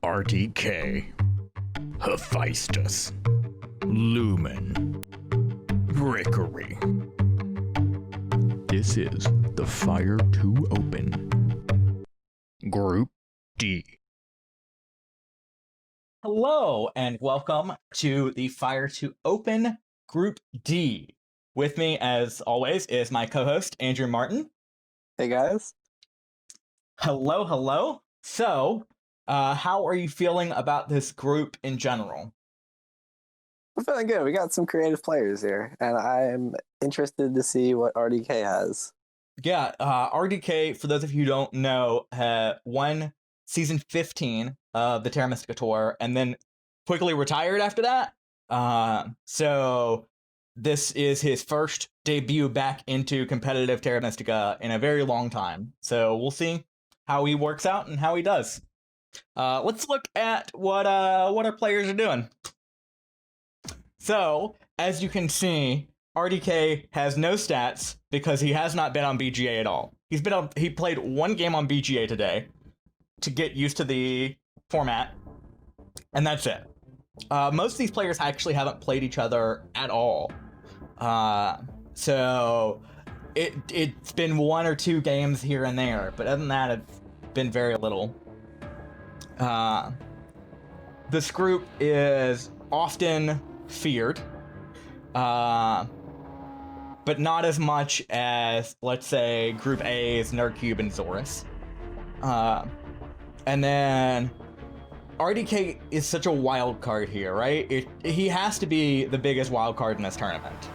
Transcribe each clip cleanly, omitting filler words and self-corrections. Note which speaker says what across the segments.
Speaker 1: RTK, Hefaistos, Lumin, Rickery. This is the Fire to Open. Group D.
Speaker 2: Hello, and welcome to the Fire to Open Group D. With me, as always, is my co-host, Andrew Martin.
Speaker 3: Hey, guys.
Speaker 2: Hello, hello. So, how are you feeling about this group in general?
Speaker 3: I'm feeling good. We got some creative players here, and I'm interested to see what RDK has.
Speaker 2: Yeah, RDK, for those of you who don't know, won Season 15 of the Terra Mystica Tour, and then quickly retired after that. So this is his first debut back into competitive Terra Mystica in a very long time. So we'll see how he works out and how he does. Let's look at what our players are doing. So, as you can see, RDK has no stats because he has not been on BGA at all. He played one game on BGA today to get used to the format, and that's it. Most of these players actually haven't played each other at all. So it's been one or two games here and there, but other than that, it's been very little. This group is often feared, but not as much as, let's say, Group A's Nerdcube and Zorus. And then RDK is such a wild card here, right? He has to be the biggest wild card in this tournament.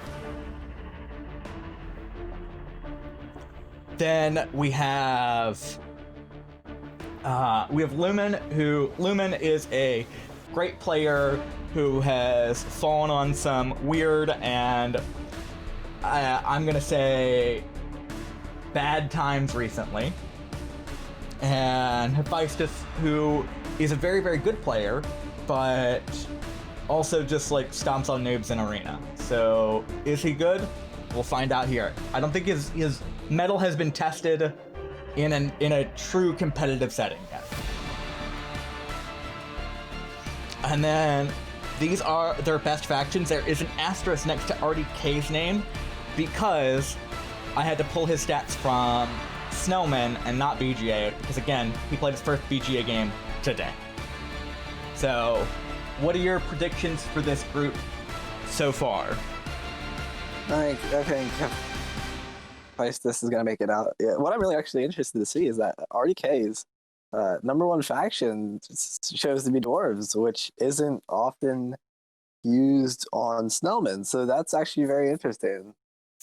Speaker 2: Then we have Lumin, Lumin is a great player who has fallen on some weird and I'm gonna say bad times recently. And Hefaistos, who is a very, very good player, but also just like stomps on noobs in arena. So is he good? We'll find out here. I don't think his mettle has been tested in a true competitive setting yet. And then these are their best factions. There is an asterisk next to RDK's name because I had to pull his stats from Snowman and not BGA because, again, he played his first BGA game today. So, what are your predictions for this group so far?
Speaker 3: I think Hefaistos is going to make it out. Yeah, what I'm really actually interested to see is that RDK's number one faction shows to be dwarves, which isn't often used on Snellman. So that's actually very interesting.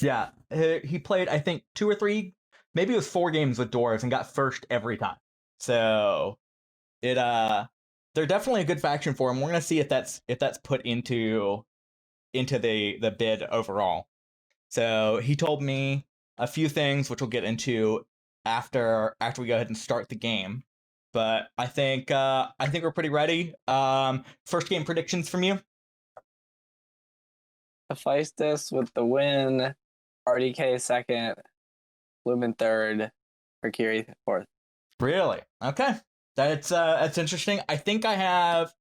Speaker 2: Yeah, he played, I think, 2 or 3, maybe it was 4 games with dwarves and got first every time. So they're definitely a good faction for him. We're gonna see if that's put into the bid overall. So he told me a few things which we'll get into after we go ahead and start the game. But I think we're pretty ready. First game predictions from you.
Speaker 3: Hefaistos with the win, RDK second, Lumin third, Mercury fourth.
Speaker 2: Really? Okay. That's interesting. I think I have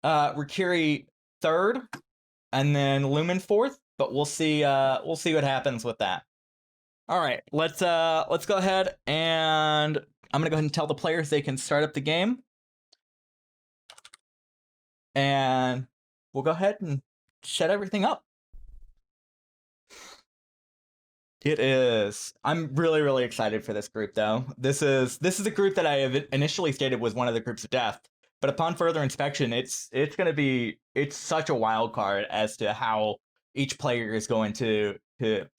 Speaker 2: Mercury third and then Lumin fourth, but we'll see what happens with that. All right, let's go ahead and I'm going to go ahead and tell the players they can start up the game. And we'll go ahead and set everything up. I'm really, really excited for this group, though. This is a group that I have initially stated was one of the groups of death, but upon further inspection, it's such a wild card as to how each player is going to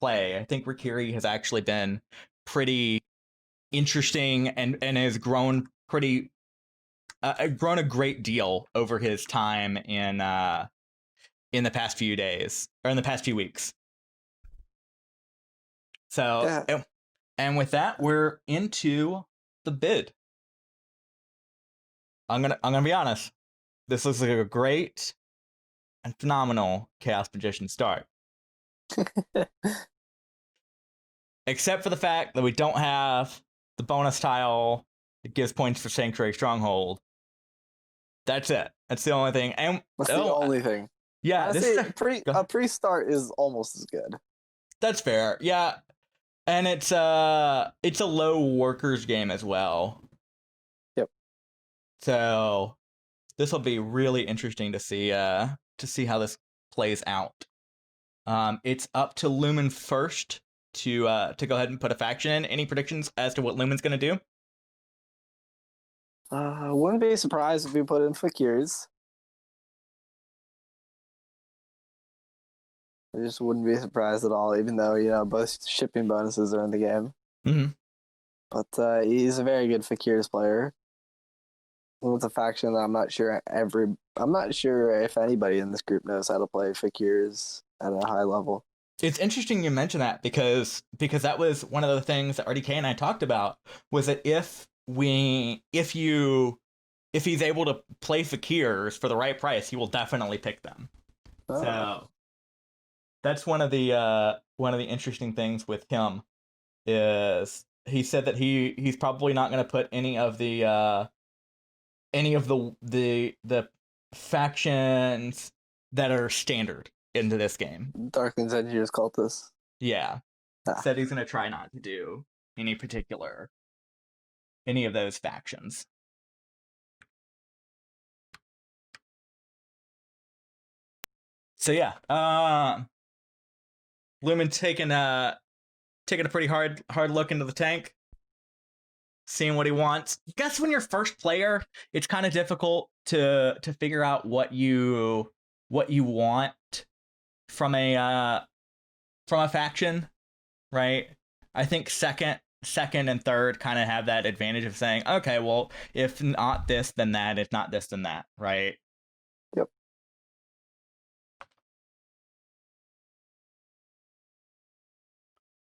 Speaker 2: play. I think Rikiri has actually been pretty interesting and has grown a great deal over his time in the past few days or in the past few weeks. So, yeah. And with that, we're into the bid. I'm gonna be honest. This looks like a great and phenomenal Chaos Magician start. Except for the fact that we don't have the bonus tile that gives points for Sanctuary Stronghold. That's it. That's the only thing. And
Speaker 3: That's the only thing.
Speaker 2: Yeah,
Speaker 3: Honestly,
Speaker 2: this is
Speaker 3: a pre-start is almost as good.
Speaker 2: that's fair. Yeah, and it's a low workers game as well.
Speaker 3: Yep.
Speaker 2: So this will be really interesting to see how this plays out. It's up to Lumin first to go ahead and put a faction in. Any predictions as to what Lumin's gonna do?
Speaker 3: Wouldn't be surprised if we put in Fakirs. I just wouldn't be surprised at all, even though, you know, both shipping bonuses are in the game.
Speaker 2: Mm-hmm.
Speaker 3: But he's a very good Fakirs player. With a faction that I'm not sure if anybody in this group knows how to play Fakirs at a high level.
Speaker 2: It's interesting you mention that because that was one of the things that RDK and I talked about, was that if he's able to play Fakirs for the right price, he will definitely pick them.
Speaker 3: Oh.
Speaker 2: So that's one of the interesting things with him, is he said that he's probably not going to put any of the factions that are standard into this game.
Speaker 3: Darkling's Engineers Cultists.
Speaker 2: Yeah. Said he's going to try not to do any of those factions. So yeah, Lumin taking a pretty hard look into the tank, seeing what he wants. I guess when you're first player, it's kind of difficult to figure out what you want from a faction, right? I think second and third kind of have that advantage of saying, okay, well, if not this, then that. If not this, then that, right?
Speaker 3: Yep.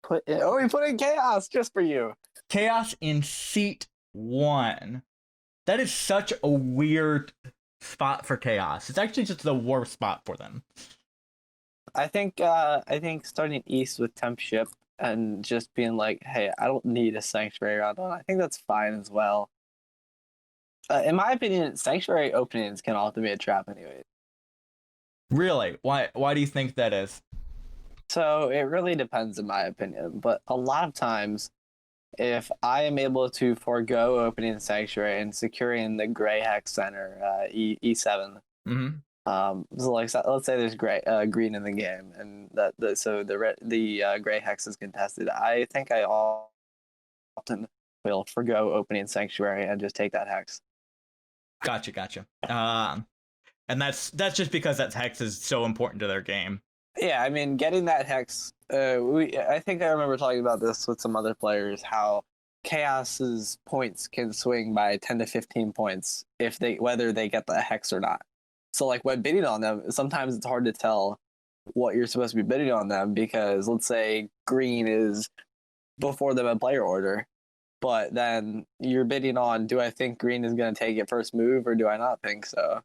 Speaker 3: We put in Chaos just for you.
Speaker 2: Chaos in seat 1. That is such a weird spot for Chaos. It's actually just the worst spot for them.
Speaker 3: I think starting east with Temp Ship and just being like, hey, I don't need a Sanctuary round on. I think that's fine as well. In my opinion, Sanctuary openings can often be a trap anyway.
Speaker 2: Really? Why do you think that is?
Speaker 3: So it really depends in my opinion, but a lot of times, if I am able to forego opening Sanctuary and securing the Gray Hex Center, E7, so like let's say there's green in the game, and the Gray Hex is contested. I think I often will forgo opening Sanctuary and just take that Hex.
Speaker 2: Gotcha. And that's just because that Hex is so important to their game.
Speaker 3: Yeah, I mean, getting that Hex, I think I remember talking about this with some other players, how Chaos's points can swing by 10 to 15 points whether they get the Hex or not. So like when bidding on them, sometimes it's hard to tell what you're supposed to be bidding on them, because let's say green is before them in player order, but then you're bidding on, do I think green is going to take it first move or do I not think so?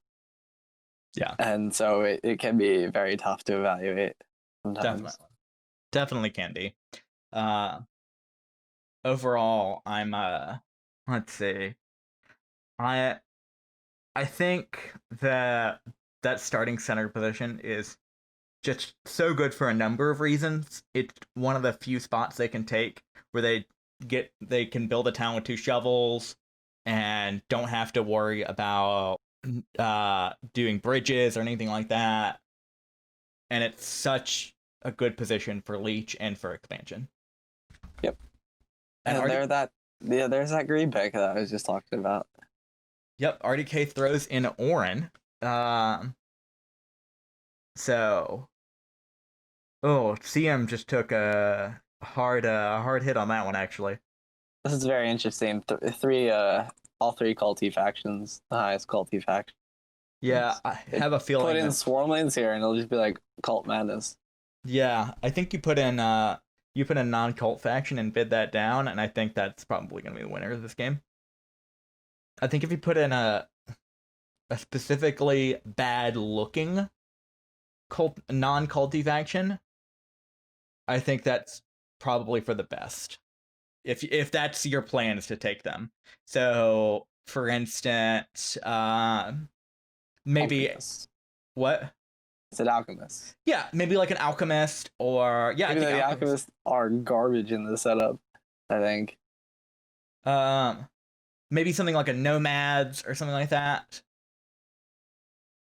Speaker 2: Yeah.
Speaker 3: And so it can be very tough to evaluate sometimes.
Speaker 2: Definitely can be. Overall, I'm let's see. I think that starting center position is just so good for a number of reasons. It's one of the few spots they can take where they can build a town with 2 shovels and don't have to worry about doing bridges or anything like that. And it's such a good position for Leech and for expansion.
Speaker 3: Yep. And there's that green pick that I was just talking about.
Speaker 2: Yep, RDK throws in Orin. So CM just took a hard hit on that one, actually.
Speaker 3: This is very interesting. All 3 culty factions, the highest culty faction.
Speaker 2: Yeah, I have a feeling.
Speaker 3: Put in Swarmlings here, and it'll just be like Cult Madness.
Speaker 2: Yeah, I think you put in non-cult faction and bid that down, and I think that's probably going to be the winner of this game. I think if you put in a specifically bad-looking non-culty faction, I think that's probably for the best. If that's your plan, is to take them. So, for instance, maybe
Speaker 3: Alchemist.
Speaker 2: what?
Speaker 3: It's an alchemist.
Speaker 2: Yeah, maybe like an alchemist or yeah, I
Speaker 3: Even though
Speaker 2: think
Speaker 3: the
Speaker 2: alchemist.
Speaker 3: alchemists are garbage in the setup, I think.
Speaker 2: Um, maybe something like a nomads or something like that.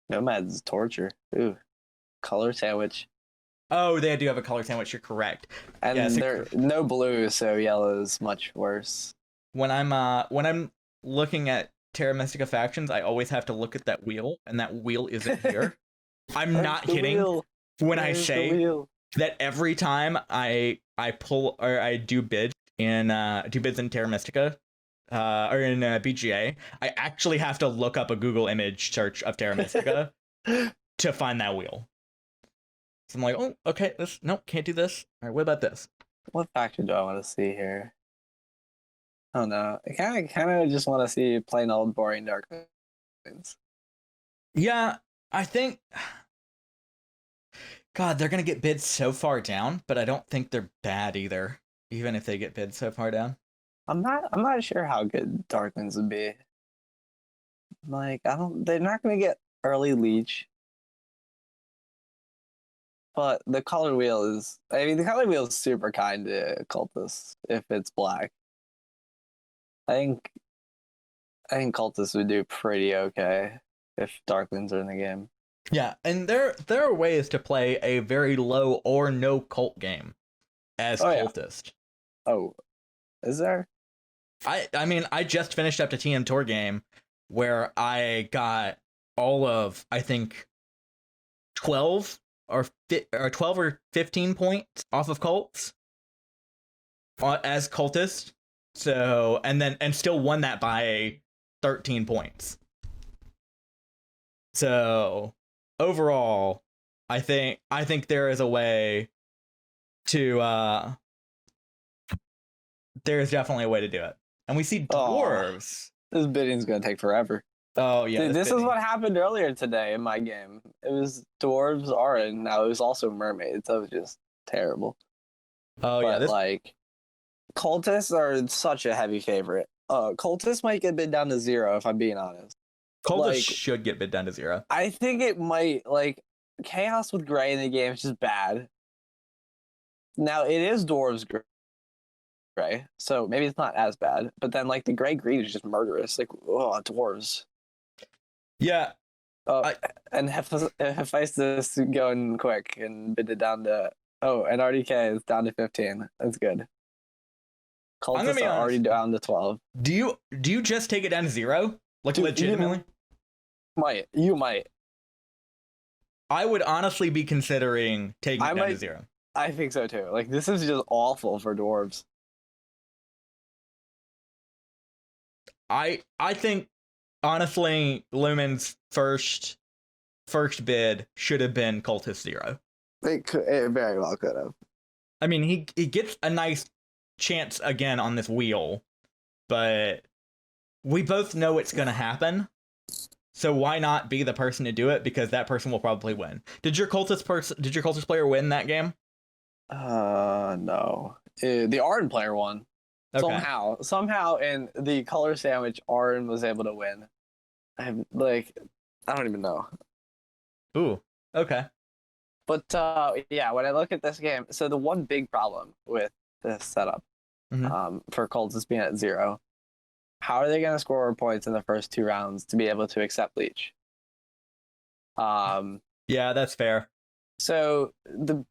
Speaker 3: Nomad's torture. Ooh, color sandwich.
Speaker 2: Oh, they do have a color sandwich. You're correct.
Speaker 3: And
Speaker 2: Yeah, so
Speaker 3: there no blue, so yellow is much worse.
Speaker 2: when I'm looking at Terra Mystica factions, I always have to look at that wheel, and that wheel isn't here. I'm
Speaker 3: Where's
Speaker 2: not
Speaker 3: the
Speaker 2: kidding
Speaker 3: wheel?
Speaker 2: when I
Speaker 3: Where's the
Speaker 2: say
Speaker 3: wheel?
Speaker 2: that every time I pull or I do bids in Terra Mystica or in BGA, I actually have to look up a Google image search of Terra Mystica to find that wheel. So I'm like, oh, okay, this nope, can't do this. All right, what about this?
Speaker 3: What faction do I want to see here? I don't know. I kind of just want to see plain old boring Darklings.
Speaker 2: Yeah, I think. God, they're gonna get bid so far down, but I don't think they're bad either. Even if they get bid so far down.
Speaker 3: I'm not sure how good Darklings would be. Like they're not gonna get early leech. But the color wheel is the color wheel is super kind to cultists if it's black. I think cultists would do pretty okay if Darklings are in the game.
Speaker 2: Yeah, and there are ways to play a very low or no cult game as cultist.
Speaker 3: Yeah. Oh, is there?
Speaker 2: I mean, I just finished up the TM Tour game where I got all of I think 12 or 12 or 15 points off of cults as cultist. So and still won that by 13 points. So overall, I think there is a way to there's definitely a way to do it. And we see dwarves.
Speaker 3: This bidding's gonna take forever.
Speaker 2: Oh yeah,
Speaker 3: this is what happened earlier today in my game. It was dwarves Arin. Now it was also mermaids. That was just terrible.
Speaker 2: Oh
Speaker 3: but,
Speaker 2: yeah,
Speaker 3: like cultists are such a heavy favorite. Cultists might get bid down to 0 if I'm being honest.
Speaker 2: Cultists should get bid down to 0.
Speaker 3: I think it might. Like chaos with gray in the game is just bad. Now it is dwarves gray, so maybe it's not as bad. But then like the gray green is just murderous. Like dwarves.
Speaker 2: Yeah.
Speaker 3: And Hefaistos going quick and bid it down to and RDK is down to 15. That's good. Cultists are already down to 12.
Speaker 2: Do you just take it down to 0? Like legitimately?
Speaker 3: You might.
Speaker 2: I would honestly be considering taking it down to 0.
Speaker 3: I think so too. Like this is just awful for dwarves.
Speaker 2: I think honestly Lumin's first bid should have been Cultist 0.
Speaker 3: It very well could have.
Speaker 2: I mean, he gets a nice chance again on this wheel, but we both know it's gonna happen. So why not be the person to do it? Because that person will probably win. Did your cultist player win that game?
Speaker 3: No. The Arin player won. Okay. Somehow in the color sandwich, Arin was able to win. I don't even know.
Speaker 2: Ooh, okay.
Speaker 3: But when I look at this game, so the one big problem with this setup, for cultists being at 0, how are they going to score points in the first 2 rounds to be able to accept leech?
Speaker 2: Yeah, that's fair.
Speaker 3: So the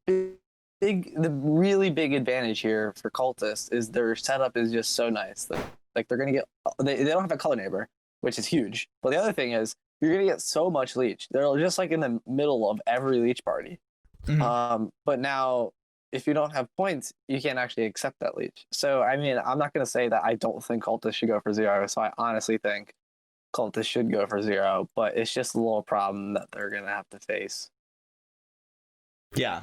Speaker 3: really big advantage here for cultists is their setup is just so nice. Like they're going to get they don't have a color neighbor, which is huge. But the other thing is you're going to get so much leech. They're just like in the middle of every leech party. But now if you don't have points, you can't actually accept that leech. So, I mean, I'm not going to say that I don't think cultists should go for 0. So I honestly think cultists should go for 0, but it's just a little problem that they're going to have to face.
Speaker 2: Yeah.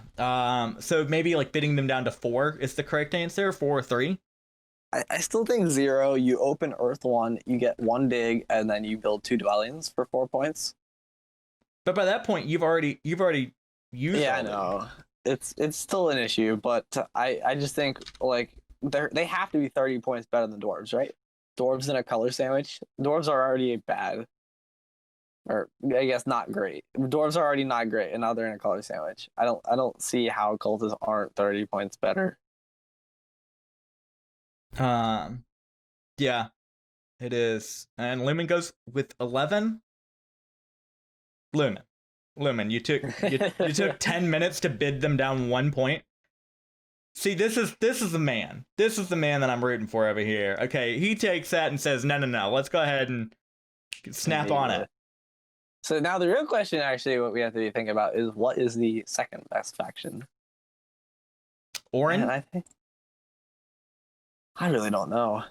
Speaker 2: So maybe like bidding them down to 4 is the correct answer, 4 or 3.
Speaker 3: I still think 0. You open Earth 1, you get 1 dig, and then you build 2 dwellings for 4 points.
Speaker 2: But by that point, you've already used.
Speaker 3: Yeah, I know. It's still an issue, but I just think like they have to be 30 points better than dwarves, right? Dwarves in a color sandwich. Dwarves are already bad. or I guess not great. Dwarves are already not great, and now they're in a color sandwich. I don't see how cultists aren't 30 points better.
Speaker 2: Yeah, it is. And Lumin goes with 11. Lumin, you took 10 minutes to bid them down 1 point. See, this is the man. This is the man that I'm rooting for over here. Okay, he takes that and says, no, let's go ahead and snap on it.
Speaker 3: So now the real question, actually, what we have to be thinking about is what is the second best faction?
Speaker 2: Orin?
Speaker 3: And I really don't know.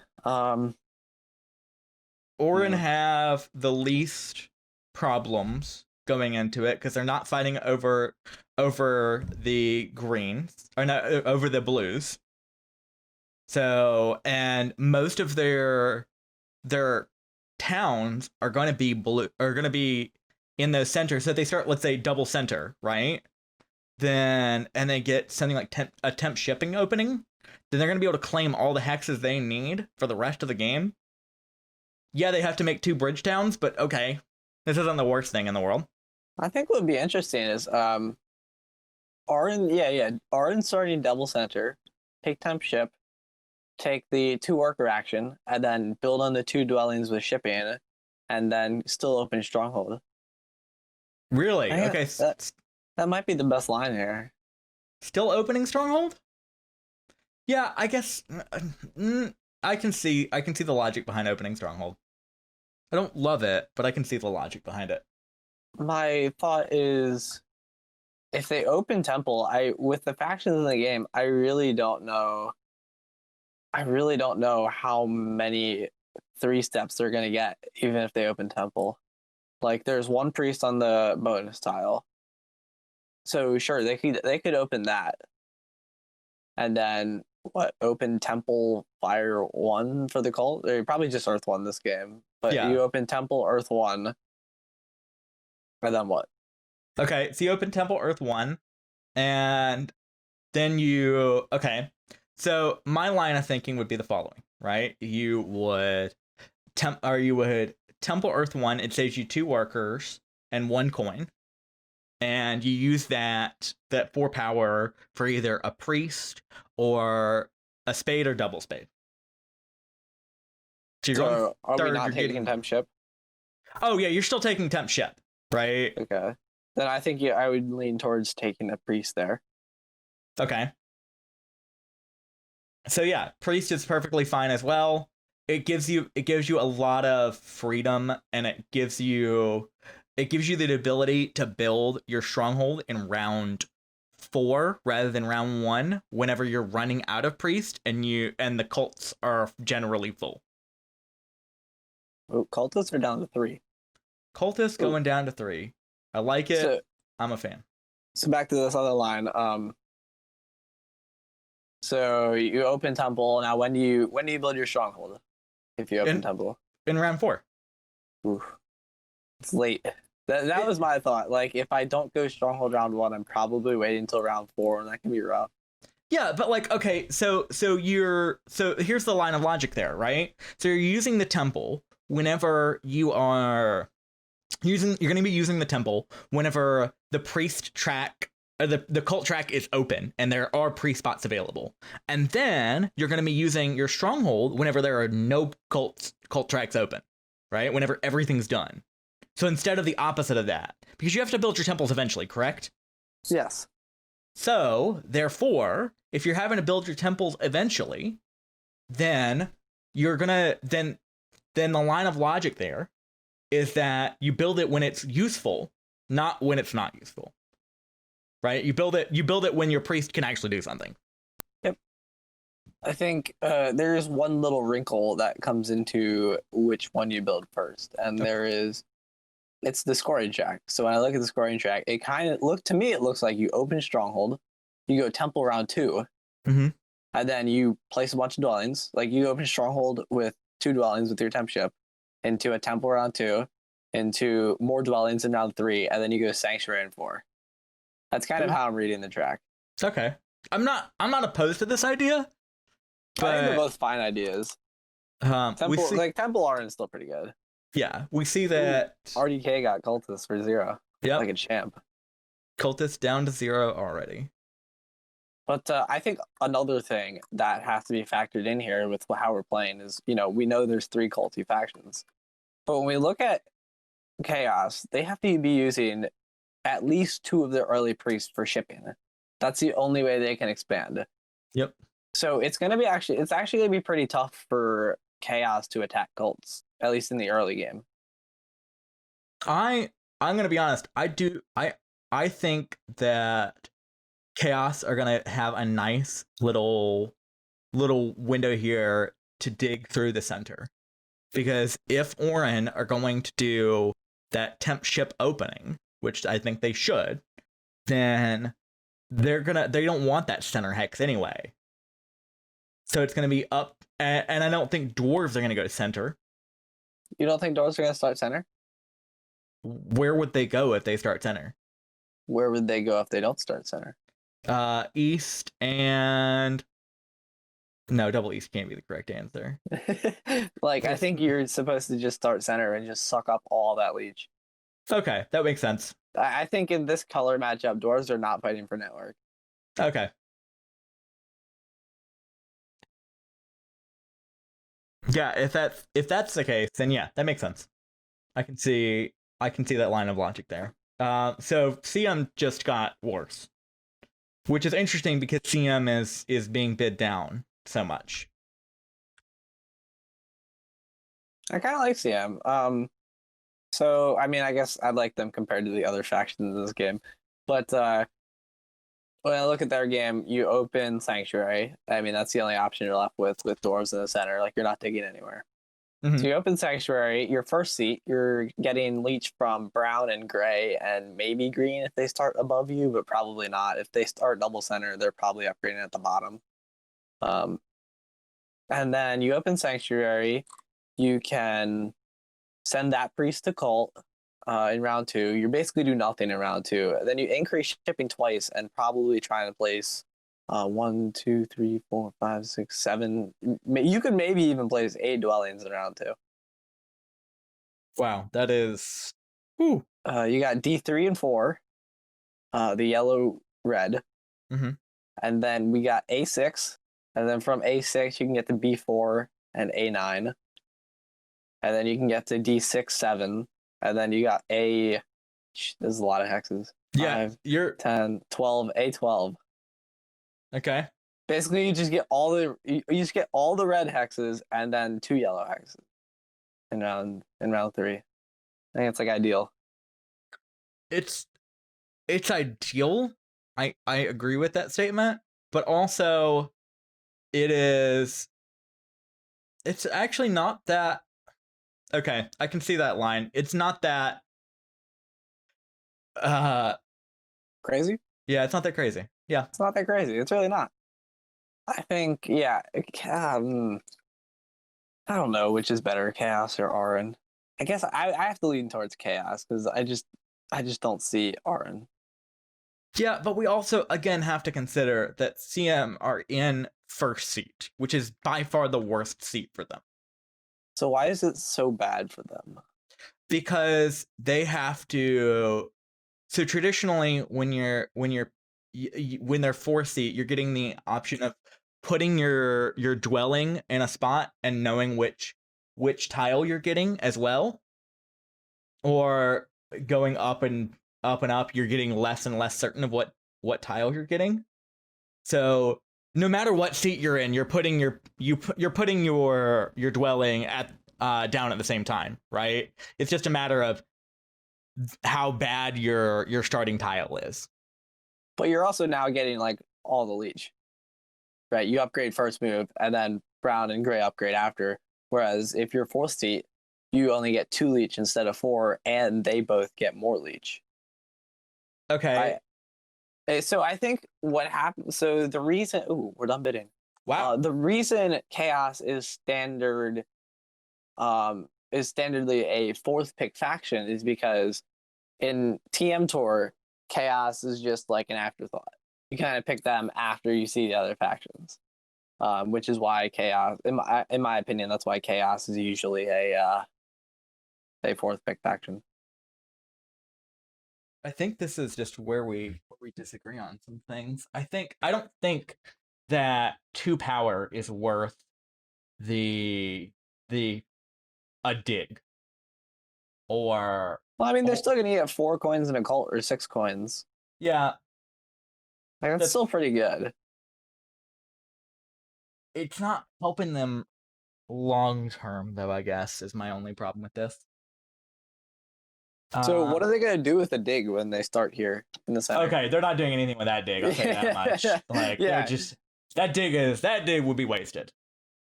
Speaker 2: Orin have the least problems going into it because they're not fighting over the greens, or no, over the blues. So, and most of their towns are going to be be in those centers. So if they start, let's say, double center, right? And they get something like a temp shipping opening, then they're going to be able to claim all the hexes they need for the rest of the game. Yeah, they have to make 2 bridge towns, but okay. This isn't the worst thing in the world.
Speaker 3: I think what would be interesting is Arden starting double center, take temp ship, take the 2 worker action, and then build on the 2 dwellings with shipping, and then still open stronghold.
Speaker 2: Really? Okay.
Speaker 3: That might be the best line here.
Speaker 2: Still opening stronghold? Yeah, I guess I can see the logic behind opening stronghold. I don't love it, but I can see the logic behind it.
Speaker 3: My thought is, if they open temple, with the factions in the game, I really don't know how many 3 steps they're gonna get, even if they open temple. Like, there's 1 priest on the bonus tile, so sure they could open that, and then open temple fire 1 for the cult. They're probably just earth 1 this game, but yeah. You open temple earth 1, and then what?
Speaker 2: Okay, so you open temple earth 1, and then so my line of thinking would be the following, right? You would temple earth 1. It saves you 2 workers and 1 coin, and you use that 4 power for either a priest or a spade or double spade.
Speaker 3: So are we not taking temp ship?
Speaker 2: Oh yeah, you're still taking temp ship, right?
Speaker 3: Okay, then I think I would lean towards taking a priest there.
Speaker 2: Okay. So yeah, priest is perfectly fine as well. It gives you a lot of freedom, and it gives you the ability to build your stronghold in round 4 rather than round 1 whenever you're running out of priest and the cults are generally full.
Speaker 3: Oh, cultists are down to 3.
Speaker 2: Cultists going down to 3. I like it. So, I'm a fan.
Speaker 3: So back to this other line. So you open temple. Now when do you build your stronghold? If you open temple
Speaker 2: in round 4.
Speaker 3: Oof. It's late. That was my thought. Like, if I don't go stronghold round 1, I'm probably waiting until round 4, and that can be rough.
Speaker 2: Yeah, but like, okay, so here's the line of logic there, right? So you're using the temple whenever you're going to be using the temple whenever the priest track, or the cult track is open and there are priest spots available. And then you're going to be using your stronghold whenever there are no cult tracks open, right? Whenever everything's done. So instead of the opposite of that, because you have to build your temples eventually, correct?
Speaker 3: Yes.
Speaker 2: So therefore, if you're having to build your temples eventually, then you're gonna then the line of logic there is that you build it when it's useful, not when it's not useful. Right? You build it when your priest can actually do something.
Speaker 3: Yep. I think there's one little wrinkle that comes into which one you build first, and it's the scoring track. So when I look at the scoring track, it looks like you open stronghold, you go temple round 2, and then you place a bunch of dwellings. Like, you open stronghold with 2 dwellings with your temp ship, into a temple round 2, into more dwellings in round 3, and then you go sanctuary in 4. That's kind of how I'm reading the track.
Speaker 2: Okay. I'm not opposed to this idea. But
Speaker 3: I think they're both fine ideas. Temple Arden is still pretty good.
Speaker 2: Yeah, we see that.
Speaker 3: RDK got Cultist for 0.
Speaker 2: Yep.
Speaker 3: Like a champ.
Speaker 2: Cultist down to 0 already.
Speaker 3: But I think another thing that has to be factored in here with how we're playing is, we know there's 3 culty factions. But when we look at Chaos, they have to be using at least 2 of their early priests for shipping. That's the only way they can expand.
Speaker 2: Yep.
Speaker 3: So it's actually going to be pretty tough for Chaos to attack cults, at least in the early game.
Speaker 2: I'm going to be honest. I think that Chaos are going to have a nice little window here to dig through the center. Because if Orin are going to do that temp ship opening, which I think they should, then they don't want that center hex anyway. So it's going to be up, and I don't think dwarves are going to go to center.
Speaker 3: You don't think dwarves are going to start center?
Speaker 2: Where would they go if they start center?
Speaker 3: Where would they go if they don't start center?
Speaker 2: East and... No, double east can't be the correct answer.
Speaker 3: I think you're supposed to just start center and just suck up all that leech.
Speaker 2: Okay, that makes sense.
Speaker 3: I think in this color matchup, dwarves are not fighting for network.
Speaker 2: Okay. Yeah, if that's the case, then yeah, that makes sense. I can see that line of logic there. So CM just got worse, which is interesting because CM is being bid down so much.
Speaker 3: I kind of like CM. So I mean, I guess I like them compared to the other factions in this game, but when I look at their game, you open Sanctuary. I mean, that's the only option you're left with dwarves in the center. Like, you're not digging anywhere.
Speaker 2: Mhm.
Speaker 3: So you open Sanctuary, your first seat, you're getting leech from brown and gray and maybe green if they start above you, but probably not. If they start double center, they're probably upgrading at the bottom. And then you open Sanctuary, you can send that priest to cult in round 2. You basically do nothing in round 2. Then you increase shipping twice and probably try to place 1, 2, 3, 4, 5, 6, 7. You could maybe even place 8 dwellings in round 2.
Speaker 2: Wow, that is... Whew.
Speaker 3: You got D3 and 4, the yellow red.
Speaker 2: Mm-hmm.
Speaker 3: And then we got A6. And then from A6, you can get to B4 and A9. And then you can get to D6, 7. And then you got there's a lot of hexes.
Speaker 2: Yeah,
Speaker 3: 5,
Speaker 2: you're
Speaker 3: 10, 12, A12.
Speaker 2: okay.
Speaker 3: Basically, you just get all the red hexes and then 2 yellow hexes in round 3. I think it's like ideal.
Speaker 2: It's ideal. I agree with that statement, but also it's actually not that. Okay, I can see that line. It's not that
Speaker 3: Crazy?
Speaker 2: yeah, it's not that crazy. Yeah.
Speaker 3: It's not that crazy. It's really not. I think, yeah, I don't know which is better, Chaos or Arin. I guess I have to lean towards Chaos because I just don't see Arin.
Speaker 2: Yeah, but we also again have to consider that CM are in first seat, which is by far the worst seat for them.
Speaker 3: So why is it so bad for them?
Speaker 2: Because they have to. So traditionally, when they're fourth seat, you're getting the option of putting your dwelling in a spot and knowing which tile you're getting as well, or going up and up, you're getting less and less certain of what tile you're getting. So no matter what seat you're in, you're putting your dwelling at down at the same time, right? It's just a matter of how bad your starting tile is.
Speaker 3: But you're also now getting like all the leech, right? You upgrade first move, and then brown and gray upgrade after. Whereas if you're fourth seat, you only get 2 leech instead of 4, and they both get more leech.
Speaker 2: Okay.
Speaker 3: So I think what happened. So the reason. Ooh, we're done bidding.
Speaker 2: Wow.
Speaker 3: The reason Chaos is standardly a 4th pick faction is because in TM Tour, Chaos is just like an afterthought. You kind of pick them after you see the other factions, which is why Chaos, in my opinion, that's why Chaos is usually a fourth pick faction.
Speaker 2: I think this is just where we disagree on some things. I don't think that 2 power is worth the a dig or
Speaker 3: Well, I mean, they're still gonna get 4 coins in a cult or 6 coins.
Speaker 2: yeah.
Speaker 3: Like, that's still pretty good.
Speaker 2: It's not helping them long term though, I guess, is my only problem with this.
Speaker 3: So what are they gonna do with the dig when they start here in the center?
Speaker 2: Okay, they're not doing anything with that dig, I'll say that much. Like
Speaker 3: Yeah.
Speaker 2: they're just that dig would be wasted.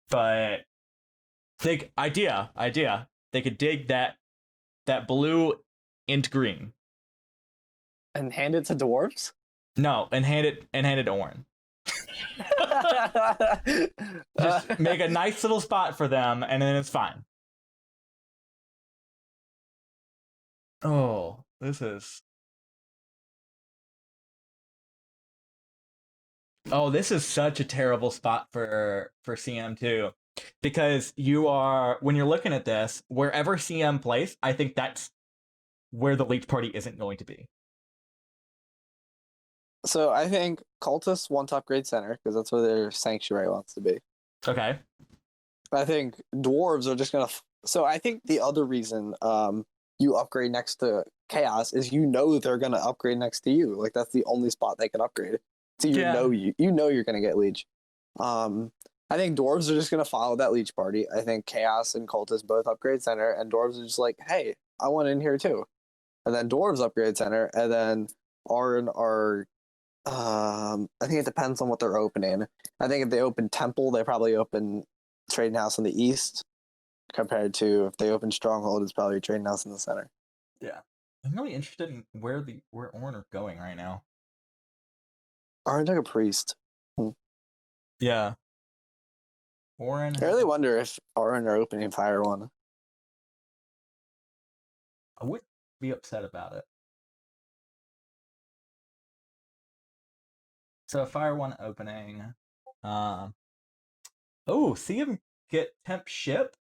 Speaker 2: But idea. They could dig that blue into green.
Speaker 3: And hand it to dwarves?
Speaker 2: No, and hand it to Orin. Just make a nice little spot for them, and then it's fine. Oh, this is such a terrible spot for CM too, because when you're looking at this, wherever CM plays, I think that's where the leech party isn't going to be.
Speaker 3: So I think cultists want to upgrade center because that's where their sanctuary wants to be.
Speaker 2: Okay.
Speaker 3: I think dwarves are just gonna. So I think the other reason you upgrade next to chaos is they're gonna upgrade next to you. Like that's the only spot they can upgrade. So you know you're gonna get leech. I think dwarves are just gonna follow that leech party. I think chaos and cultists both upgrade center, and dwarves are just like, hey, I want in here too. And then dwarves upgrade center, and then Arn are. I think it depends on what they're opening. I think if they open temple, they probably open trading house in the east, compared to if they open stronghold, it's probably trading house in the center.
Speaker 2: Yeah, I'm really interested in where Orn are going right now.
Speaker 3: Arn's like a priest.
Speaker 2: Yeah. Orin.
Speaker 3: I really wonder if Arn are opening Fire One.
Speaker 2: I wouldn't be upset about it. So Fire One opening. See him get temp ship.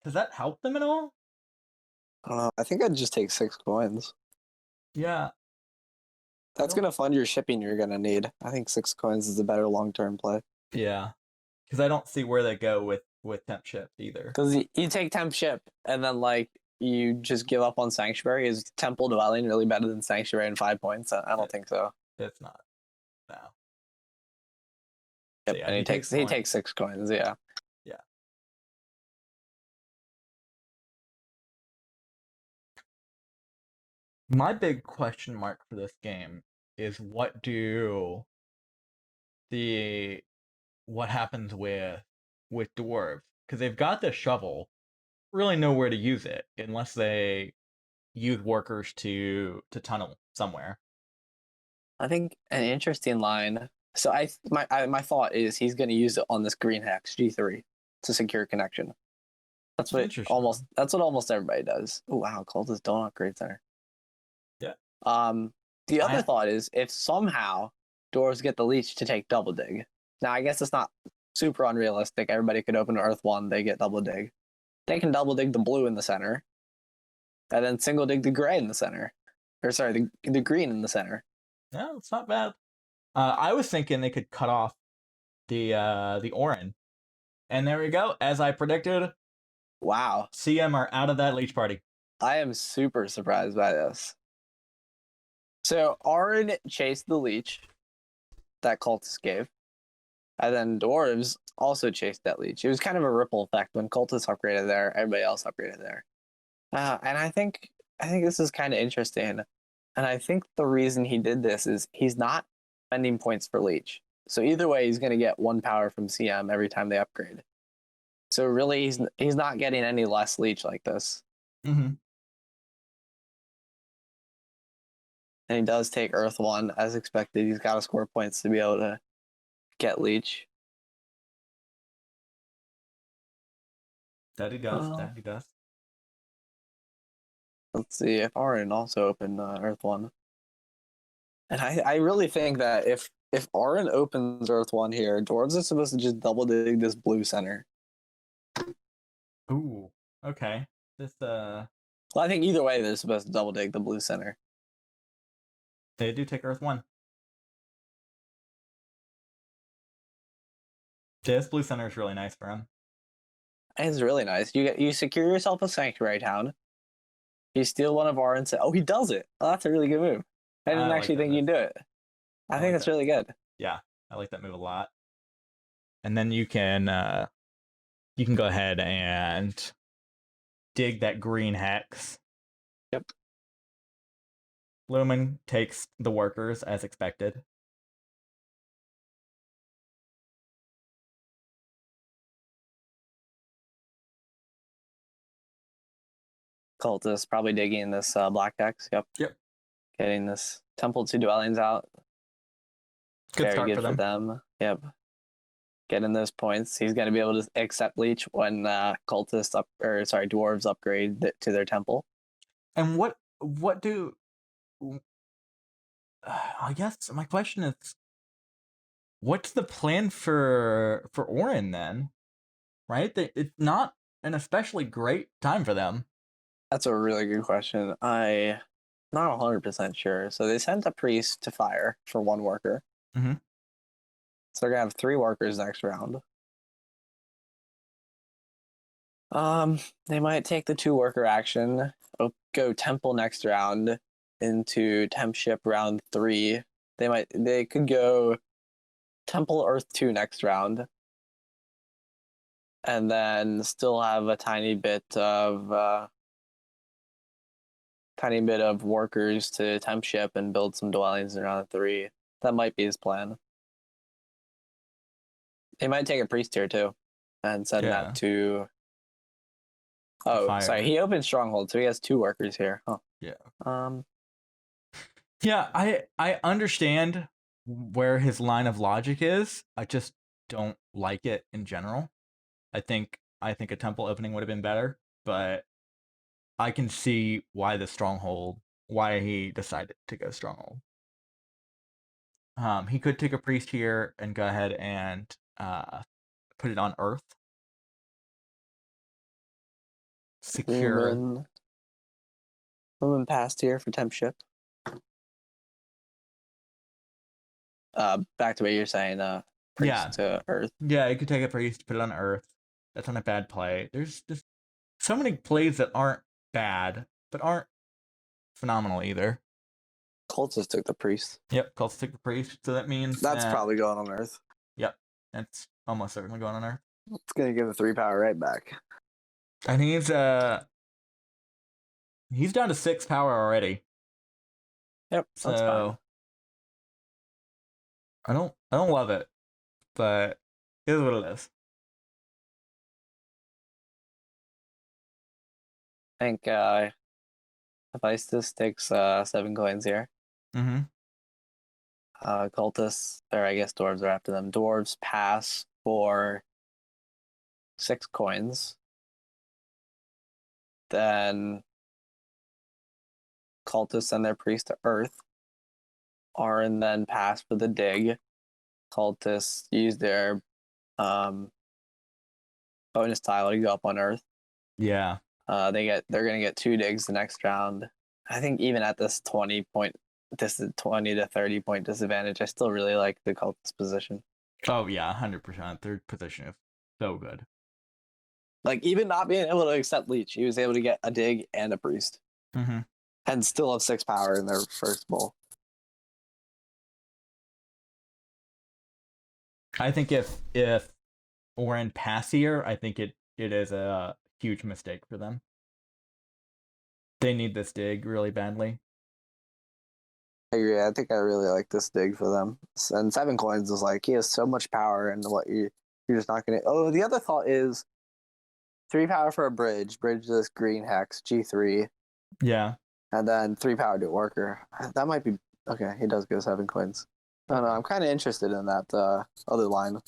Speaker 2: Does that help them at all?
Speaker 3: I think I'd just take 6 coins.
Speaker 2: Yeah.
Speaker 3: That's gonna fund your shipping you're gonna need. I think 6 coins is a better long-term play.
Speaker 2: Yeah. Because I don't see where they go with temp ship either.
Speaker 3: Because you take temp ship and then you just give up on sanctuary. Is temple dwelling really better than sanctuary in 5 points? I don't think so.
Speaker 2: It's not. No.
Speaker 3: Yep, so yeah, and he takes 6 coins. Yeah.
Speaker 2: Yeah. My big question mark for this game is what happens with dwarves, because they've got the shovel, really nowhere to use it unless they use workers to tunnel somewhere.
Speaker 3: I think an interesting line. So my thought is he's going to use it on this green hex G3 to secure connection. That's what almost everybody does. Oh wow, cultists don't upgrade center.
Speaker 2: Yeah.
Speaker 3: The other thought is if somehow dwarves get the leech to take double dig. Now I guess it's not super unrealistic. Everybody could open Earth 1, they get double dig. They can double dig the blue in the center, and then single dig the gray in the center. Or sorry, the green in the center.
Speaker 2: No, it's not bad. I was thinking they could cut off the Orin. And there we go. As I predicted.
Speaker 3: Wow.
Speaker 2: CM are out of that leech party.
Speaker 3: I am super surprised by this. So Orin chased the leech that cultist gave. And then dwarves also chased that leech. It was kind of a ripple effect. When cultists upgraded there, everybody else upgraded there. And I think this is kind of interesting. And I think the reason he did this is he's not spending points for leech. So either way, he's going to get 1 power from CM every time they upgrade. So really, he's not getting any less leech like this.
Speaker 2: Mm-hmm.
Speaker 3: And he does take Earth 1 as expected. He's got to score points to be able to get leech.
Speaker 2: That he does.
Speaker 3: Let's see if Arn also opened Earth 1. And I really think that if Arn opens Earth 1 here, dwarves are supposed to just double dig this blue center.
Speaker 2: Ooh, okay. This
Speaker 3: Well, I think either way, they're supposed to double dig the blue center.
Speaker 2: They do take Earth 1. This blue center is really nice for him.
Speaker 3: It's really nice. You secure yourself a sanctuary town. You steal one of our and say, "Oh, he does it." Oh, that's a really good move. I didn't
Speaker 2: like
Speaker 3: actually
Speaker 2: that
Speaker 3: think you'd do it. I think
Speaker 2: like
Speaker 3: that's
Speaker 2: that.
Speaker 3: really good.
Speaker 2: Yeah, I like that move a lot. And then you can go ahead and dig that green hex.
Speaker 3: Yep.
Speaker 2: Lumin takes the workers as expected.
Speaker 3: Cultist probably digging this black hex. Yep.
Speaker 2: Yep.
Speaker 3: Getting this Temple 2 dwellings out.
Speaker 2: Good
Speaker 3: Very
Speaker 2: start
Speaker 3: good
Speaker 2: for them.
Speaker 3: Yep. Getting those points. He's going to be able to accept Leech when dwarves upgrade to their temple.
Speaker 2: And what do I guess my question is, what's the plan for Orin then? Right? It's not an especially great time for them.
Speaker 3: That's a really good question. I'm not 100% sure. So they sent a priest to fire for one worker.
Speaker 2: Mm-hmm.
Speaker 3: So they're going to have 3 workers next round. They might take the 2 worker action, go temple next round into temp ship round 3. They could go temple earth 2 next round, and then still have a tiny bit of workers to temp ship and build some dwellings in round 3. That might be his plan. They might take a priest here too, and send that to. Oh,
Speaker 2: fire.
Speaker 3: Sorry. He opened stronghold, so he has 2 workers here. Huh.
Speaker 2: Yeah. Yeah, I understand where his line of logic is. I just don't like it in general. I think a temple opening would have been better, but I can see why he decided to go stronghold. He could take a priest here and go ahead and put it on Earth. Secure.
Speaker 3: Lumin passed here for temp ship. Back to what you're saying, priest to Earth.
Speaker 2: Yeah, you could take a priest, put it on Earth. That's not a bad play. There's just so many plays that aren't bad, but aren't phenomenal either.
Speaker 3: Cultist took the priest.
Speaker 2: Yep, Cultist took the priest, so that means
Speaker 3: that's probably going on Earth.
Speaker 2: Yep, that's almost certainly going on Earth.
Speaker 3: It's gonna give the 3 power right back.
Speaker 2: And he's down to 6 power already.
Speaker 3: Yep, that's fine.
Speaker 2: I don't love it, but it is what it is.
Speaker 3: I think Hefaistos takes 7 coins here.
Speaker 2: Mm-hmm.
Speaker 3: Cultists, or I guess dwarves are after them. Dwarves pass for 6 coins. Then cultists send their priest to Earth. Arin then pass for the dig. Cultists use their bonus tile to go up on Earth.
Speaker 2: Yeah.
Speaker 3: They're gonna get 2 digs the next round. I think even at this 20 to 30 point disadvantage, I still really like the cultist position.
Speaker 2: Oh yeah, 100%. Their position is so good.
Speaker 3: Like, even not being able to accept Leech, he was able to get a dig and a priest.
Speaker 2: Mm-hmm.
Speaker 3: And still have 6 power in their first bowl.
Speaker 2: I think if Orin pass here, I think it is a huge mistake for them. They need this dig really badly.
Speaker 3: I agree. I think I really like this dig for them. And 7 coins is like, he has so much power, and what you're just not gonna. Oh, the other thought is 3 power for a bridge this green hex G3.
Speaker 2: Yeah.
Speaker 3: And then 3 power to a worker. That might be okay. He does go 7 coins. I don't know. I'm kind of interested in that other line.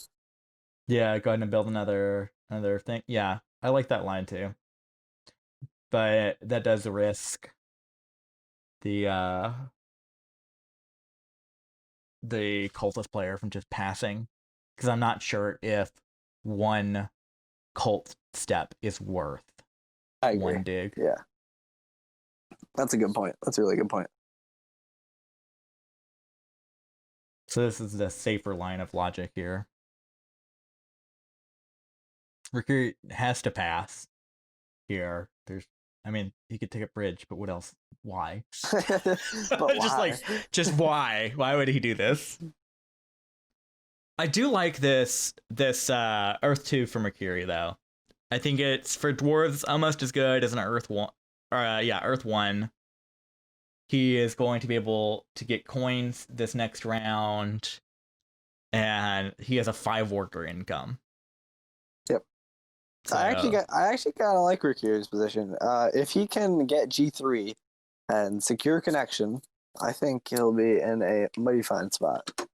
Speaker 2: Yeah, go ahead and build another thing. Yeah, I like that line too. But that does risk the cultist player from just passing, because I'm not sure if one cult step is worth one dig.
Speaker 3: Yeah. That's a good point. That's a really good point.
Speaker 2: So this is the safer line of logic here. Mercury has to pass here. He could take a bridge, but what else? Why?
Speaker 3: But why?
Speaker 2: just why? Why would he do this? I do like this Earth 2 for Mercury though. I think it's for dwarves almost as good as an Earth 1. Earth 1. He is going to be able to get coins this next round, and he has a 5 worker income.
Speaker 3: Yep. So, I actually kind of like Mercury's position. If he can get G3 and secure connection, I think he'll be in a mighty fine spot.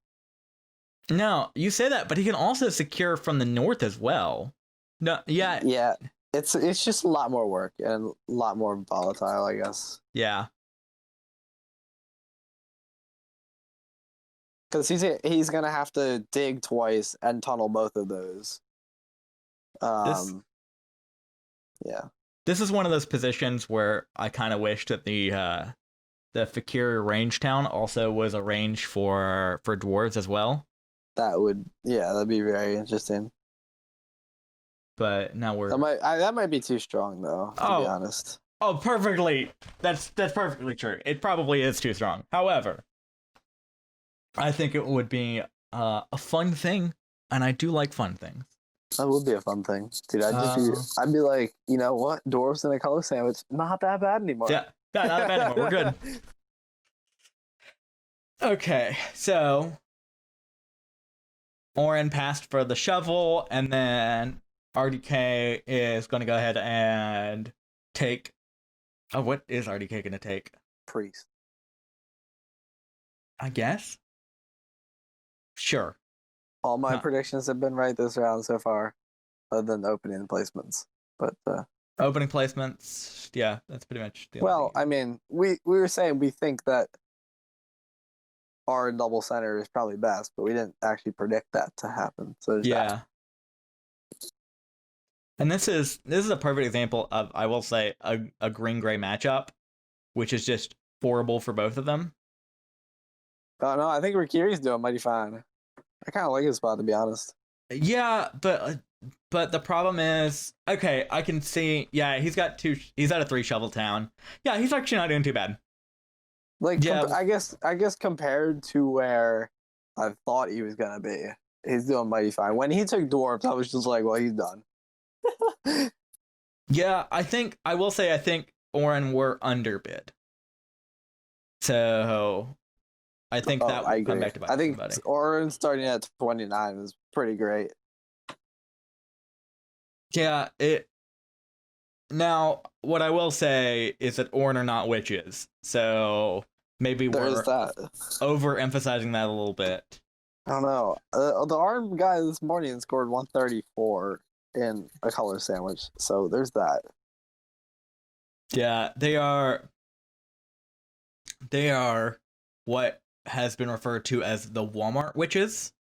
Speaker 2: No, you say that, but he can also secure from the north as well. No, yeah.
Speaker 3: Yeah, it's just a lot more work and a lot more volatile, I guess.
Speaker 2: Yeah.
Speaker 3: Because he's gonna have to dig twice and tunnel both of those. Yeah.
Speaker 2: This is one of those positions where I kind of wish that the Fakir range town also was a range for dwarves as well.
Speaker 3: That'd be very interesting.
Speaker 2: But now
Speaker 3: that might be too strong though, to be honest.
Speaker 2: Oh, perfectly. That's perfectly true. It probably is too strong. However, I think it would be a fun thing, and I do like fun things.
Speaker 3: That would be a fun thing, dude. I'd be like, you know what, dwarves in a color sandwich, not that bad anymore.
Speaker 2: Yeah, not that bad anymore. We're good. Okay, so Oren passed for the shovel, and then RDK is going to go ahead and take. Oh, what is RDK going to take?
Speaker 3: Priest,
Speaker 2: I guess. Sure.
Speaker 3: All my predictions have been right this round so far, other than the opening placements. But
Speaker 2: opening placements, yeah, that's pretty much the
Speaker 3: only thing. I mean, we were saying we think that our double center is probably best, but we didn't actually predict that to happen. So
Speaker 2: yeah. And this is a perfect example of, I will say, a green-gray matchup, which is just horrible for both of them.
Speaker 3: Oh no, I think Rikiri's doing mighty fine. I kind of like his spot, to be honest.
Speaker 2: Yeah, but the problem is, okay, I can see, yeah, he's at a 3 shovel town. Yeah, he's actually not doing too bad.
Speaker 3: Like, yeah. I guess compared to where I thought he was gonna be, he's doing mighty fine. When he took dwarves, I was just like, well, he's done.
Speaker 2: Yeah, I think Oren were underbid. So I think that will come back to bite somebody.
Speaker 3: I think Oren starting at 29 is pretty great.
Speaker 2: Yeah, now what I will say is that Oren are not witches, so maybe we're overemphasizing that a little bit.
Speaker 3: I don't know. The arm guy this morning scored 134 in a color sandwich, so there's that.
Speaker 2: Yeah, they are what has been referred to as the Walmart witches.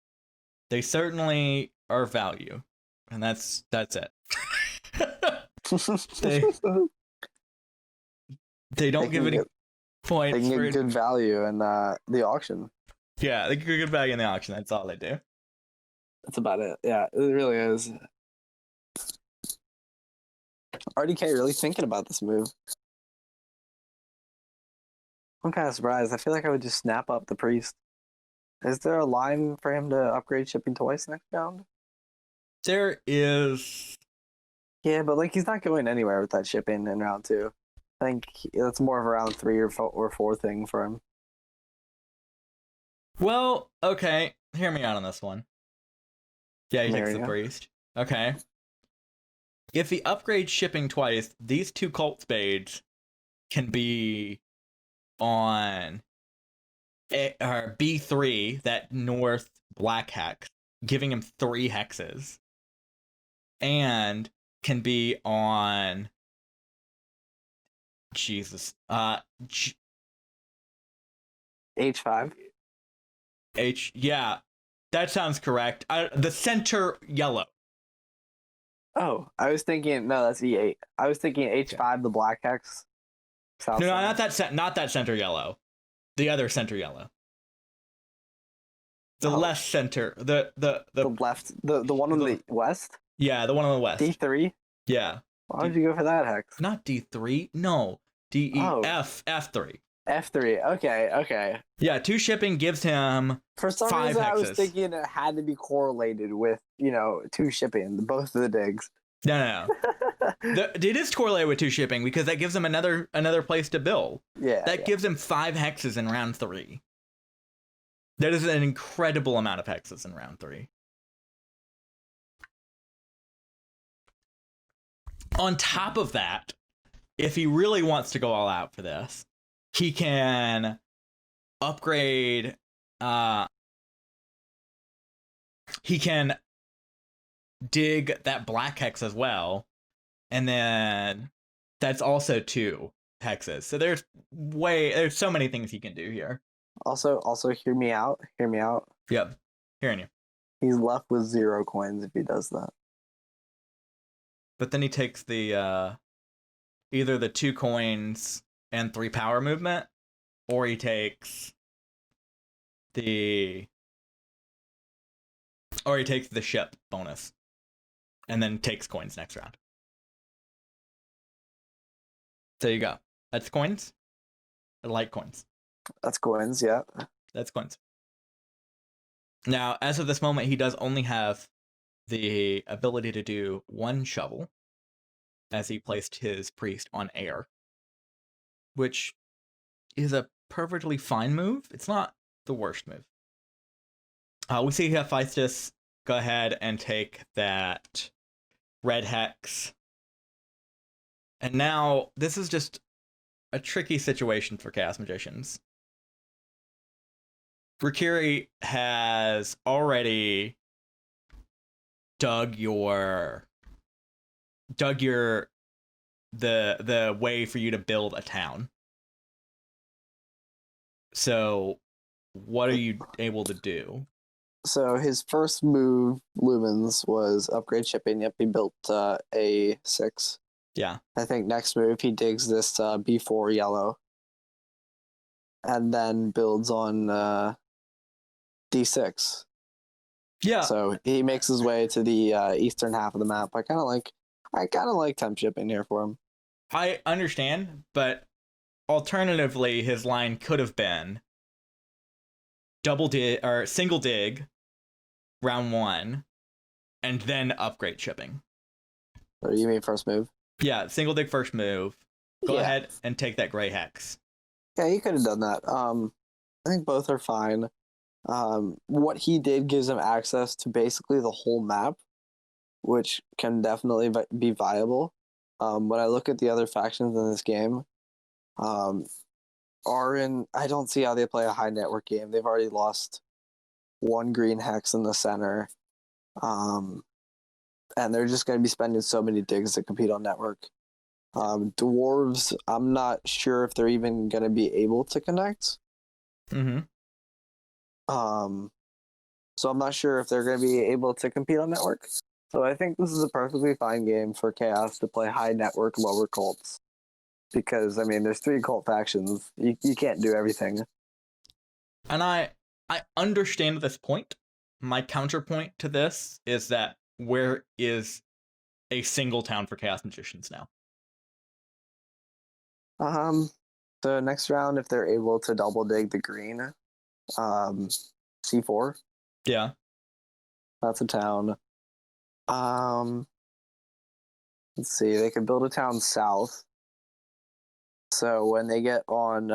Speaker 2: They certainly are value, and that's it. they don't give any points.
Speaker 3: They can get good value in the auction.
Speaker 2: Yeah, they can get good value in the auction. That's all they do.
Speaker 3: That's about it. Yeah, it really is. RDK really thinking about this move. I'm kind of surprised. I feel like I would just snap up the priest. Is there a line for him to upgrade shipping twice next round?
Speaker 2: There is.
Speaker 3: Yeah, but like he's not going anywhere with that shipping in round 2. I think that's more of a round 3 or 4 thing for him.
Speaker 2: Well, okay. Hear me out on this one. Yeah, he takes the priest. Okay. If he upgrades shipping twice, these 2 cult spades can be on B3, that north black hex, giving him 3 hexes, and can be on Jesus
Speaker 3: H5.
Speaker 2: Yeah, that sounds correct. The center yellow.
Speaker 3: Oh, I was thinking, no, that's E8. I was thinking H5, the black hex. South
Speaker 2: No,
Speaker 3: center.
Speaker 2: not that center yellow. The other center yellow. The left center. The
Speaker 3: left. The one on the west.
Speaker 2: Yeah, the one on the west.
Speaker 3: D3.
Speaker 2: Yeah.
Speaker 3: Why would you go for that hex?
Speaker 2: Not D3. No. F3.
Speaker 3: F3. Okay.
Speaker 2: Yeah, 2 shipping gives him
Speaker 3: For some
Speaker 2: 5
Speaker 3: reason,
Speaker 2: hexes.
Speaker 3: I was thinking it had to be correlated with 2 shipping, both of the digs.
Speaker 2: No. It is correlated with 2 shipping because that gives him another place to build.
Speaker 3: Yeah.
Speaker 2: That gives him 5 hexes in round 3. That is an incredible amount of hexes in round 3. On top of that, if he really wants to go all out for this, he can upgrade. He can dig that black hex as well, and then that's also 2 hexes. So there's so many things he can do here.
Speaker 3: Also, hear me out.
Speaker 2: Yep, hearing you.
Speaker 3: He's left with 0 coins if he does that.
Speaker 2: But then he takes the either the 2 coins and 3 power movement, or he takes the ship bonus, and then takes coins next round. There you go. That's coins. I like coins.
Speaker 3: That's coins, yeah.
Speaker 2: That's coins. Now, as of this moment, he does only have the ability to do 1 shovel, as he placed his priest on air, which is a perfectly fine move. It's not the worst move. We see Hefaistos go ahead and take that red hex. And now, this is just a tricky situation for Chaos Magicians. Rikiri has already dug the way for you to build a town. So what are you able to do?
Speaker 3: So his first move, Lumens, was upgrade shipping. Yep, he built A6.
Speaker 2: Yeah.
Speaker 3: I think next move he digs this B4 yellow. And then builds on D6.
Speaker 2: Yeah.
Speaker 3: So he makes his way to the eastern half of the map. I kind of like temp shipping here for him.
Speaker 2: I understand, but alternatively, his line could have been double dig or single dig round 1, and then upgrade shipping.
Speaker 3: Or you mean first move?
Speaker 2: Yeah, single dig first move. Go ahead and take that gray hex.
Speaker 3: Yeah, he could have done that. I think both are fine. What he did gives him access to basically the whole map, which can definitely be viable. When I look at the other factions in this game, I don't see how they play a high network game. They've already lost 1 green hex in the center. And they're just going to be spending so many digs to compete on network. Dwarves, I'm not sure if they're even going to be able to connect.
Speaker 2: Mm-hmm.
Speaker 3: So I'm not sure if they're going to be able to compete on network. So I think this is a perfectly fine game for Chaos to play high network, lower cults. Because, I mean, there's 3 cult factions. You can't do everything.
Speaker 2: And I understand at this point. My counterpoint to this is that where is a single town for Chaos Magicians now?
Speaker 3: So next round, if they're able to double dig the green, C4.
Speaker 2: Yeah.
Speaker 3: That's a town. Let's see, they could build a town south. So when they get on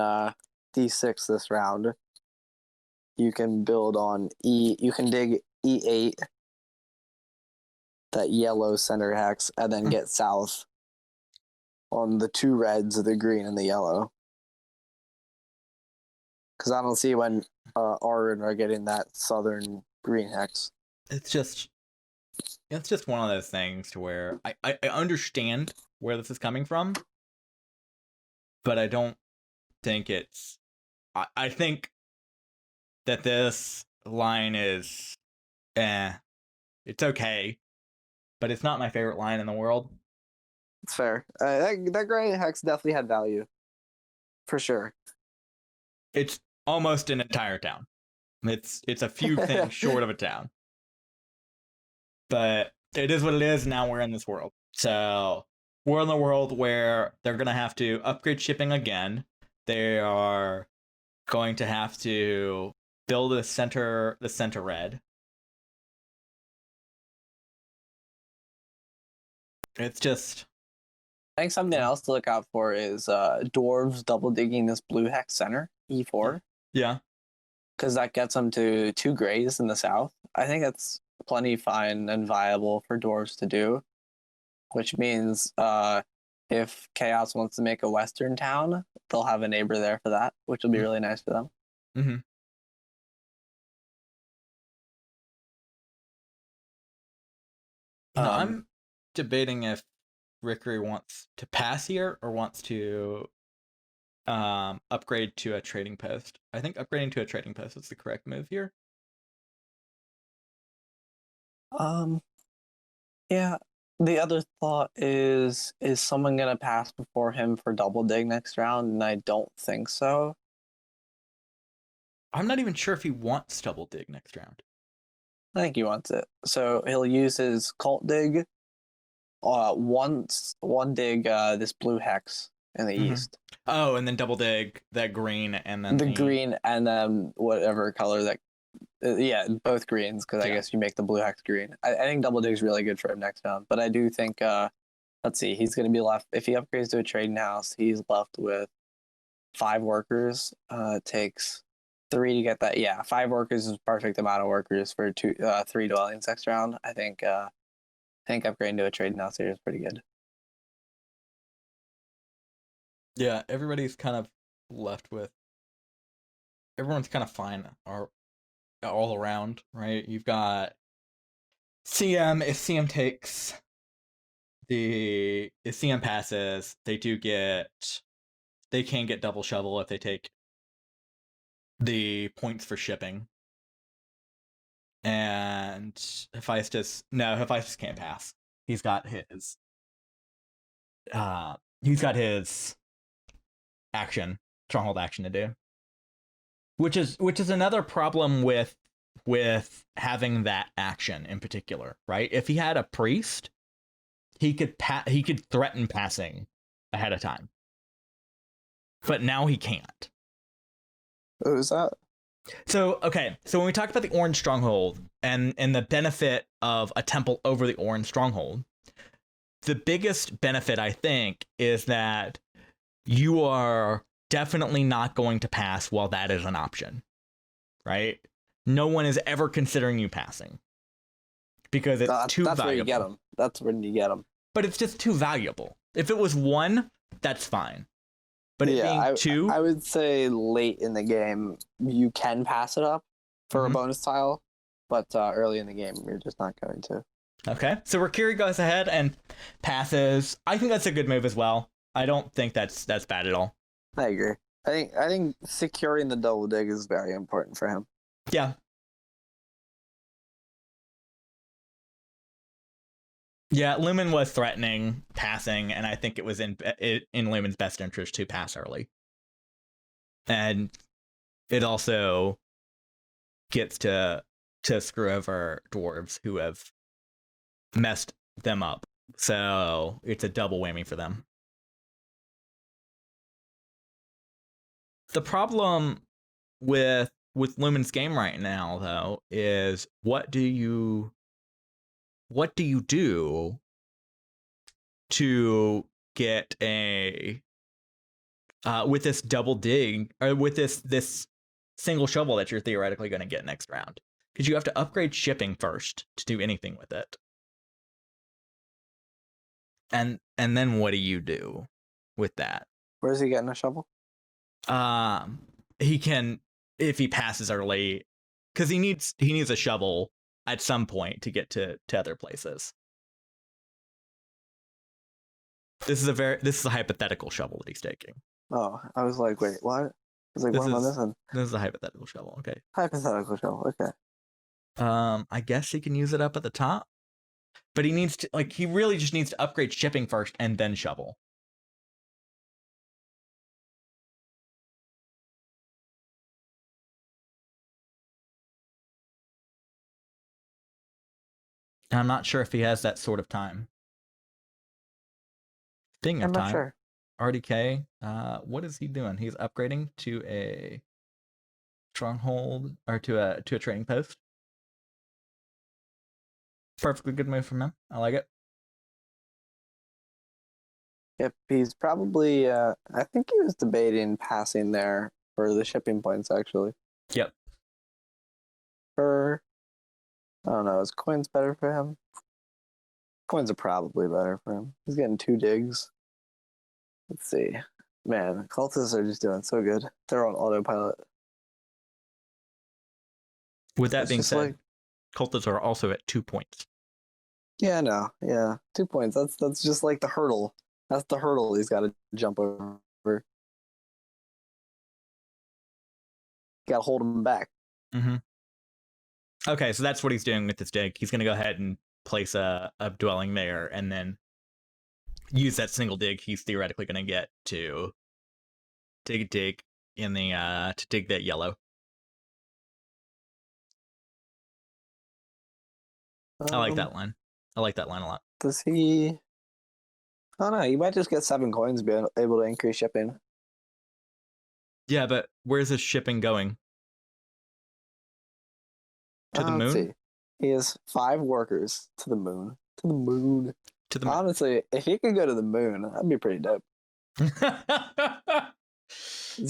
Speaker 3: D6 this round, you can build on you can dig E8, that yellow center hex, and then get south on the 2 reds, the green and the yellow. Because I don't see when Arin are getting that southern green hex.
Speaker 2: It's just one of those things to where I understand where this is coming from, but I don't think it's... I think that this line is... it's okay, but it's not my favorite line in the world.
Speaker 3: It's fair. That gray hex definitely had value. for sure.
Speaker 2: It's almost an entire town. It's a few things short of a town. But it is what it is. Now we're in this world. So we're in the world where they're going to have to upgrade shipping again. They are going to have to build the center red. It's just...
Speaker 3: I think something else to look out for is dwarves double digging this blue hex center, E4.
Speaker 2: Yeah.
Speaker 3: Because that gets them to 2 grays in the south. I think that's plenty fine and viable for dwarves to do. Which means if Chaos wants to make a western town, they'll have a neighbor there for that, which will be really nice for them.
Speaker 2: Mm-hmm. I'm debating if Rickery wants to pass here or wants to upgrade to a trading post. I think upgrading to a trading post is the correct move here.
Speaker 3: Yeah. The other thought is someone gonna pass before him for double dig next round? And I don't think so.
Speaker 2: I'm not even sure if he wants double dig next round.
Speaker 3: I think he wants it. So he'll use his cult dig. One dig this blue hex in the east.
Speaker 2: Oh, and then double dig that green, and then
Speaker 3: the green, and then whatever color that. Yeah, both greens, because I guess you make the blue hex green. I think double dig's really good for him next round, but I do think let's see, he's going to be left, if he upgrades to a trading house, he's left with 5 workers. It takes 3 to get that. Yeah, 5 workers is perfect amount of workers for 3 dwellings next round. I think upgrading to a trading house here is pretty good.
Speaker 2: Yeah, everybody's kind of left with... Everyone's kind of fine all around, right? You've got CM. If CM takes if CM passes, they can get double shovel if they take the points for shipping. And Hefaistos can't pass. He's got his stronghold action to do. Which is another problem with having that action in particular, right? If he had a priest, he could threaten passing ahead of time, but now he can't.
Speaker 3: What was that?
Speaker 2: So when we talk about the orange stronghold and the benefit of a temple over the orange stronghold, the biggest benefit, I think, is that you are definitely not going to pass while that is an option, right? No one is ever considering you passing because it's too valuable. That's where you get them.
Speaker 3: That's when you get them.
Speaker 2: But it's just too valuable. If it was 1, that's fine. But it being 2,
Speaker 3: I would say late in the game you can pass it up for a bonus tile, but early in the game you're just not going to.
Speaker 2: Okay, so Rikiri goes ahead and passes. I think that's a good move as well. I don't think that's bad at all.
Speaker 3: I agree. I think securing the double dig is very important for him.
Speaker 2: Yeah. Yeah, Lumin was threatening passing, and I think it was in Lumin's best interest to pass early. And it also gets to screw over dwarves who have messed them up. So it's a double whammy for them. The problem with Lumin's game right now, though, is what do you do to get a with this double dig, or with this single shovel that you're theoretically going to get next round? Because you have to upgrade shipping first to do anything with it. And then what do you do with that?
Speaker 3: Where's he getting a shovel?
Speaker 2: He can, if he passes early, because he needs a shovel at some point to get to other places. This is a hypothetical shovel that he's taking.
Speaker 3: Oh, I was like, wait, what? I was like, what am I missing?
Speaker 2: This is a hypothetical shovel. Okay.
Speaker 3: Hypothetical shovel. Okay.
Speaker 2: I guess he can use it up at the top, but he needs to, he really just needs to upgrade shipping first and then shovel. And I'm not sure if he has that sort of time. Speaking of
Speaker 3: I'm not
Speaker 2: time,
Speaker 3: sure.
Speaker 2: RDK, what is he doing? He's upgrading to a stronghold or to a trading post. Perfectly good move from him. I like it.
Speaker 3: Yep, he's probably. I think he was debating passing there for the shipping points. Actually,
Speaker 2: Yep.
Speaker 3: for I don't know. Is coins better for him? Coins are probably better for him. He's getting 2 digs. Let's see. Man, cultists are just doing so good. They're on autopilot.
Speaker 2: With that
Speaker 3: It's
Speaker 2: being
Speaker 3: just
Speaker 2: said,
Speaker 3: like,
Speaker 2: cultists are also at 2 points.
Speaker 3: yeah, no, yeah, 2 points. That's just like the hurdle. That's the hurdle he's got to jump over. Got to hold him back.
Speaker 2: Mm-hmm. Okay, so that's what he's doing with this dig. He's going to go ahead and place a dwelling there, and then use that single dig he's theoretically going to get to dig in the to dig that yellow. I like that line. I like that line a lot.
Speaker 3: Does he? I don't know. You might just get 7 coins being able to increase shipping.
Speaker 2: Yeah, but where's his shipping going? To the
Speaker 3: Let's
Speaker 2: moon?
Speaker 3: see. He has 5 workers to the moon. To the moon.
Speaker 2: To the moon.
Speaker 3: Honestly, if he could go to the moon, that'd be pretty dope. Is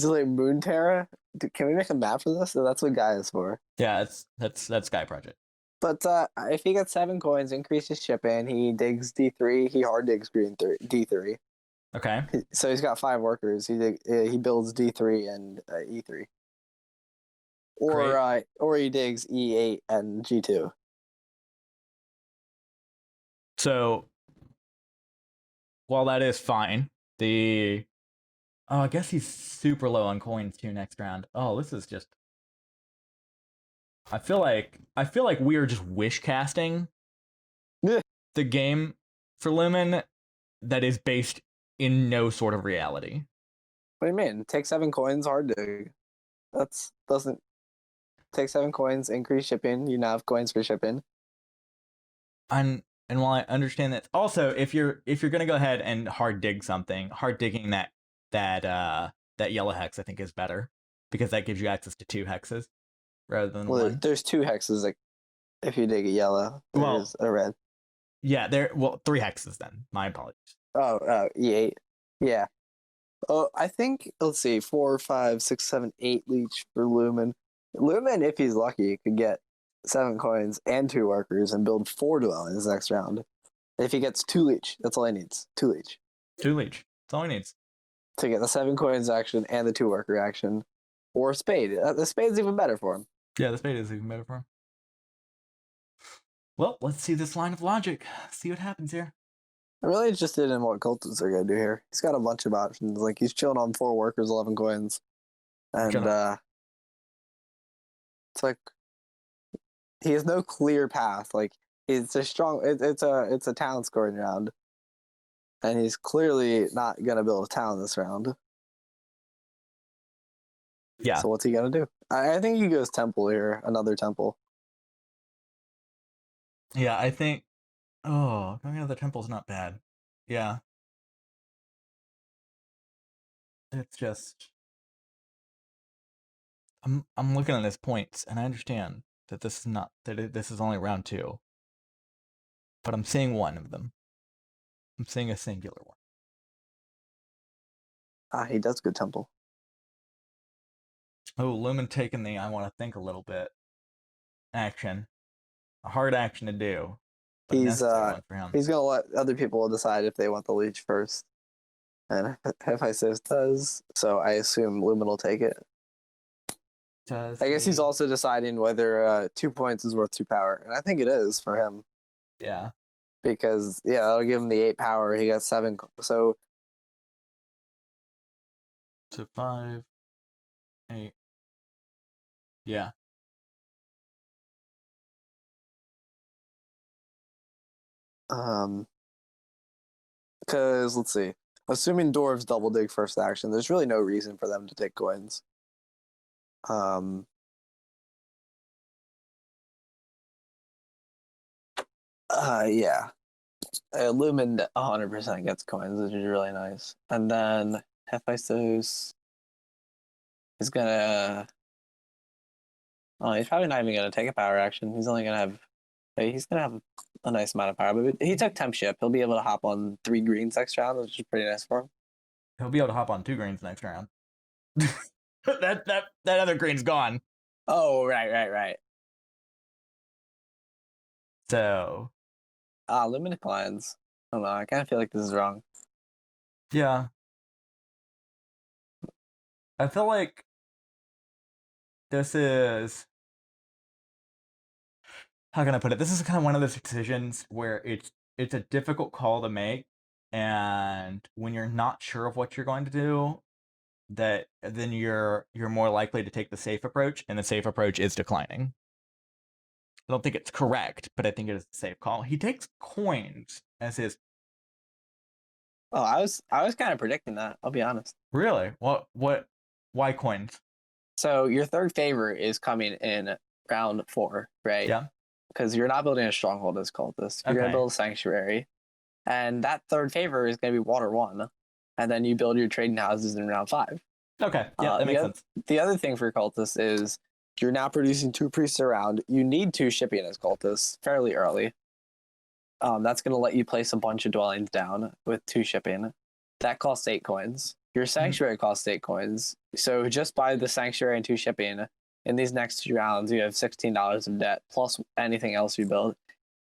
Speaker 3: it like Moon Terra? Can we make a map for this? That's what Gaia is for.
Speaker 2: Yeah, that's Sky Project.
Speaker 3: But if he gets 7 coins, increases shipping, he digs D3, he hard digs D3.
Speaker 2: Okay.
Speaker 3: So he's got 5 workers. He builds D3 and E3. Or he digs E8 and G2.
Speaker 2: So while that is fine, I guess he's super low on coins too next round. Oh, this is just I feel like we are just wish casting the game for Lumin that is based in no sort of reality.
Speaker 3: What do you mean? Take 7 coins, hard dig. Doesn't take 7 coins, increase shipping. You now have coins for shipping.
Speaker 2: And while I understand that, also if you're gonna go ahead and hard dig something, hard digging that yellow hex I think is better because that gives you access to 2 hexes rather than 1.
Speaker 3: There's 2 hexes. Like if you dig a yellow, there's a red.
Speaker 2: Yeah, 3 hexes then. My apologies.
Speaker 3: Oh, E8. Yeah. Oh, I think, let's see, 4, 5, 6, 7, 8 leech for Lumin. Lumin, if he's lucky, could get 7 coins and 2 workers and build 4 dwellings next round. If he gets 2 leech, that's all he needs. 2 leech.
Speaker 2: 2 leech. That's all he needs.
Speaker 3: To get the 7 coins action and the 2 worker action. Or spade. The spade's even better for him.
Speaker 2: Yeah, the spade is even better for him. Well, let's see this line of logic. See what happens here.
Speaker 3: I'm really interested in what cultists are going to do here. He's got a bunch of options. Like, he's chilling on 4 workers, 11 coins. And, it's like, he has no clear path. Like, it's a town scoring round. And he's clearly not going to build a town this round.
Speaker 2: Yeah.
Speaker 3: So what's he going to do? I think he goes temple here. Another temple.
Speaker 2: Yeah, I think... Oh, going to the temple's not bad. Yeah. It's just... I'm looking at his points, and I understand that this is not... this is only round 2. But I'm seeing one of them. I'm seeing a singular one.
Speaker 3: He does go temple.
Speaker 2: Oh, Lumin taking the I want to think a little bit action. A hard action to do. But
Speaker 3: He's
Speaker 2: one for him.
Speaker 3: He's gonna let other people decide if they want the leech first. And Hefaistos does, so I assume Lumin will take it. I guess he's also deciding whether 2 points is worth 2 power. And I think it is for him.
Speaker 2: Yeah.
Speaker 3: Because that'll give him the 8 power. He got 7, so
Speaker 2: 5, 8. Yeah.
Speaker 3: Because let's see, assuming dwarves double dig first action, there's really no reason for them to take coins. Yeah. Lumin 100% gets coins, which is really nice. And then Hefaistos is gonna. Oh, he's probably not even gonna take a power action. He's only gonna have. He's gonna have a nice amount of power, but he took temp ship. He'll be able to hop on 3 greens next round, which is pretty nice for him.
Speaker 2: He'll be able to hop on 2 greens next round. that other green's gone.
Speaker 3: Oh, right.
Speaker 2: So.
Speaker 3: Lumin declines. I don't know. I kind of feel like this is wrong.
Speaker 2: Yeah. I feel like this is, how can I put it? This is kind of one of those decisions where it's a difficult call to make, and when you're not sure of what you're going to do, that then you're more likely to take the safe approach, and the safe approach is declining. I don't think it's correct, but I think it is a safe call. He takes coins as his.
Speaker 3: Oh, I was kind of predicting that. I'll be honest.
Speaker 2: Really? Why coins?
Speaker 3: So your third favor is coming in round 4, right?
Speaker 2: Yeah.
Speaker 3: Because you're not building a stronghold as cultist. You're gonna build a sanctuary, and that third favor is gonna be water 1, and then you build your trading houses in round 5.
Speaker 2: Okay. Yeah, that makes sense.
Speaker 3: The other thing for cultists is you're now producing 2 priests around. You need 2 shipping as cultists fairly early. That's going to let you place a bunch of dwellings down with 2 shipping. That costs 8 coins. Your sanctuary costs 8 coins. So just by the sanctuary and 2 shipping, in these next 2 rounds, you have $16 of debt plus anything else you build.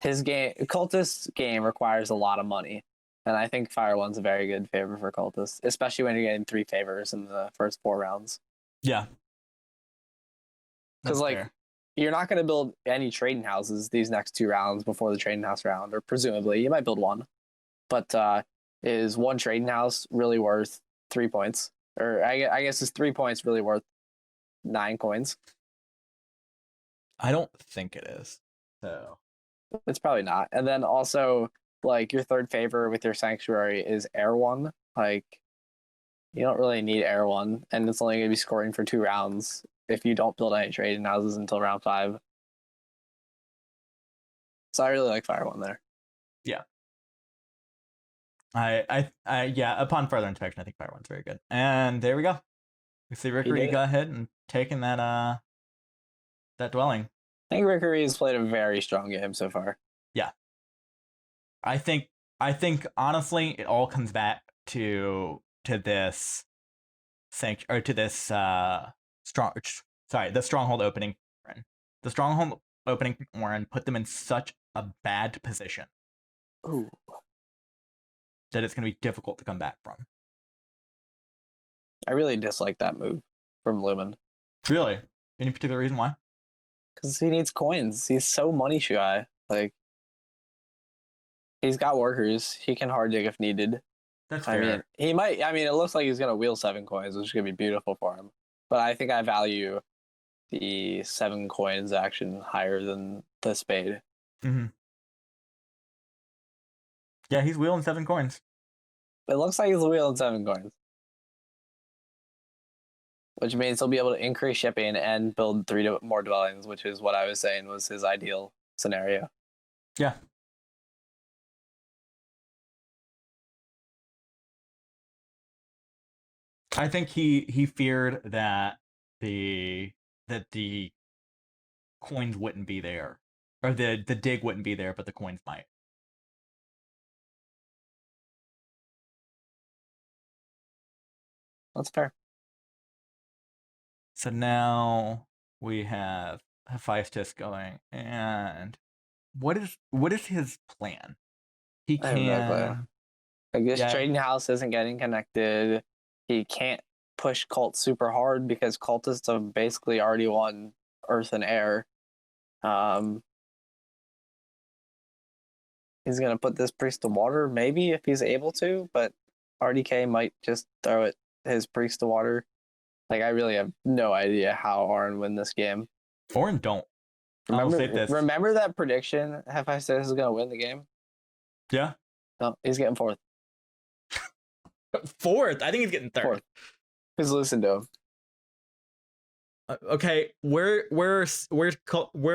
Speaker 3: Cultist game requires a lot of money. And I think Fire 1's a very good favor for cultists, especially when you're getting 3 favors in the first 4 rounds.
Speaker 2: Yeah.
Speaker 3: Because you're not going to build any trading houses these next 2 rounds before the trading house round, or presumably you might build one. But is 1 trading house really worth 3 points? Or I guess is 3 points really worth 9 coins?
Speaker 2: I don't think it is. So
Speaker 3: it's probably not. And then also, like, your third favor with your sanctuary is Air 1. Like, you don't really need Air 1, and it's only going to be scoring for 2 rounds if you don't build any trading houses until round 5. So I really like Fire 1 there.
Speaker 2: Yeah. Yeah, upon further inspection, I think Fire 1's very good. And there we go. We see Rickery go ahead and taking that dwelling.
Speaker 3: I think Rickery has played a very strong game so far.
Speaker 2: Yeah. I think honestly it all comes back to this the stronghold opening. The stronghold opening Warren put them in such a bad position.
Speaker 3: Ooh.
Speaker 2: That it's going to be difficult to come back from.
Speaker 3: I really dislike that move from Lumin.
Speaker 2: Really? Any particular reason why?
Speaker 3: Because he needs coins. He's so money shy. Like, he's got workers. He can hard dig if needed.
Speaker 2: That's fair.
Speaker 3: I mean, he might. I mean, it looks like he's gonna wheel 7 coins, which is gonna be beautiful for him. But I think I value the 7 coins action higher than the spade.
Speaker 2: Mm-hmm. Yeah, he's wheeling 7 coins.
Speaker 3: It looks like he's wheeling 7 coins. Which means he'll be able to increase shipping and build 3 more dwellings, which is what I was saying was his ideal scenario.
Speaker 2: Yeah. I think he feared that the coins wouldn't be there, or the dig wouldn't be there, but the coins might.
Speaker 3: That's fair.
Speaker 2: So now we have Hefaistos going, and what is his plan? He can.
Speaker 3: I have no clue. Like, this trading house isn't getting connected. He can't push cult super hard because cultists have basically already won Earth and Air. He's gonna put this priest to water, maybe if he's able to, but RDK might just throw his priest to water. Like, I really have no idea how Arn win this game.
Speaker 2: Arn don't.
Speaker 3: Remember that prediction? Hefaistos is gonna win the game.
Speaker 2: Yeah.
Speaker 3: No, he's getting 4th.
Speaker 2: 4th? I think he's getting 3rd.
Speaker 3: 4th. Who's listening to him?
Speaker 2: Okay, where are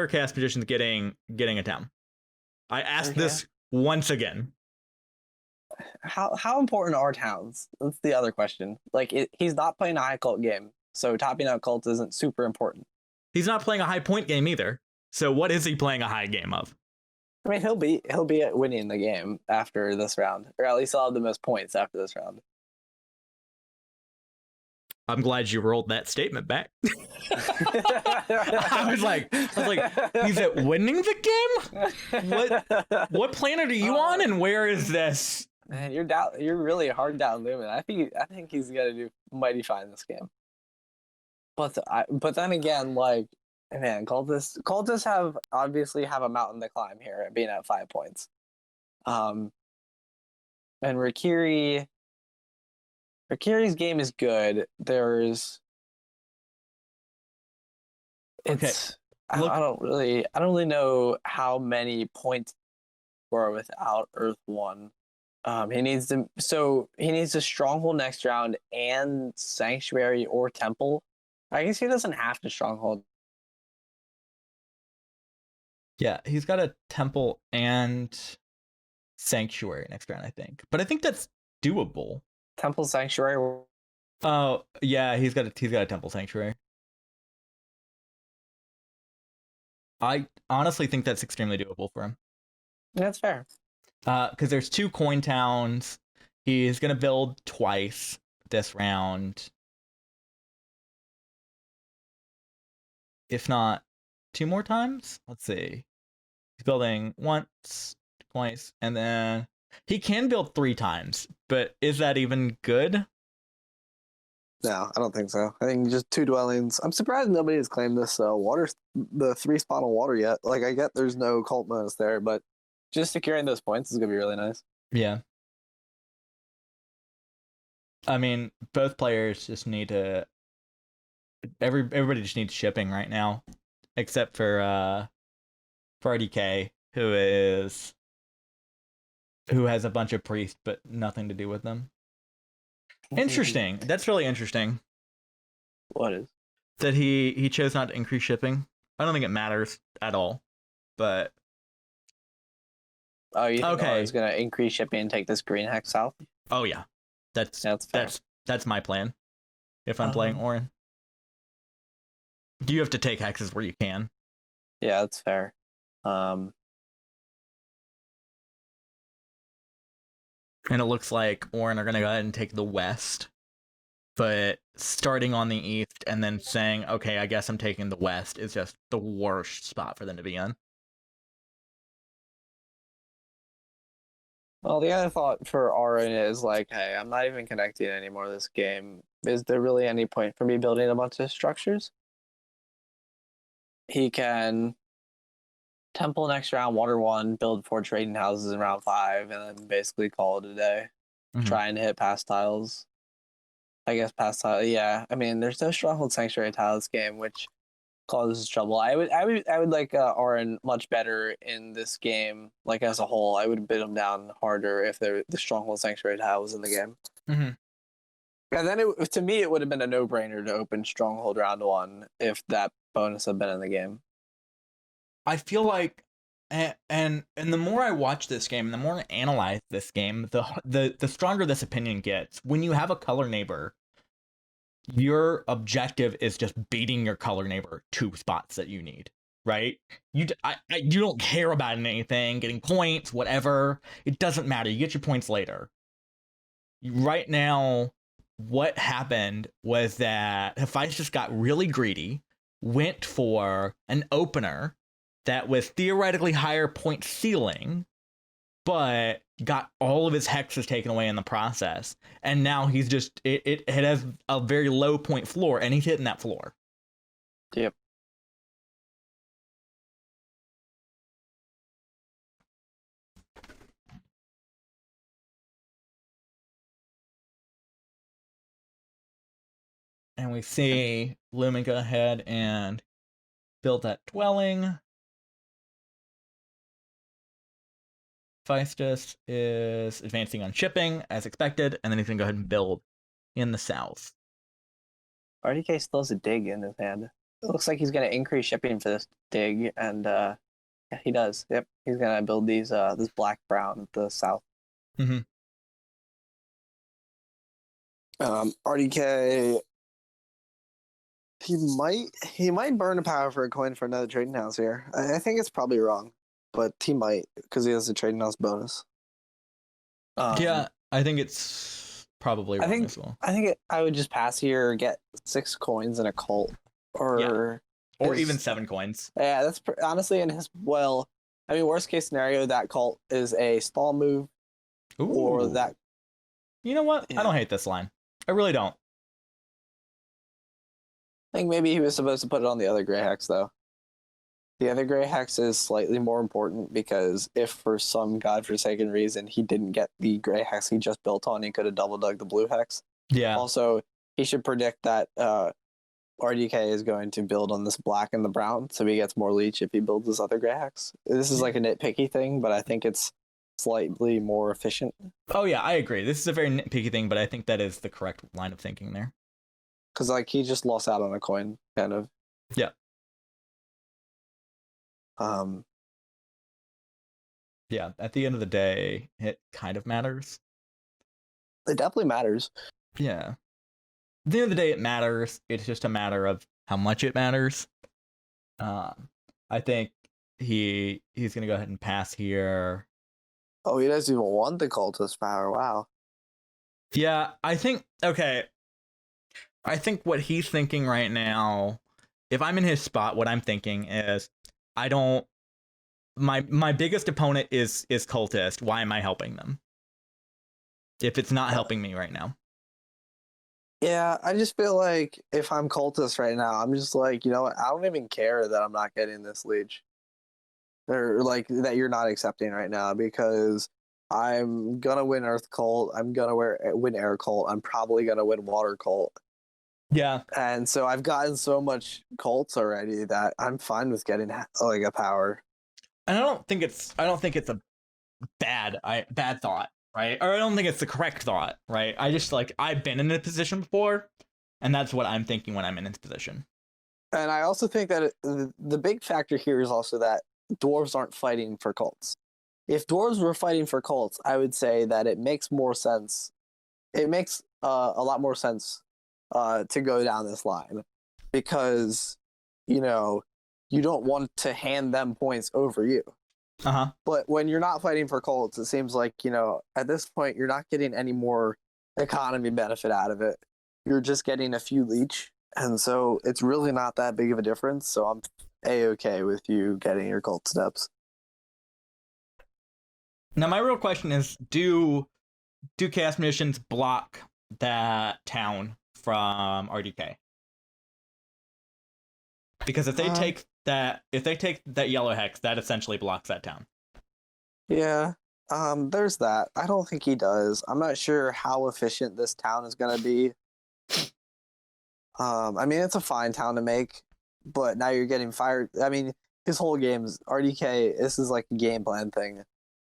Speaker 2: cast magicians getting a town? I asked
Speaker 3: Okay.
Speaker 2: this once again.
Speaker 3: How important are towns? That's the other question. Like, he's not playing a high cult game, so topping out cult isn't super important.
Speaker 2: He's not playing a high point game either. So what is he playing a high game of?
Speaker 3: I mean, he'll be winning the game after this round, or at least he'll have the most points after this round.
Speaker 2: I'm glad you rolled that statement back. I was like, he's at winning the game? What planet are you on, and where is this?
Speaker 3: Man, you're really hard down Lumin. I think he's gonna do mighty fine this game. But then again, like, man, cultists obviously have a mountain to climb here at being at 5 points. And Rikiri's game is good. I don't really know how many points were without Earth 1. He needs a stronghold next round and sanctuary or temple. I guess he doesn't have to stronghold.
Speaker 2: Yeah, he's got a temple and sanctuary next round, I think. But I think that's doable.
Speaker 3: Temple sanctuary.
Speaker 2: Oh yeah, he's got a temple sanctuary. I honestly think that's extremely doable for him.
Speaker 3: That's fair.
Speaker 2: Because there's 2 coin towns. He's gonna build twice this round, if not 2 more times. Let's see. He's building once, twice, and then he can build 3 times. But is that even good?
Speaker 3: No, I don't think so. I think just 2 dwellings. I'm surprised nobody has claimed this the 3 spawn on water yet. Like, I get there's no cult bonus there, but just securing those points is gonna be really nice.
Speaker 2: Yeah. I mean, both players just need to. Everybody just needs shipping right now, except for RDK, who has a bunch of priests but nothing to do with them. Interesting. That's really interesting.
Speaker 3: What is?
Speaker 2: That he chose not to increase shipping. I don't think it matters at all, but.
Speaker 3: Oh, you think
Speaker 2: okay.
Speaker 3: Aura's gonna increase shipping and take this green hex south?
Speaker 2: Oh yeah, that's my plan. If I'm playing Orin, you have to take hexes where you can.
Speaker 3: Yeah, that's fair.
Speaker 2: And it looks like Orin are gonna go ahead and take the west, but starting on the east and then saying, okay, I guess I'm taking the west is just the worst spot for them to be in.
Speaker 3: Well, the other thought for Auron is like, hey, I'm not even connecting anymore this game. Is there really any point for me building a bunch of structures? He can temple next round, water 1, build 4 trading houses in round 5, and then basically call it a day.
Speaker 2: Mm-hmm.
Speaker 3: Try and hit past tiles. I guess past tiles, yeah. I mean, there's no stronghold sanctuary tile this game, which causes trouble. I would like Auron much better in this game, like as a whole. I would bid him down harder if the stronghold sanctuary tile was in the game.
Speaker 2: Mm-hmm.
Speaker 3: And then to me, it would have been a no-brainer to open stronghold round 1 if that bonus had been in the game.
Speaker 2: I feel like, and the more I watch this game, and the more I analyze this game, the stronger this opinion gets. When you have a color neighbor, your objective is just beating your color neighbor 2 spots that you need, right? You don't care about anything, getting points, whatever. It doesn't matter. You get your points later. Right now, what happened was that Hefaistos got really greedy, went for an opener that was theoretically higher point ceiling, but got all of his hexes taken away in the process. And now he's just, it has a very low point floor, and he's hitting that floor.
Speaker 3: Yep.
Speaker 2: And we see Lumin go ahead and build that dwelling. Hefaistos is advancing on shipping as expected, and then he's gonna go ahead and build in the south.
Speaker 3: RDK still has a dig in his hand. It looks like he's gonna increase shipping for this dig and Yeah, he does. Yep, he's gonna build these this black brown at the south.
Speaker 2: Mm-hmm.
Speaker 3: RDK. He might burn a power for a coin for another trading house here. I think it's probably wrong, but he might because he has a trading house bonus.
Speaker 2: Yeah, I think it's probably wrong as well.
Speaker 3: I would just pass here, or get 6 coins and a cult, or
Speaker 2: even 7 coins.
Speaker 3: Yeah, that's honestly in his worst case scenario, that cult is a stall move.
Speaker 2: Ooh.
Speaker 3: Or that.
Speaker 2: You know what? Yeah. I don't hate this line. I really don't.
Speaker 3: I think maybe he was supposed to put it on the other gray hex, though. The other gray hex is slightly more important because if for some godforsaken reason he didn't get the gray hex he just built on, he could have double dug the blue hex.
Speaker 2: Yeah.
Speaker 3: Also, he should predict that RDK is going to build on this black and the brown, so he gets more leech if he builds this other gray hex. This is like a nitpicky thing, but I think it's slightly more efficient.
Speaker 2: Oh yeah, I agree. This is a very nitpicky thing, but I think that is the correct line of thinking there.
Speaker 3: Because like he just lost out on a coin, kind of.
Speaker 2: Yeah. Yeah, at the end of the day, it kind of matters.
Speaker 3: It definitely matters.
Speaker 2: Yeah. At the end of the day, it matters. It's just a matter of how much it matters. I think he's gonna go ahead and pass here.
Speaker 3: Oh, he doesn't even want the cultist power. Wow.
Speaker 2: Yeah, I think what he's thinking right now, if I'm in his spot, what I'm thinking is, my biggest opponent is cultist. Why am I helping them? If it's not helping me right now.
Speaker 3: Yeah, I just feel like if I'm cultist right now, I'm just like, you know what? I don't even care that I'm not getting this leech. Or like that you're not accepting right now, because I'm gonna win Earth Cult, I'm gonna win Air Cult, I'm probably gonna win Water Cult.
Speaker 2: Yeah.
Speaker 3: And so I've gotten so much cults already that I'm fine with getting like a power.
Speaker 2: And I don't think it's a bad thought, right? Or I don't think it's the correct thought, right? I just I've been in a position before, and that's what I'm thinking when I'm in this position.
Speaker 3: And I also think that the big factor here is also that dwarves aren't fighting for cults. If dwarves were fighting for cults, I would say that it makes more sense. It makes a lot more sense to go down this line, because you don't want to hand them points over you. But when you're not fighting for cults, it seems like at this point you're not getting any more economy benefit out of it. You're just getting a few leech, and so it's really not that big of a difference. So I'm A-okay with you getting your cult steps.
Speaker 2: Now my real question is, do chaos missions block that town from RDK? Because if they take that yellow hex, that essentially blocks that town.
Speaker 3: Yeah. There's that. I don't think he does. I'm not sure how efficient this town is gonna be. I mean, it's a fine town to make, but now you're getting fired. I mean, his whole game's RDK. This is like a game plan thing.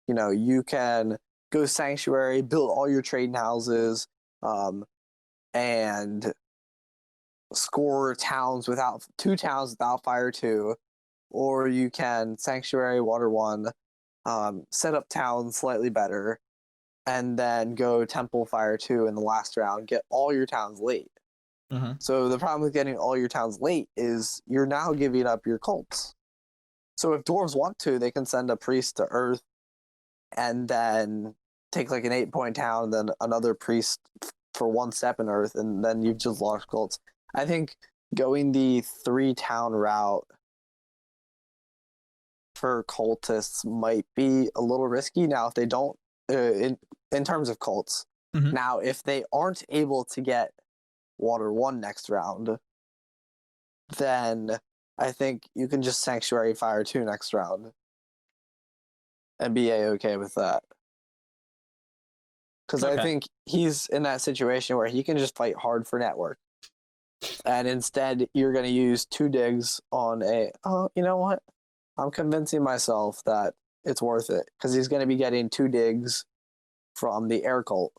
Speaker 3: You can go sanctuary, build all your trading houses, and score two towns without fire 2, or you can sanctuary water 1, set up towns slightly better, and then go temple fire 2 in the last round, get all your towns late. So the problem with getting all your towns late is you're now giving up your cults. So if dwarves want to, they can send a priest to Earth and then take like an 8-point town, and then another priest for 1 step in Earth, and then you've just lost cults. I think going the 3-town route for cultists might be a little risky. Now, if they don't, in terms of cults, now if they aren't able to get Water 1 next round, then I think you can just Sanctuary Fire 2 next round and be A-okay with that. Because I think he's in that situation where he can just fight hard for network. And instead, you're going to use 2 digs on you know what? I'm convincing myself that it's worth it, because he's going to be getting 2 digs from the air cult.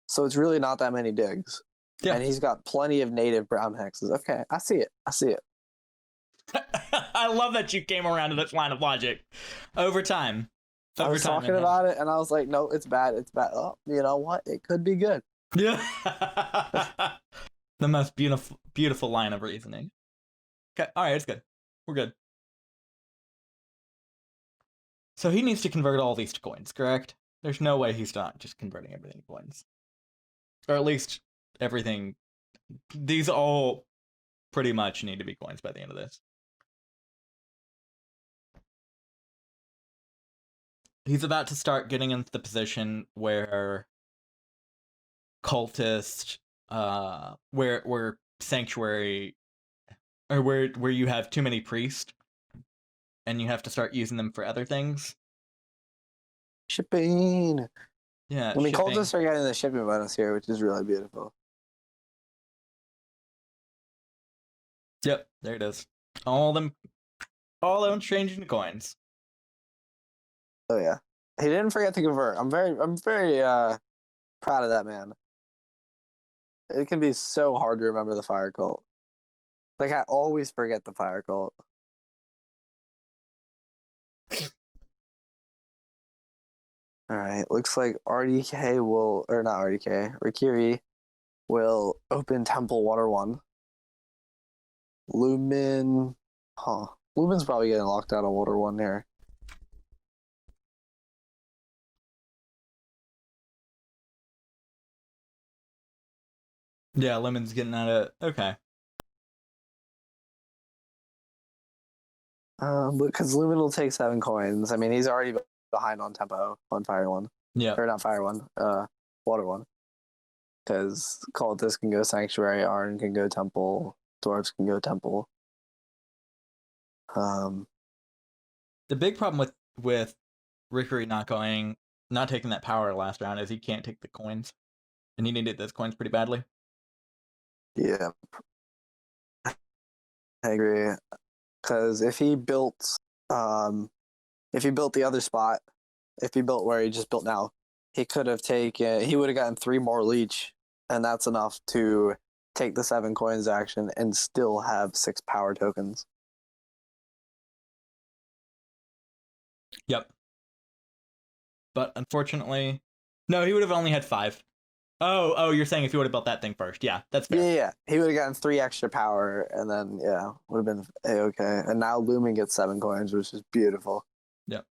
Speaker 3: So it's really not that many digs. Yeah. And he's got plenty of native brown hexes. Okay, I see it.
Speaker 2: I love that you came around to this line of logic. Over time.
Speaker 3: I was talking about it, and I was like, no, it's bad. It's bad. Oh, you know what? It could be good.
Speaker 2: Yeah. The most beautiful line of reasoning. Okay, alright, it's good. We're good. So he needs to convert all these to coins, correct? There's no way he's not just converting everything to coins. Or at least everything. These all pretty much need to be coins by the end of this. He's about to start getting into the position where cultist, where sanctuary, or where you have too many priests, and you have to start using them for other things.
Speaker 3: Shipping.
Speaker 2: Yeah,
Speaker 3: I mean,
Speaker 2: shipping.
Speaker 3: cultists are getting the shipping bonus here, which is really beautiful.
Speaker 2: Yep, there it is. All them changing to coins.
Speaker 3: Oh yeah, he didn't forget to convert. I'm very proud of that man. It can be so hard to remember the fire cult. Like, I always forget the fire cult. Alright, looks like RDK will, or not RDK, Rikiri will open Temple Water 1. Lumin, Lumin's probably getting locked out of Water 1 here.
Speaker 2: Yeah, Lemon's getting out of... Okay.
Speaker 3: Because Lumin will take 7 coins. I mean, he's already behind on tempo on Fire 1.
Speaker 2: Yeah.
Speaker 3: Or not Fire 1, Water 1. Because Cultist can go Sanctuary, Arn can go Temple, Dwarves can go Temple.
Speaker 2: The big problem with Rickery not taking that power last round is he can't take the coins. And he needed those coins pretty badly.
Speaker 3: Yeah. I agree. Because if he built the other spot, if he built where he just built now, he would have gotten 3 more leech, and that's enough to take the 7 coins action and still have 6 power tokens.
Speaker 2: Yep. But unfortunately, no, he would have only had 5. Oh, you're saying if he would have built that thing first. Yeah, that's fair.
Speaker 3: Yeah. He would have gotten 3 extra power, and then, would have been A-okay. And now Lumin gets 7 coins, which is beautiful.
Speaker 2: Yep.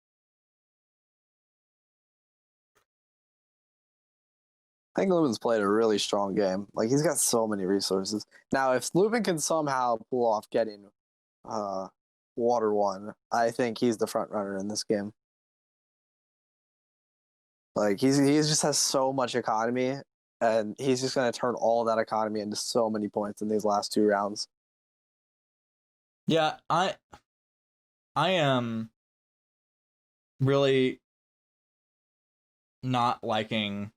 Speaker 3: I think Lumin's played a really strong game. Like, he's got so many resources. Now, if Lumin can somehow pull off getting Water 1, I think he's the front runner in this game. Like, he just has so much economy, and he's just going to turn all of that economy into so many points in these last 2 rounds.
Speaker 2: Yeah, I am really not liking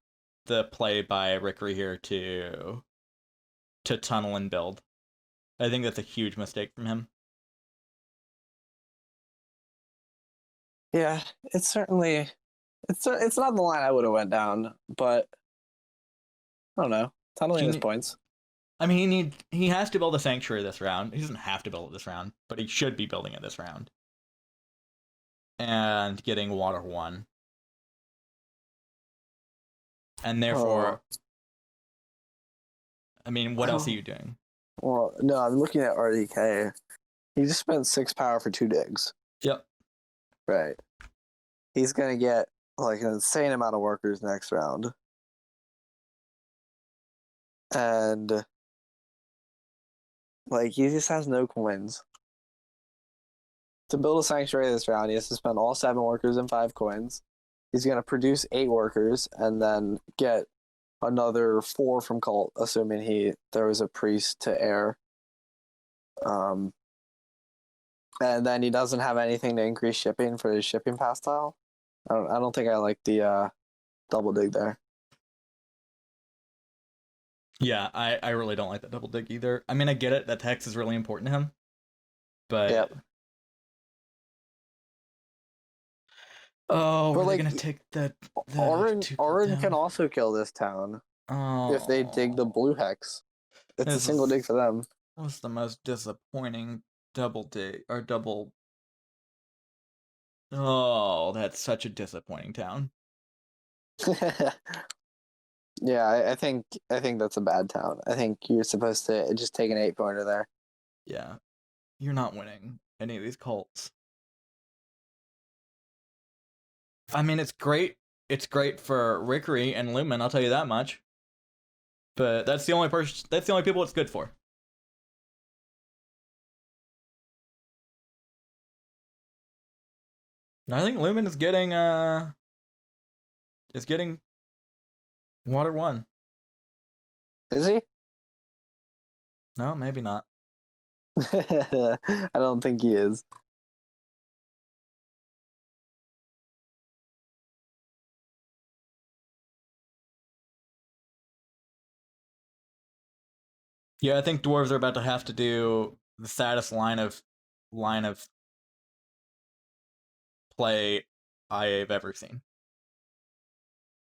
Speaker 2: the play by Rickery here to tunnel and build. I think that's a huge mistake from him.
Speaker 3: Yeah, it's certainly it's not the line I would have went down, but I don't know. Tunneling his points.
Speaker 2: I mean, he has to build a sanctuary this round. He doesn't have to build it this round, but he should be building it this round. And getting Water 1. And therefore, I mean, what else are you doing?
Speaker 3: Well, no, I'm looking at RDK. He just spent 6 power for 2 digs.
Speaker 2: Yep.
Speaker 3: Right. He's going to get like an insane amount of workers next round. And like, he just has no coins. To build a sanctuary this round, he has to spend all 7 workers and 5 coins. He's going to produce 8 workers and then get another 4 from Cult, assuming there was a priest to air. And then he doesn't have anything to increase shipping for his shipping pass tile. I don't think I like the double dig there.
Speaker 2: Yeah, I really don't like that double dig either. I mean, I get it. That hex is really important to him. But...
Speaker 3: Yep.
Speaker 2: Oh, we're going to take the
Speaker 3: Orin can also kill this town if they dig the blue hex. It's a single dig for them.
Speaker 2: That was the most disappointing Double D or double. Oh, that's such a disappointing town.
Speaker 3: Yeah, I think that's a bad town. I think you're supposed to just take an 8-pointer there.
Speaker 2: Yeah, you're not winning any of these cults. I mean, it's great. It's great for Rickery and Lumin. I'll tell you that much. But that's the only person. That's the only people it's good for. I think Lumin is getting Water 1.
Speaker 3: Is he?
Speaker 2: No, maybe not.
Speaker 3: I don't think he is.
Speaker 2: Yeah, I think dwarves are about to have to do the saddest line of play I've ever seen.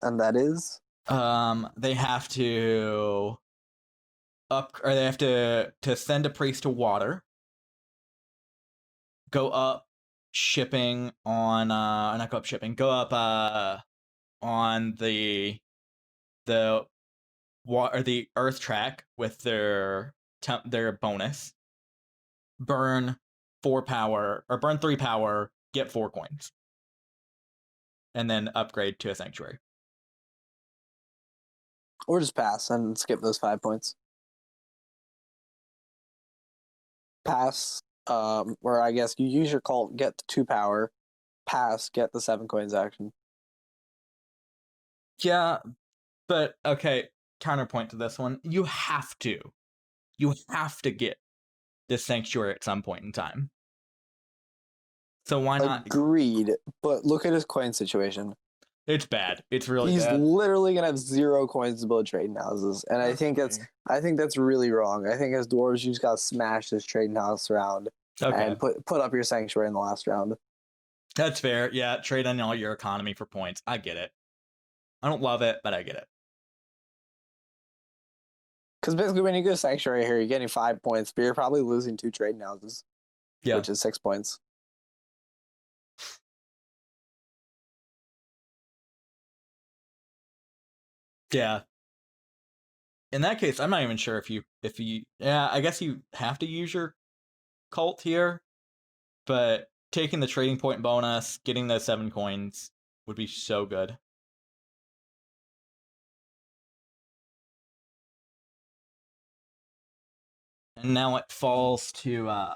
Speaker 3: And that is?
Speaker 2: They have to they have to send a priest to water, go up shipping on not go up shipping, go up on the earth track with their bonus, burn 4 power or burn 3 power, get 4 coins, and then upgrade to a sanctuary.
Speaker 3: Or just pass and skip those 5 points. Pass, where I guess you use your cult, get the 2 power, pass, get the 7 coins action.
Speaker 2: Yeah, but okay, counterpoint to this one. You have to get this sanctuary at some point in time. So why not?
Speaker 3: Agreed, but look at his coin situation.
Speaker 2: It's bad. It's really
Speaker 3: He's
Speaker 2: bad.
Speaker 3: literally gonna have 0 coins to build trading houses, and I think that's really wrong. I think as dwarves, you just gotta smash this trading house round and put up your sanctuary in the last round.
Speaker 2: That's fair. Yeah, trade on all your economy for points. I get it. I don't love it, but I get it.
Speaker 3: Because basically, when you go sanctuary here, you're getting 5 points, but you're probably losing 2 trading houses, which is 6 points.
Speaker 2: Yeah. In that case, I'm not even sure if you yeah, I guess you have to use your cult here, but taking the trading point bonus, getting those 7 coins would be so good. And now it falls to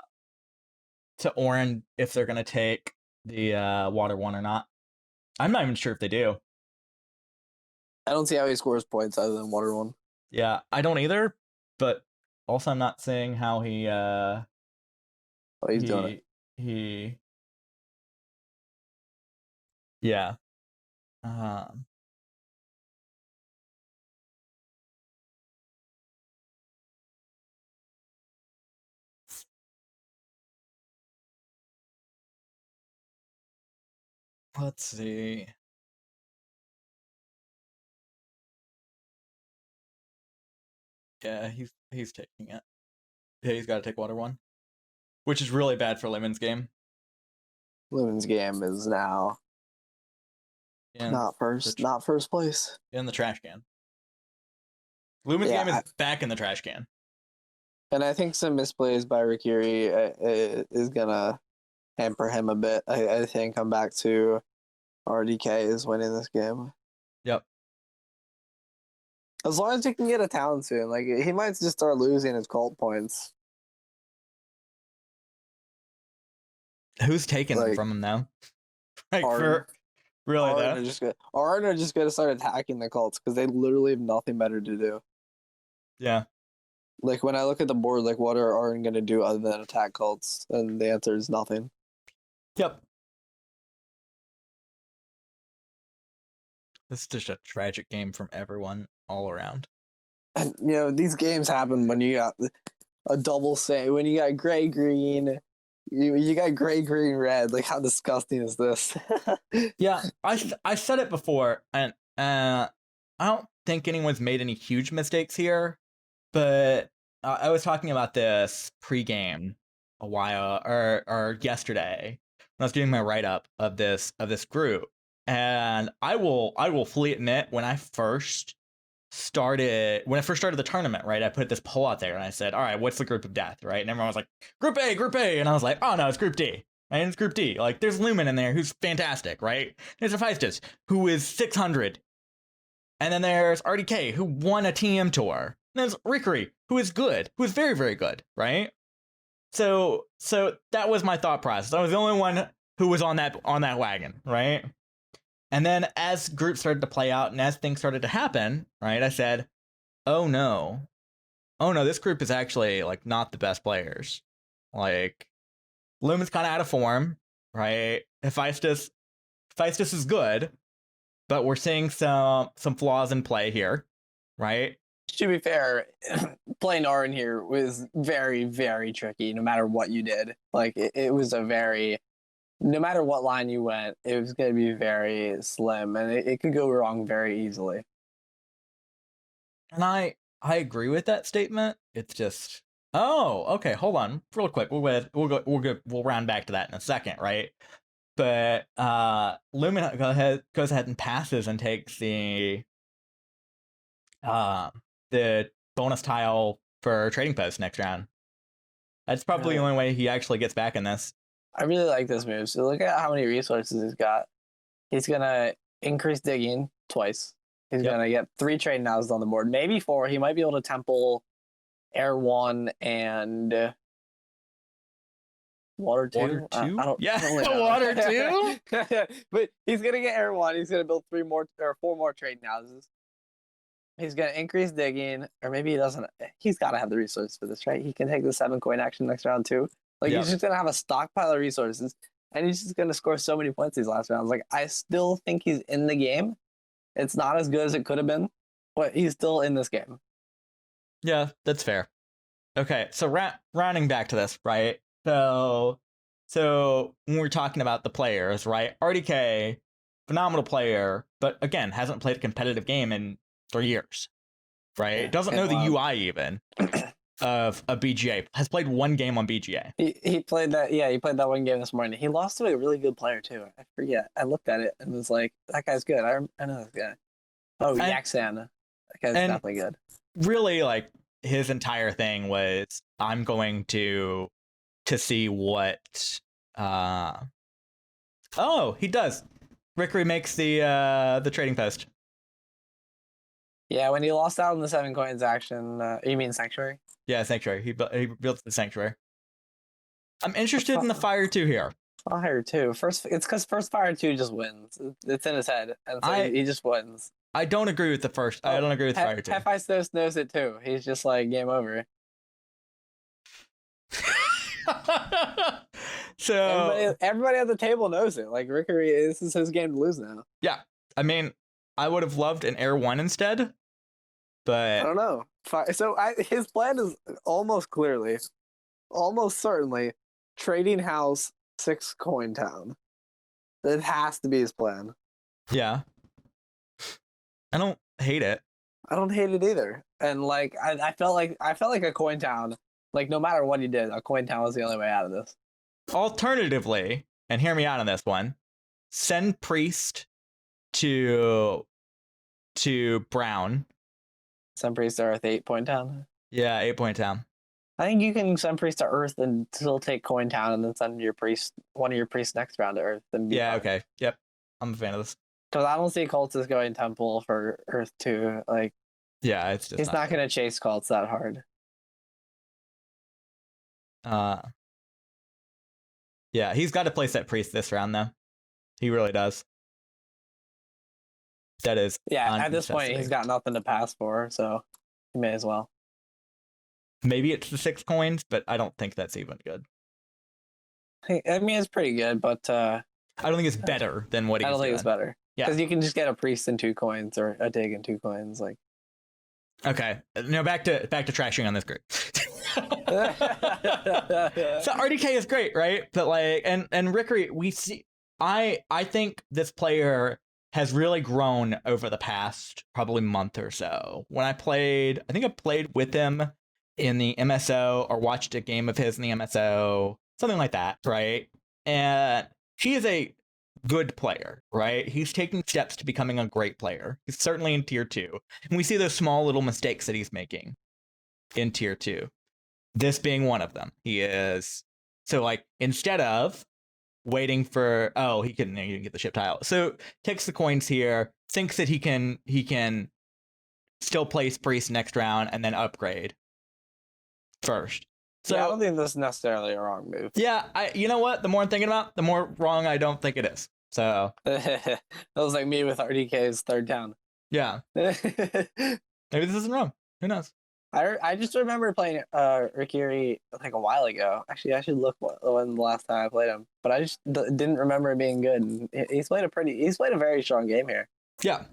Speaker 2: Orin if they're gonna take the water 1 or not. I'm not even sure if they do.
Speaker 3: I don't see how he scores points other than water 1.
Speaker 2: Yeah, I don't either, but also I'm not saying how he
Speaker 3: he's doing
Speaker 2: it. Yeah. Let's see. Yeah, he's taking it. Yeah, he's got to take water 1, which is really bad for Lumin's game.
Speaker 3: Lumin's game is now not first place.
Speaker 2: In the trash can. Lumin's game is back in the trash can.
Speaker 3: And I think some misplays by Rikiri is gonna hamper him a bit. I think I'm back to RDK is winning this game.
Speaker 2: Yep.
Speaker 3: As long as he can get a town soon, like he might just start losing his cult points.
Speaker 2: Who's taking them from him now? Like Arden.
Speaker 3: Arden are just gonna start attacking the cults because they literally have nothing better to do.
Speaker 2: Yeah.
Speaker 3: Like when I look at the board, like what are Arden gonna do other than attack cults? And the answer is nothing.
Speaker 2: Yep. This is just a tragic game from everyone all around.
Speaker 3: And these games happen when you got a double when you got gray green. You got gray, green, red. Like, how disgusting is this?
Speaker 2: Yeah, I said it before, and I don't think anyone's made any huge mistakes here, but I was talking about this pre-game a while or yesterday when I was doing my write up of this group, and I will fully admit when I first started the tournament, right, I put this poll out there and I said, all right, what's the group of death, right? And everyone was like, Group A, and I was like, oh no, it's Group D. And it's Group D. Like, there's Lumin in there, who's fantastic, right? There's Hefaistos, who is 600. And then there's RDK, who won a TM tour. And there's Rickery, who is good, who is very, very good, right? So that was my thought process. I was the only one who was on that wagon, right? And then as groups started to play out and as things started to happen, right, I said, oh no, this group is actually, like, not the best players. Like, Lumin's kind of out of form, right? Hefaistos is good, but we're seeing some flaws in play here, right?
Speaker 3: To be fair, playing Auron here was very, very tricky no matter what you did. Like, it was no matter what line you went, it was going to be very slim, and it could go wrong very easily.
Speaker 2: And I agree with that statement. It's just, oh, okay, hold on, real quick. We'll round back to that in a second, right? But Lumin goes ahead and passes and takes the bonus tile for trading post next round. That's probably the only way he actually gets back in this.
Speaker 3: I really like this move. So look at how many resources he's got. He's gonna increase digging twice. He's gonna get 3 trading houses on the board, maybe 4. He might be able to temple Air 1 and Water 2.
Speaker 2: Water 2?
Speaker 3: I don't know.
Speaker 2: Water 2?
Speaker 3: But he's gonna get Air 1. He's gonna build 4 more trading houses. He's gonna increase digging, or maybe he doesn't. He's gotta have the resources for this, right? He can take the 7 coin action next round too. Like, he's just gonna have a stockpile of resources, and he's just gonna score so many points these last rounds. Like, I still think he's in the game. It's not as good as it could have been, but he's still in this game.
Speaker 2: Yeah, that's fair. Okay, so rounding back to this, right? So when we're talking about the players, right? RDK, phenomenal player, but again, hasn't played a competitive game in 3 years, right? Doesn't know the UI even of a BGA. Has played 1 game on BGA.
Speaker 3: He played that. Yeah, he played that 1 game this morning. He lost to a really good player too. I forget. I looked at it and was like, that guy's good. I know this guy. Oh, Yaxan. That guy's definitely good.
Speaker 2: Really, like, his entire thing was, I'm going to see what. Oh, he does. Rickery makes the trading post.
Speaker 3: Yeah, when he lost out on the 7 coins action, you mean Sanctuary?
Speaker 2: Yeah, Sanctuary. He built the Sanctuary. I'm interested in the Fire 2 here.
Speaker 3: Fire 2. It's because first Fire 2 just wins. It's in his head, and so he just wins.
Speaker 2: I don't agree with the first. I don't agree with Fire 2.
Speaker 3: Hefaistos knows it too. He's just like, game over.
Speaker 2: So
Speaker 3: everybody at the table knows it. Like, Rickery, this is his game to lose now.
Speaker 2: Yeah, I mean, I would have loved an Air 1 instead, but
Speaker 3: I don't know. So his plan is almost certainly, trading house 6 coin town. That has to be his plan.
Speaker 2: Yeah, I don't hate it.
Speaker 3: I don't hate it either. And like, I felt like a coin town. Like, no matter what he did, a coin town was the only way out of this.
Speaker 2: Alternatively, and hear me out on this one, send Priest to Brown.
Speaker 3: Send Priest to Earth 8-point town.
Speaker 2: Yeah, 8-point town.
Speaker 3: I think you can send Priest to Earth and still take coin town, and then send one of your priests next round to Earth.
Speaker 2: Yeah, okay. Yep. I'm a fan of this.
Speaker 3: Because I don't see Cultist going Temple for Earth 2. Like,
Speaker 2: yeah, it's just
Speaker 3: he's not going to chase cults that hard.
Speaker 2: Yeah, he's got to place that Priest this round, though. He really does. That is.
Speaker 3: Yeah, at this point, he's got nothing to pass for, so he may as well.
Speaker 2: Maybe it's the 6 coins, but I don't think that's even good.
Speaker 3: I mean, it's pretty good, but
Speaker 2: I don't think it's better than what he's doing.
Speaker 3: I don't think it's better.
Speaker 2: Yeah,
Speaker 3: because you can just get a priest and 2 coins, or a dig and 2 coins. Like,
Speaker 2: okay, no, back to trashing on this group. So RDK is great, right? But like, and Rickery, we see. I think this player has really grown over the past probably month or so. When I think I played with him in the MSO or watched a game of his in the MSO, something like that, right? And he is a good player, right? He's taking steps to becoming a great player. He's certainly in tier 2. And we see those small little mistakes that he's making in tier 2. This being one of them. He is so like instead of waiting for he can get the ship tile. So takes the coins here, thinks that he can still place priest next round and then upgrade first. So
Speaker 3: yeah, I don't think this is necessarily a wrong move.
Speaker 2: Yeah, you know what? The more I'm thinking about, the more wrong I don't think it is. So
Speaker 3: that was like me with RDK's third town.
Speaker 2: yeah, maybe this isn't wrong. Who knows?
Speaker 3: I just remember playing Rikiri like a while ago. Actually, I should look when the last time I played him, but I just didn't remember it being good. He's played a very strong game here.
Speaker 2: Yeah.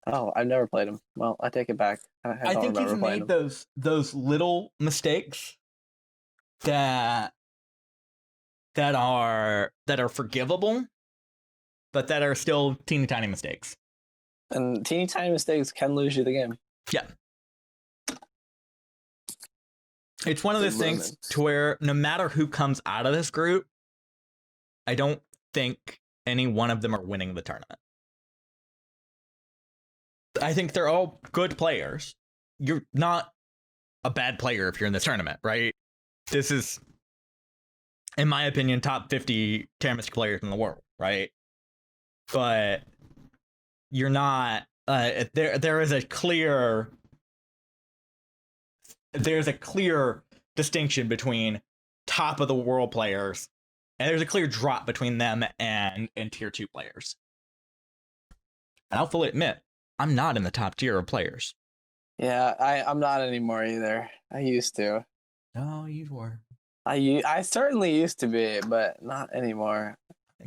Speaker 3: Oh, I've never played him. Well, I take it back.
Speaker 2: I think he's made those little mistakes that are forgivable, but that are still teeny tiny mistakes.
Speaker 3: And teeny tiny mistakes can lose you the game.
Speaker 2: Yeah. It's one of those things to where no matter who comes out of this group, I don't think any one of them are winning the tournament. I think they're all good players. You're not a bad player if you're in this tournament, right? This is, in my opinion, top 50 Terra Mystica players in the world, right? But you're not. There's a clear distinction between top of the world players, and there's a clear drop between them and tier 2 players. And I'll fully admit, I'm not in the top tier of players.
Speaker 3: Yeah, I'm not anymore either. I used to.
Speaker 2: No, you were.
Speaker 3: I certainly used to be, but not anymore.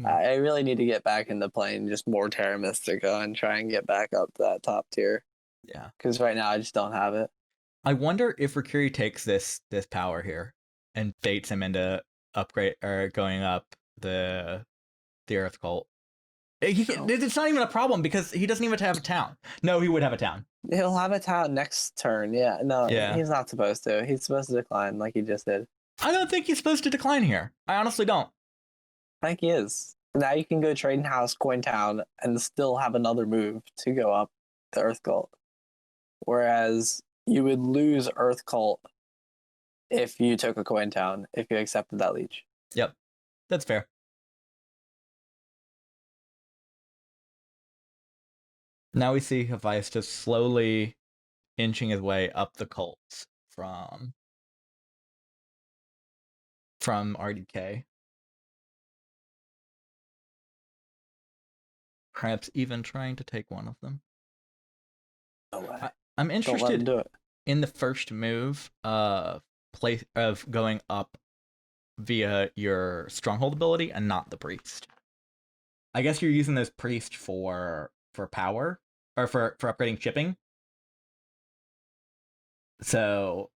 Speaker 3: I really need to get back into playing just more Terra Mystica and try and get back up to that top tier.
Speaker 2: Yeah.
Speaker 3: Because right now I just don't have it.
Speaker 2: I wonder if Rikiri takes this power here and baits him into upgrade or going up the Earth Cult. It's not even a problem because he doesn't even have a town. No, he would have a town.
Speaker 3: He'll have a town next turn. Yeah, no,
Speaker 2: Yeah.
Speaker 3: He's not supposed to. He's supposed to decline like he just did.
Speaker 2: I don't think he's supposed to decline here. I honestly don't.
Speaker 3: I think he is. Now you can go Trading House, Coin Town, and still have another move to go up the Earth Cult. Whereas you would lose Earth Cult if you took a Coin Town, if you accepted that leech.
Speaker 2: Yep, that's fair. Now we see Hefaistos slowly inching his way up the cults from RDK. Perhaps even trying to take one of them.
Speaker 3: No way.
Speaker 2: I'm interested
Speaker 3: do it.
Speaker 2: in the first move of going up via your stronghold ability and not the priest. I guess you're using this priest for power or for upgrading shipping. So,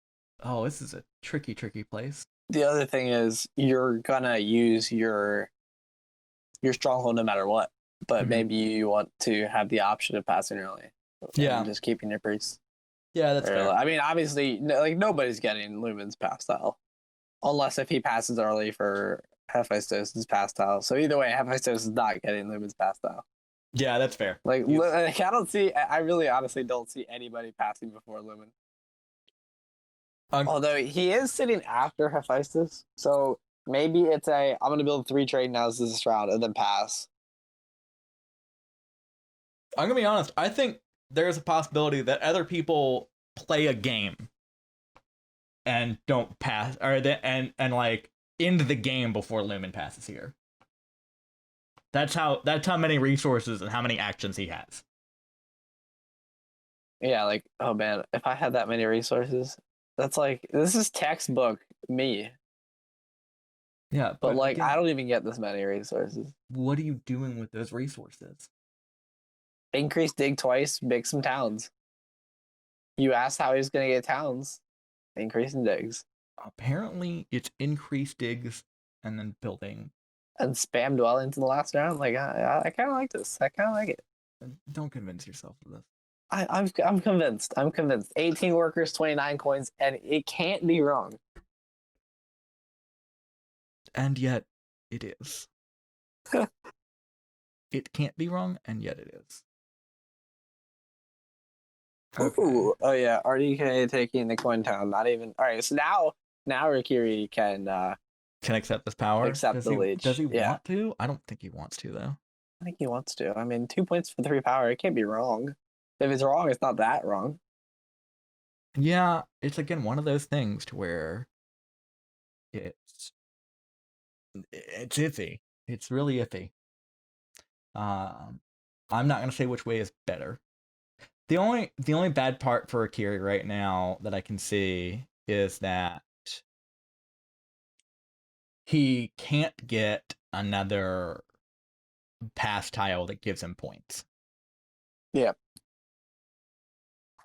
Speaker 2: this is a tricky place.
Speaker 3: The other thing is you're gonna use your stronghold no matter what, but maybe you want to have the option of passing early.
Speaker 2: Yeah,
Speaker 3: and just keeping your priest.
Speaker 2: Yeah, that's fair.
Speaker 3: I mean, obviously, like nobody's getting Lumin's pass tile, unless if he passes early for Hefaistos' pass tile. So either way, Hefaistos is not getting Lumin's pass tile.
Speaker 2: Yeah, that's fair.
Speaker 3: Like I really honestly don't see anybody passing before Lumin. Although he is sitting after Hefaistos, so maybe it's I'm going to build 3 trading houses this round and then pass.
Speaker 2: I'm going to be honest. I think there's a possibility that other people play a game and don't pass, or and like end the game before Lumin passes here. That's how many resources and how many actions he has.
Speaker 3: Yeah, like, oh man, if I had that many resources, that's like, this is textbook me.
Speaker 2: Yeah,
Speaker 3: but like, again, I don't even get this many resources.
Speaker 2: What are you doing with those resources?
Speaker 3: Increase dig twice, make some towns. You asked how he's going to get towns. Increasing digs.
Speaker 2: Apparently, it's increased digs and then building.
Speaker 3: And spam dwellings in the last round. Like, I kind of like this. I kind of like it.
Speaker 2: Don't convince yourself of this.
Speaker 3: I'm convinced. I'm convinced. 18 workers, 29 coins, and it can't be wrong.
Speaker 2: And yet, it is. It can't be wrong, and yet it is. Okay.
Speaker 3: Ooh, oh yeah, RDK taking the coin town. Not even. All right, so now Rikiri can
Speaker 2: accept this power.
Speaker 3: Accept the leech.
Speaker 2: Does he want to? I don't think he wants to, though.
Speaker 3: I think he wants to. I mean, 2 points for 3 power. It can't be wrong. If it's wrong, it's not that wrong.
Speaker 2: Yeah, it's again one of those things to where it's iffy. It's really iffy. I'm not gonna say which way is better. The only bad part for Akiri right now that I can see is that he can't get another pass tile that gives him points.
Speaker 3: Yeah.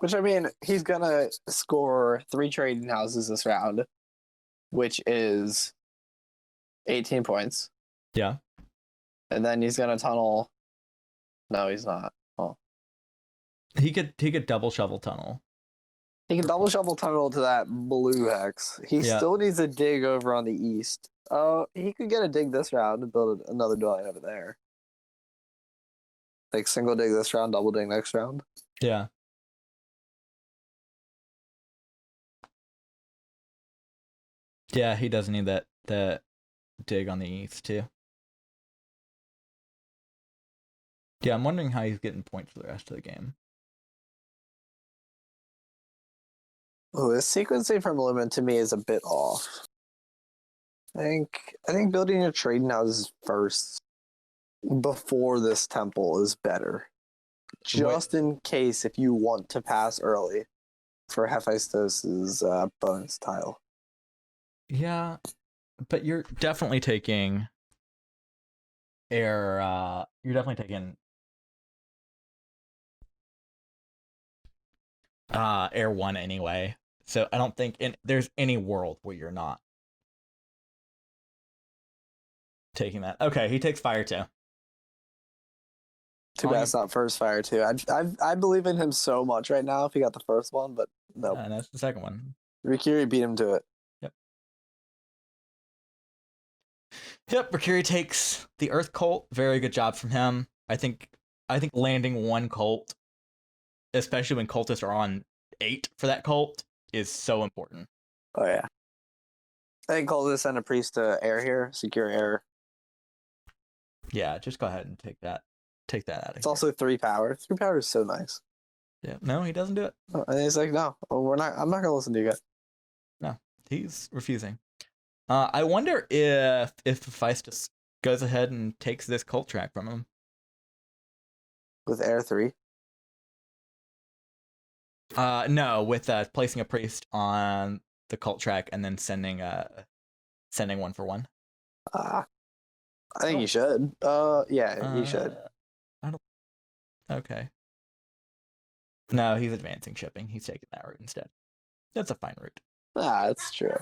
Speaker 3: Which, I mean, he's gonna score 3 trading houses this round, which is 18 points.
Speaker 2: Yeah.
Speaker 3: And then he's gonna tunnel. No, he's not. Oh.
Speaker 2: He could double shovel tunnel.
Speaker 3: He can double shovel tunnel to that blue hex. He still needs a dig over on the east. Oh, he could get a dig this round and build another dwelling over there. Like single dig this round, double dig next round.
Speaker 2: Yeah. Yeah, he does need that dig on the east too. Yeah, I'm wondering how he's getting points for the rest of the game.
Speaker 3: Oh, this sequencing from Lumin to me is a bit off. I think building your trading houses first before this temple is better. Just in case if you want to pass early for Hefaistos' bonus tile.
Speaker 2: Yeah, but you're definitely taking air. You're definitely taking air 1 anyway. So I don't think there's any world where you're not taking that. Okay, he takes fire 2.
Speaker 3: Too bad it's not first fire 2. I believe in him so much right now if he got the first one, but no.
Speaker 2: And that's the second one.
Speaker 3: Rikiri beat him to it.
Speaker 2: Yep, Rikiri takes the Earth Cult. Very good job from him. I think landing 1 cult, especially when cultists are on 8 for that cult, is so important.
Speaker 3: Oh yeah. I think cultists send a priest to air here, secure air.
Speaker 2: Yeah, just go ahead and take that out of here.
Speaker 3: It's also 3 power. 3 power is so nice.
Speaker 2: Yeah, no, he doesn't do it.
Speaker 3: And he's like, no, I'm not gonna listen to you guys.
Speaker 2: No, he's refusing. I wonder if Hefaistos goes ahead and takes this cult track from him.
Speaker 3: With air 3?
Speaker 2: No, with placing a priest on the cult track and then sending 1 for 1.
Speaker 3: I think he should. Yeah, he should.
Speaker 2: I don't. Okay. No, he's advancing shipping. He's taking that route instead. That's a fine route.
Speaker 3: That's true.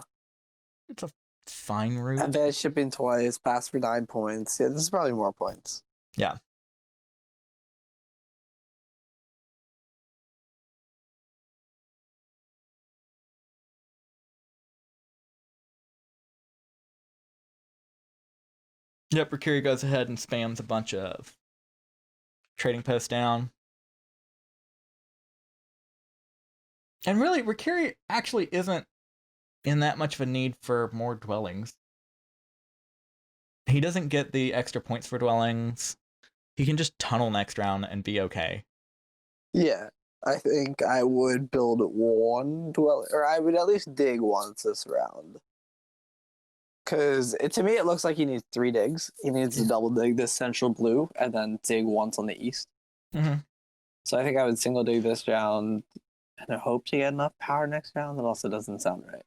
Speaker 2: It's a fine route.
Speaker 3: Advanced shipping twice, pass for 9 points. Yeah, this is probably more points.
Speaker 2: Yeah. Yep, Rikiri goes ahead and spams a bunch of trading posts down. And really, Rikiri actually isn't in that much of a need for more dwellings. He doesn't get the extra points for dwellings. He can just tunnel next round and be okay.
Speaker 3: Yeah, I think I would build 1 dwelling, or I would at least dig once this round. Because to me, it looks like he needs 3 digs. He needs to double dig this central blue and then dig once on the east.
Speaker 2: Mm-hmm.
Speaker 3: So I think I would single dig this round and I hope to get enough power next round. That also doesn't sound right.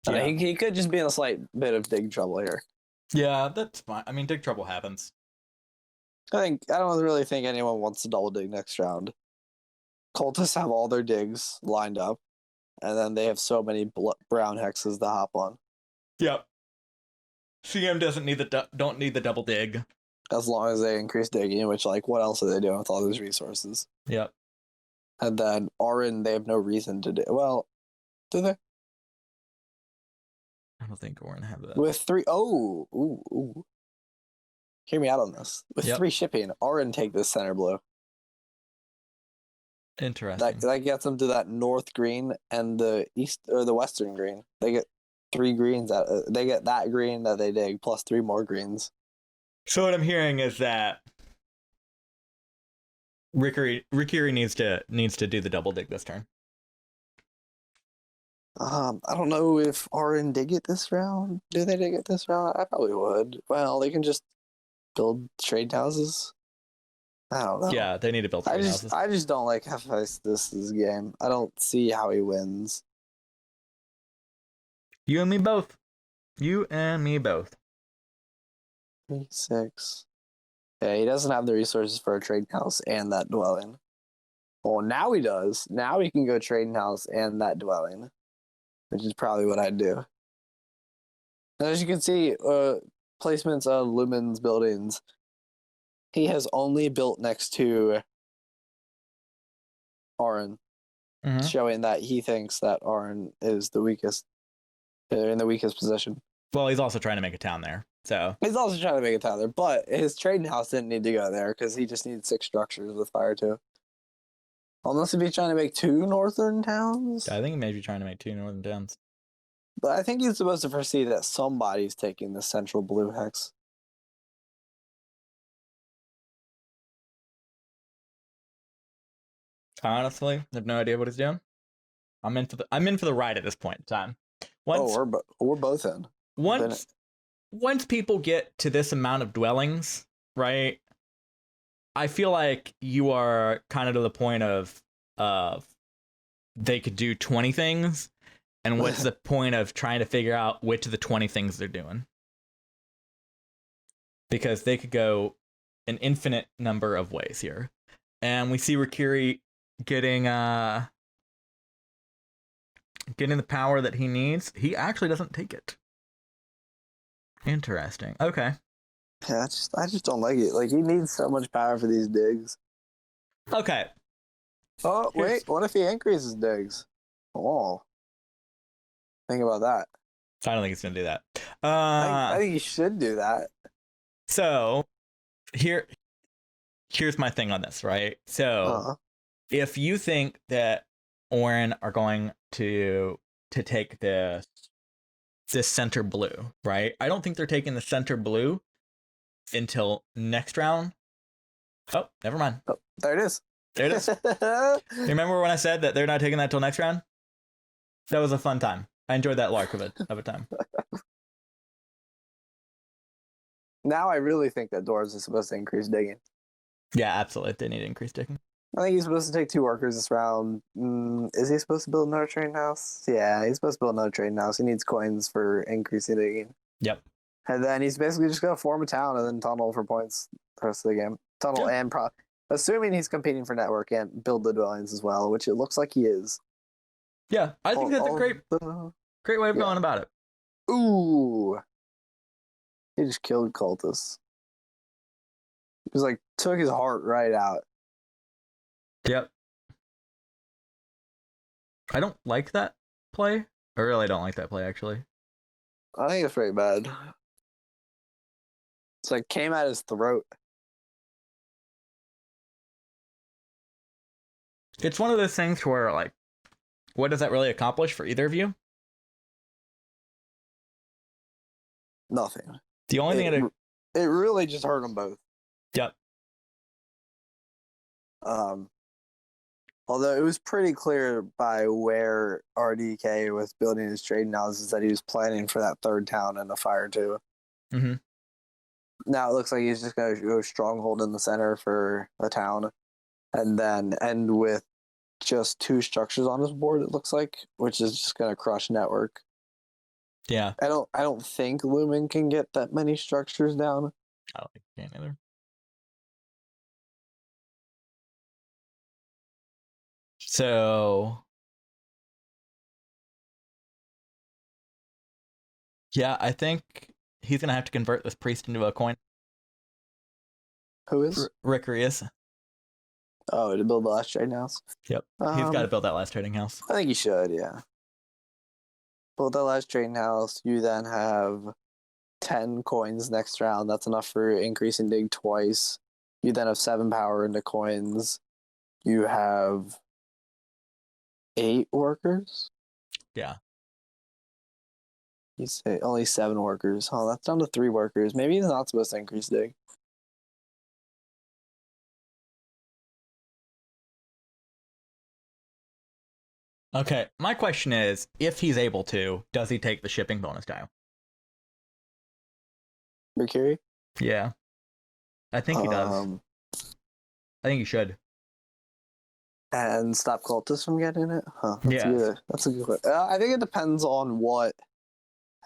Speaker 2: Yeah.
Speaker 3: He could just be in a slight bit of dig trouble here.
Speaker 2: Yeah, that's fine. I mean, dig trouble happens.
Speaker 3: I don't really think anyone wants to double dig next round. Cultists have all their digs lined up, and then they have so many brown hexes to hop on.
Speaker 2: Yep. CM doesn't need don't need the double dig.
Speaker 3: As long as they increase digging, which, like, what else are they doing with all those resources?
Speaker 2: Yep.
Speaker 3: And then Orin, they have no reason to do. Well, do they?
Speaker 2: I don't think we're gonna have that.
Speaker 3: With 3, ooh. Hear me out on this. With
Speaker 2: Yep.
Speaker 3: 3 shipping, Orin take this center blue.
Speaker 2: Interesting.
Speaker 3: That gets them to that north green and the east or the western green. They get 3 greens they get that green that they dig plus 3 more greens.
Speaker 2: So what I'm hearing is that Rikiri needs to do the double dig this turn.
Speaker 3: I don't know if Orin dig it this round. Do they dig it this round? I probably would. Well, they can just build trade houses. I don't know.
Speaker 2: Yeah, they need to build trade houses.
Speaker 3: I just don't like Hefaistos' game. I don't see how he wins.
Speaker 2: You and me both. You and me both.
Speaker 3: 3-6. Yeah, he doesn't have the resources for a trading house and that dwelling. Well, now he does. Now he can go trading house and that dwelling, which is probably what I'd do. And as you can see, placements of Lumin's buildings, he has only built next to Orin, showing that he thinks that Orin is the weakest, in the weakest position.
Speaker 2: Well, he's also trying to make a town there, so
Speaker 3: he's also trying to make a town there. But his trading house didn't need to go there because he just needs 6 structures with fire 2. Unless if he's trying to make 2 northern towns.
Speaker 2: I think he may be trying to make 2 northern towns.
Speaker 3: But I think he's supposed to foresee that somebody's taking the central blue hex.
Speaker 2: Honestly, I have no idea what he's doing. I'm in for the ride at this point in time.
Speaker 3: We're both in.
Speaker 2: Once people get to this amount of dwellings, right? I feel like you are kind of to the point of they could do 20 things, and what's the point of trying to figure out which of the 20 things they're doing? Because they could go an infinite number of ways here. And we see Rikiri getting the power that he needs. He actually doesn't take it. Interesting. Okay.
Speaker 3: Yeah, I just don't like it. Like, he needs so much power for these digs.
Speaker 2: Okay.
Speaker 3: Oh, wait. What if he increases digs? Oh. Think about that.
Speaker 2: I don't think he's going to do that.
Speaker 3: I think he should do that.
Speaker 2: So, here's my thing on this, right? So, if you think that Orin are going to take this center blue, right? I don't think they're taking the center blue until next round. Oh, never mind.
Speaker 3: Oh, there it is.
Speaker 2: There it is. You remember when I said that they're not taking that till next round? That was a fun time. I enjoyed that lark of a time.
Speaker 3: Now I really think that Doors is supposed to increase digging.
Speaker 2: Yeah, absolutely. They need to increase digging.
Speaker 3: I think he's supposed to take 2 workers this round. Is he supposed to build another trading house? Yeah, he's supposed to build another trading house. He needs coins for increasing digging.
Speaker 2: Yep.
Speaker 3: And then he's basically just going to form a town and then tunnel for points the rest of the game. Tunnel and assuming he's competing for network and build the dwellings as well, which it looks like he is.
Speaker 2: Yeah, I think that's a great way of going about it.
Speaker 3: Ooh. He just killed cultists. He was like, took his heart right out.
Speaker 2: Yep. I don't like that play. I really don't like that play, actually.
Speaker 3: I think it's pretty bad. It's like came at his throat.
Speaker 2: It's one of those things where, like, what does that really accomplish for either of you?
Speaker 3: Nothing.
Speaker 2: The only thing
Speaker 3: it really just hurt them both.
Speaker 2: Yep.
Speaker 3: Although it was pretty clear by where RDK was building his trading houses that he was planning for that 3rd town and a fire 2.
Speaker 2: Mm-hmm.
Speaker 3: Now it looks like he's just going to go stronghold in the center for a town, and then end with just 2 structures on his board. It looks like, which is just going to crush network.
Speaker 2: Yeah.
Speaker 3: I don't think Lumin can get that many structures down.
Speaker 2: I don't think he can either. So, yeah, I think he's gonna have to convert this priest into a coin.
Speaker 3: Who is?
Speaker 2: Rikiri is.
Speaker 3: Oh, to build the last trading house?
Speaker 2: Yep. He's got to build that last trading house.
Speaker 3: I think you should, yeah. Build that last trading house. You then have 10 coins next round. That's enough for increasing dig twice. You then have 7 power into coins. You have 8 workers?
Speaker 2: Yeah.
Speaker 3: You say only 7 workers. Oh, that's down to 3 workers. Maybe he's not supposed to increase dig.
Speaker 2: Okay, my question is, if he's able to, does he take the shipping bonus tile?
Speaker 3: Mercury?
Speaker 2: Yeah. I think he does. I think he should.
Speaker 3: And stop cultists from getting it? Huh. That's a good question. I think it depends on what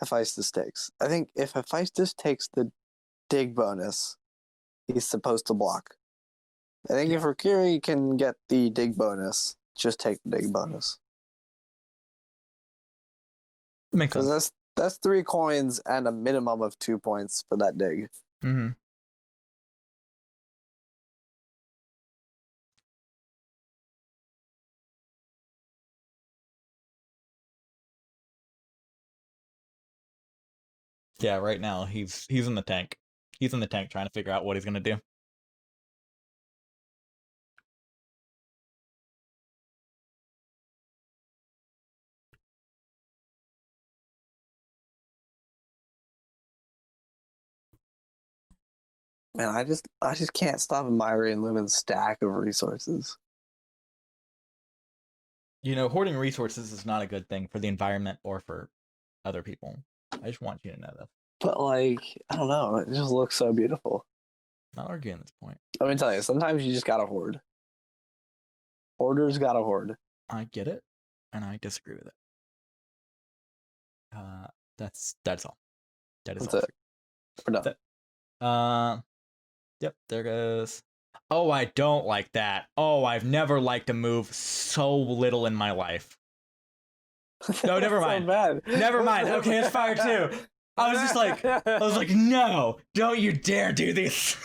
Speaker 3: Hefaistos takes. I think if Hefaistos takes the dig bonus, he's supposed to block. I think if Mercury can get the dig bonus, just take the dig bonus.
Speaker 2: Makes sense.
Speaker 3: Because that's 3 coins and a minimum of 2 points for that dig.
Speaker 2: Mm-hmm. Yeah, right now he's in the tank. He's in the tank trying to figure out what he's gonna do.
Speaker 3: Man, I just can't stop admiring Lumin's stack of resources.
Speaker 2: You know, hoarding resources is not a good thing for the environment or for other people. I just want you to know that.
Speaker 3: But like, I don't know, it just looks so beautiful.
Speaker 2: Not arguing this point.
Speaker 3: Let me tell you, sometimes you just gotta hoard. Hoarders gotta hoard.
Speaker 2: I get it, and I disagree with it. That's all. That is
Speaker 3: That's
Speaker 2: all.
Speaker 3: it. We're done.
Speaker 2: That's it. Yep, there goes. Oh, I don't like that. Oh, I've never liked a move so little in my life. No, never mind.
Speaker 3: So bad.
Speaker 2: Never mind. Okay, it's fire too. I was like, no, don't you dare do this.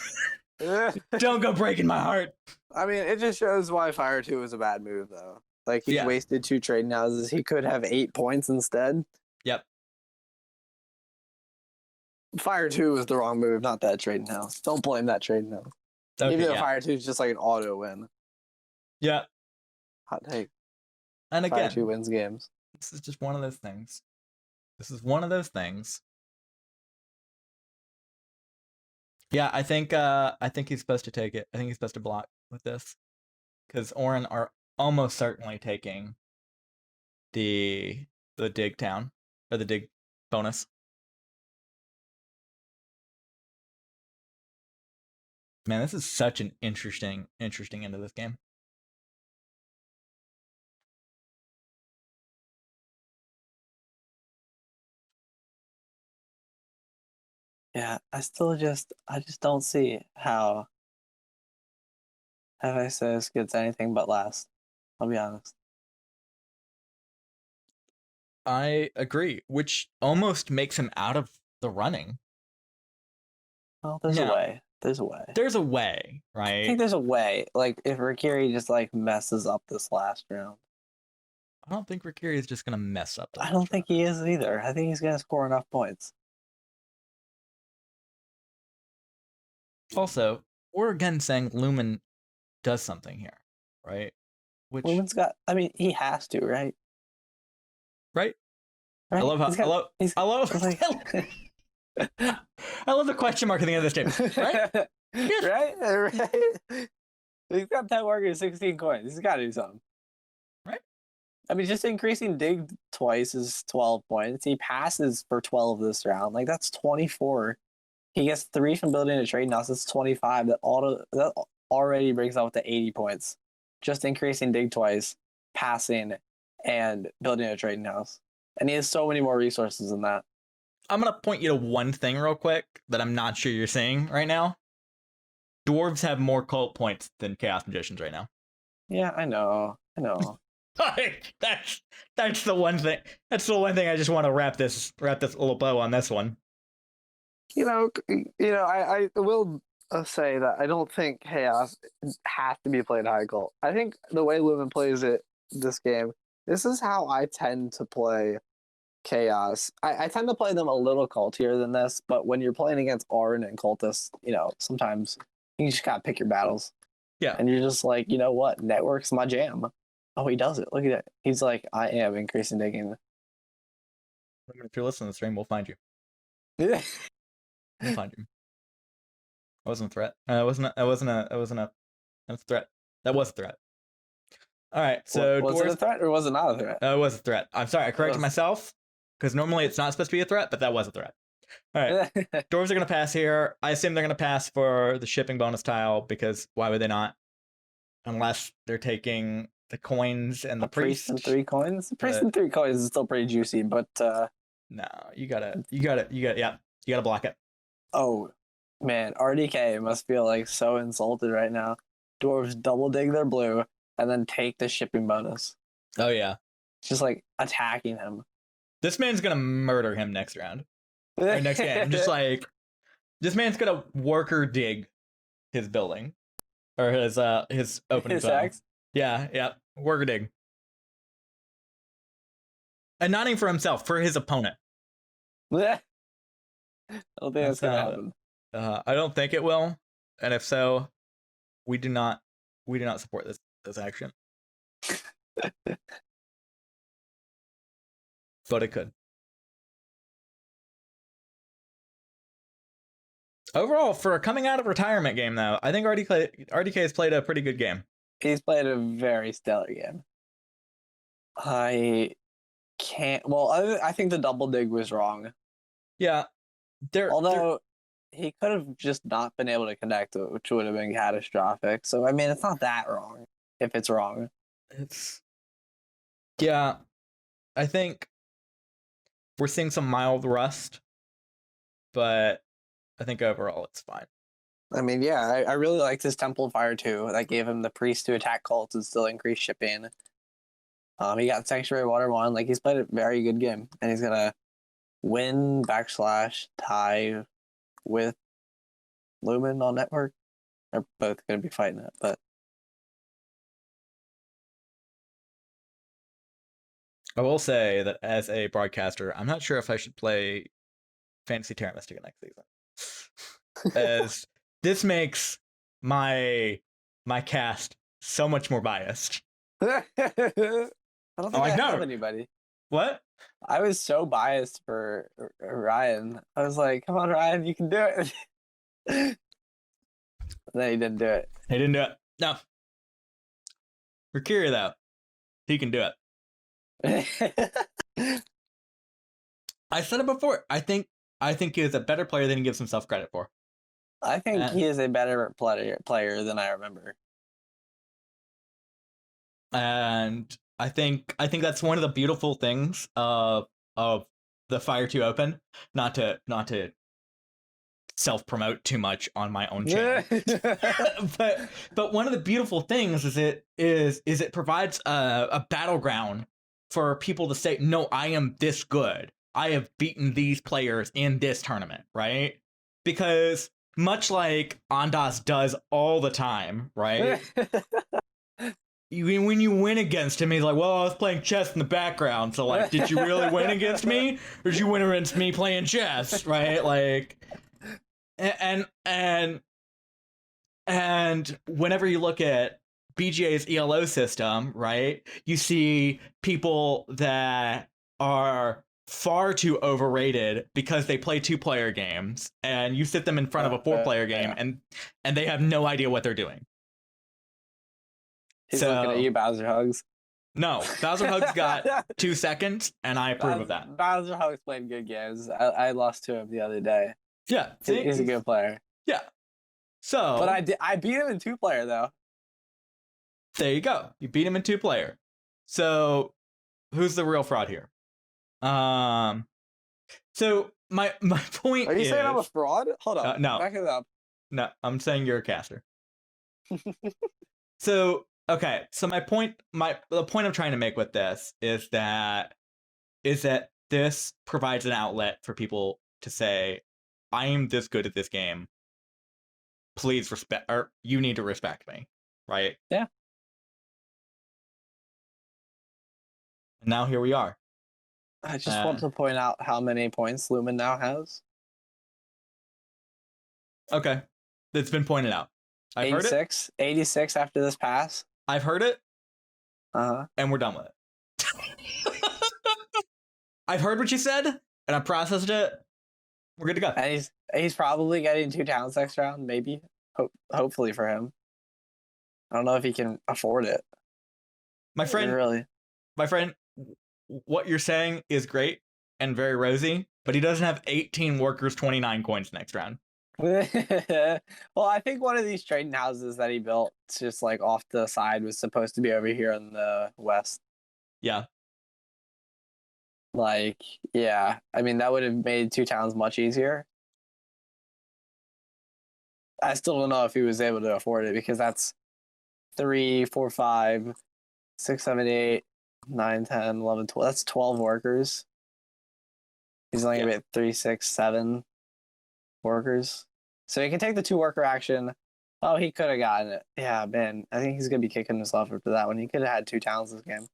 Speaker 2: Don't go breaking my heart.
Speaker 3: I mean, it just shows why Fire 2 was a bad move, though. Like, he wasted 2 trading houses. He could have 8 points instead.
Speaker 2: Yep.
Speaker 3: Fire 2 was the wrong move, not that trading house. Don't blame that trading house.
Speaker 2: Okay,
Speaker 3: even though Fire 2 is just like an auto win.
Speaker 2: Yeah.
Speaker 3: Hot take.
Speaker 2: And again,
Speaker 3: Fire 2 wins games.
Speaker 2: This is just one of those things. This is one of those things. Yeah, I think he's supposed to take it. I think he's supposed to block with this. Because Orin are almost certainly taking the dig town. Or the dig bonus. Man, this is such an interesting end of this game.
Speaker 3: Yeah, I just don't see how Hefaistos gets anything but last. I'll be honest.
Speaker 2: I agree, which almost makes him out of the running.
Speaker 3: Well, there's a way. There's a way.
Speaker 2: There's a way, right?
Speaker 3: I think there's a way. Like, if Rikiri just, like, messes up this last round.
Speaker 2: I don't think Rikiri is just going to mess up.
Speaker 3: I don't think he is either. I think he's going to score enough points.
Speaker 2: Also, we're again saying Lumin does something here, right? Which
Speaker 3: Lumin's got, I mean, he has to, right?
Speaker 2: Right?
Speaker 3: Right?
Speaker 2: I love how, I love the question mark at the end of this game, right?
Speaker 3: Right? He's got 10 workers, 16 coins. He's got to do something.
Speaker 2: Right?
Speaker 3: I mean, just increasing dig twice is 12 points. He passes for 12 this round. Like, that's 24. He gets 3 from building a trading house. That's 25. That already brings out to 80 points. Just increasing dig twice, passing, and building a trading house. And he has so many more resources than that.
Speaker 2: I'm going to point you to one thing real quick that I'm not sure you're seeing right now. Dwarves have more cult points than Chaos Magicians right now.
Speaker 3: Yeah, I know.
Speaker 2: That's the one thing. That's the one thing I just want to wrap this little bow on this one.
Speaker 3: I will I'll say that I don't think Chaos has to be played high cult. I think the way Lumin plays it this game, this is how I tend to play Chaos. I tend to play them a little cultier than this, but when you're playing against Arn and Cultists, sometimes you just gotta pick your battles.
Speaker 2: Yeah.
Speaker 3: And you're just like, you know what? Network's my jam. Oh, he does it. Look at that. He's like, I am increasing digging.
Speaker 2: If you're listening to the stream, we'll find you.
Speaker 3: Yeah.
Speaker 2: We'll find you. That wasn't a threat. That wasn't a threat. That was a threat. All right, so
Speaker 3: was it a threat or was it not a threat?
Speaker 2: It was a threat. I'm sorry, I corrected myself because normally it's not supposed to be a threat, but that was a threat. All right, dwarves are gonna pass here. I assume they're gonna pass for the shipping bonus tile because why would they not? Unless they're taking the coins and the priest
Speaker 3: and 3 coins. The priest and 3 coins is still pretty juicy, but
Speaker 2: no, you gotta block it.
Speaker 3: Oh man, RDK must feel like so insulted right now. Dwarves double dig their blue and then take the shipping bonus.
Speaker 2: Oh yeah,
Speaker 3: just like attacking him.
Speaker 2: This man's gonna murder him next round or next game. Just like this man's gonna worker dig his building or his opening zone. Yeah, worker dig, and not even for himself, for his opponent.
Speaker 3: I don't think that's gonna happen.
Speaker 2: I don't think it will, and if so, we do not support this action. But it could. Overall, for a coming out of retirement game, though, I think RDK has played a pretty good game.
Speaker 3: He's played a very stellar game. I can't. Well, I think the double dig was wrong.
Speaker 2: Yeah.
Speaker 3: Although he could have just not been able to connect, which would have been catastrophic. So, I mean, it's not that wrong if it's wrong.
Speaker 2: Yeah. I think we're seeing some mild rust, but I think overall it's fine.
Speaker 3: I mean, yeah, I really liked his Temple of Fire too. That gave him the priest to attack cults and still increase shipping. He got Sanctuary Water 1. Like, he's played a very good game. And he's going to win / tie with Lumin on network. They're both going to be fighting it, but
Speaker 2: I will say that as a broadcaster, I'm not sure if I should play Fantasy Terra Mystica next season. As this makes my cast so much more biased.
Speaker 3: I don't think I have anybody.
Speaker 2: What?
Speaker 3: I was so biased for Ryan. I was like, come on, Ryan, you can do it. And then he didn't do it.
Speaker 2: He didn't do it. No. For Kira, though, he can do it. I said it before. I think he is a better player than he gives himself credit for.
Speaker 3: I think he is a better player than I remember.
Speaker 2: And I think that's one of the beautiful things of the Fire 2 Open. Not to self-promote too much on my own channel. but one of the beautiful things is it provides a battleground for people to say, no, I am this good. I have beaten these players in this tournament, right? Because much like Andas does all the time, right? When you win against him, he's like, well, I was playing chess in the background. So, like, did you really win against me? Or did you win against me playing chess, right? Like, and whenever you look at BGA's ELO system, right, you see people that are far too overrated because they play 2-player games, and you sit them in front of a 4-player game, and they have no idea what they're doing.
Speaker 3: He's looking at you, Bowser Hugs.
Speaker 2: No, Bowser Hugs got 2 seconds, and I approve of that.
Speaker 3: Bowser Hugs played good games. I lost to him the other day.
Speaker 2: Yeah,
Speaker 3: he's a good player.
Speaker 2: Yeah. So,
Speaker 3: but I beat him in 2-player though.
Speaker 2: There you go. You beat him in 2-player. So, who's the real fraud here? So my point is...
Speaker 3: Are you saying I'm a fraud? Hold on.
Speaker 2: No.
Speaker 3: Back it up.
Speaker 2: No, I'm saying you're a caster. So, okay. So the point I'm trying to make with this is that this provides an outlet for people to say, I am this good at this game. please respect, or you need to respect me, right?
Speaker 3: Yeah.
Speaker 2: And now here we are.
Speaker 3: I just want to point out how many points Lumin now has.
Speaker 2: Okay. It's been pointed out. I've heard it.
Speaker 3: 86 after this pass.
Speaker 2: I've heard it.
Speaker 3: Uh-huh.
Speaker 2: And we're done with it. I've heard what you said, and I processed it. We're good to go.
Speaker 3: And he's probably getting 2 towns next round, maybe. Hopefully for him. I don't know if he can afford it.
Speaker 2: My friend, what you're saying is great and very rosy, but he doesn't have 18 workers, 29 coins next round.
Speaker 3: Well, I think one of these trading houses that he built just like off the side was supposed to be over here in the west.
Speaker 2: Yeah.
Speaker 3: Like, yeah. I mean, that would have made 2 towns much easier. I still don't know if he was able to afford it because that's 3, 4, 5, 6, 7, 8, 9, 10, 11, 12. That's 12 workers. He's only going to be at 3, 6, 7 workers. So he can take the 2 worker action. Oh, he could have gotten it. Yeah, man. I think he's going to be kicking himself after that one. He could have had 2 towns this game.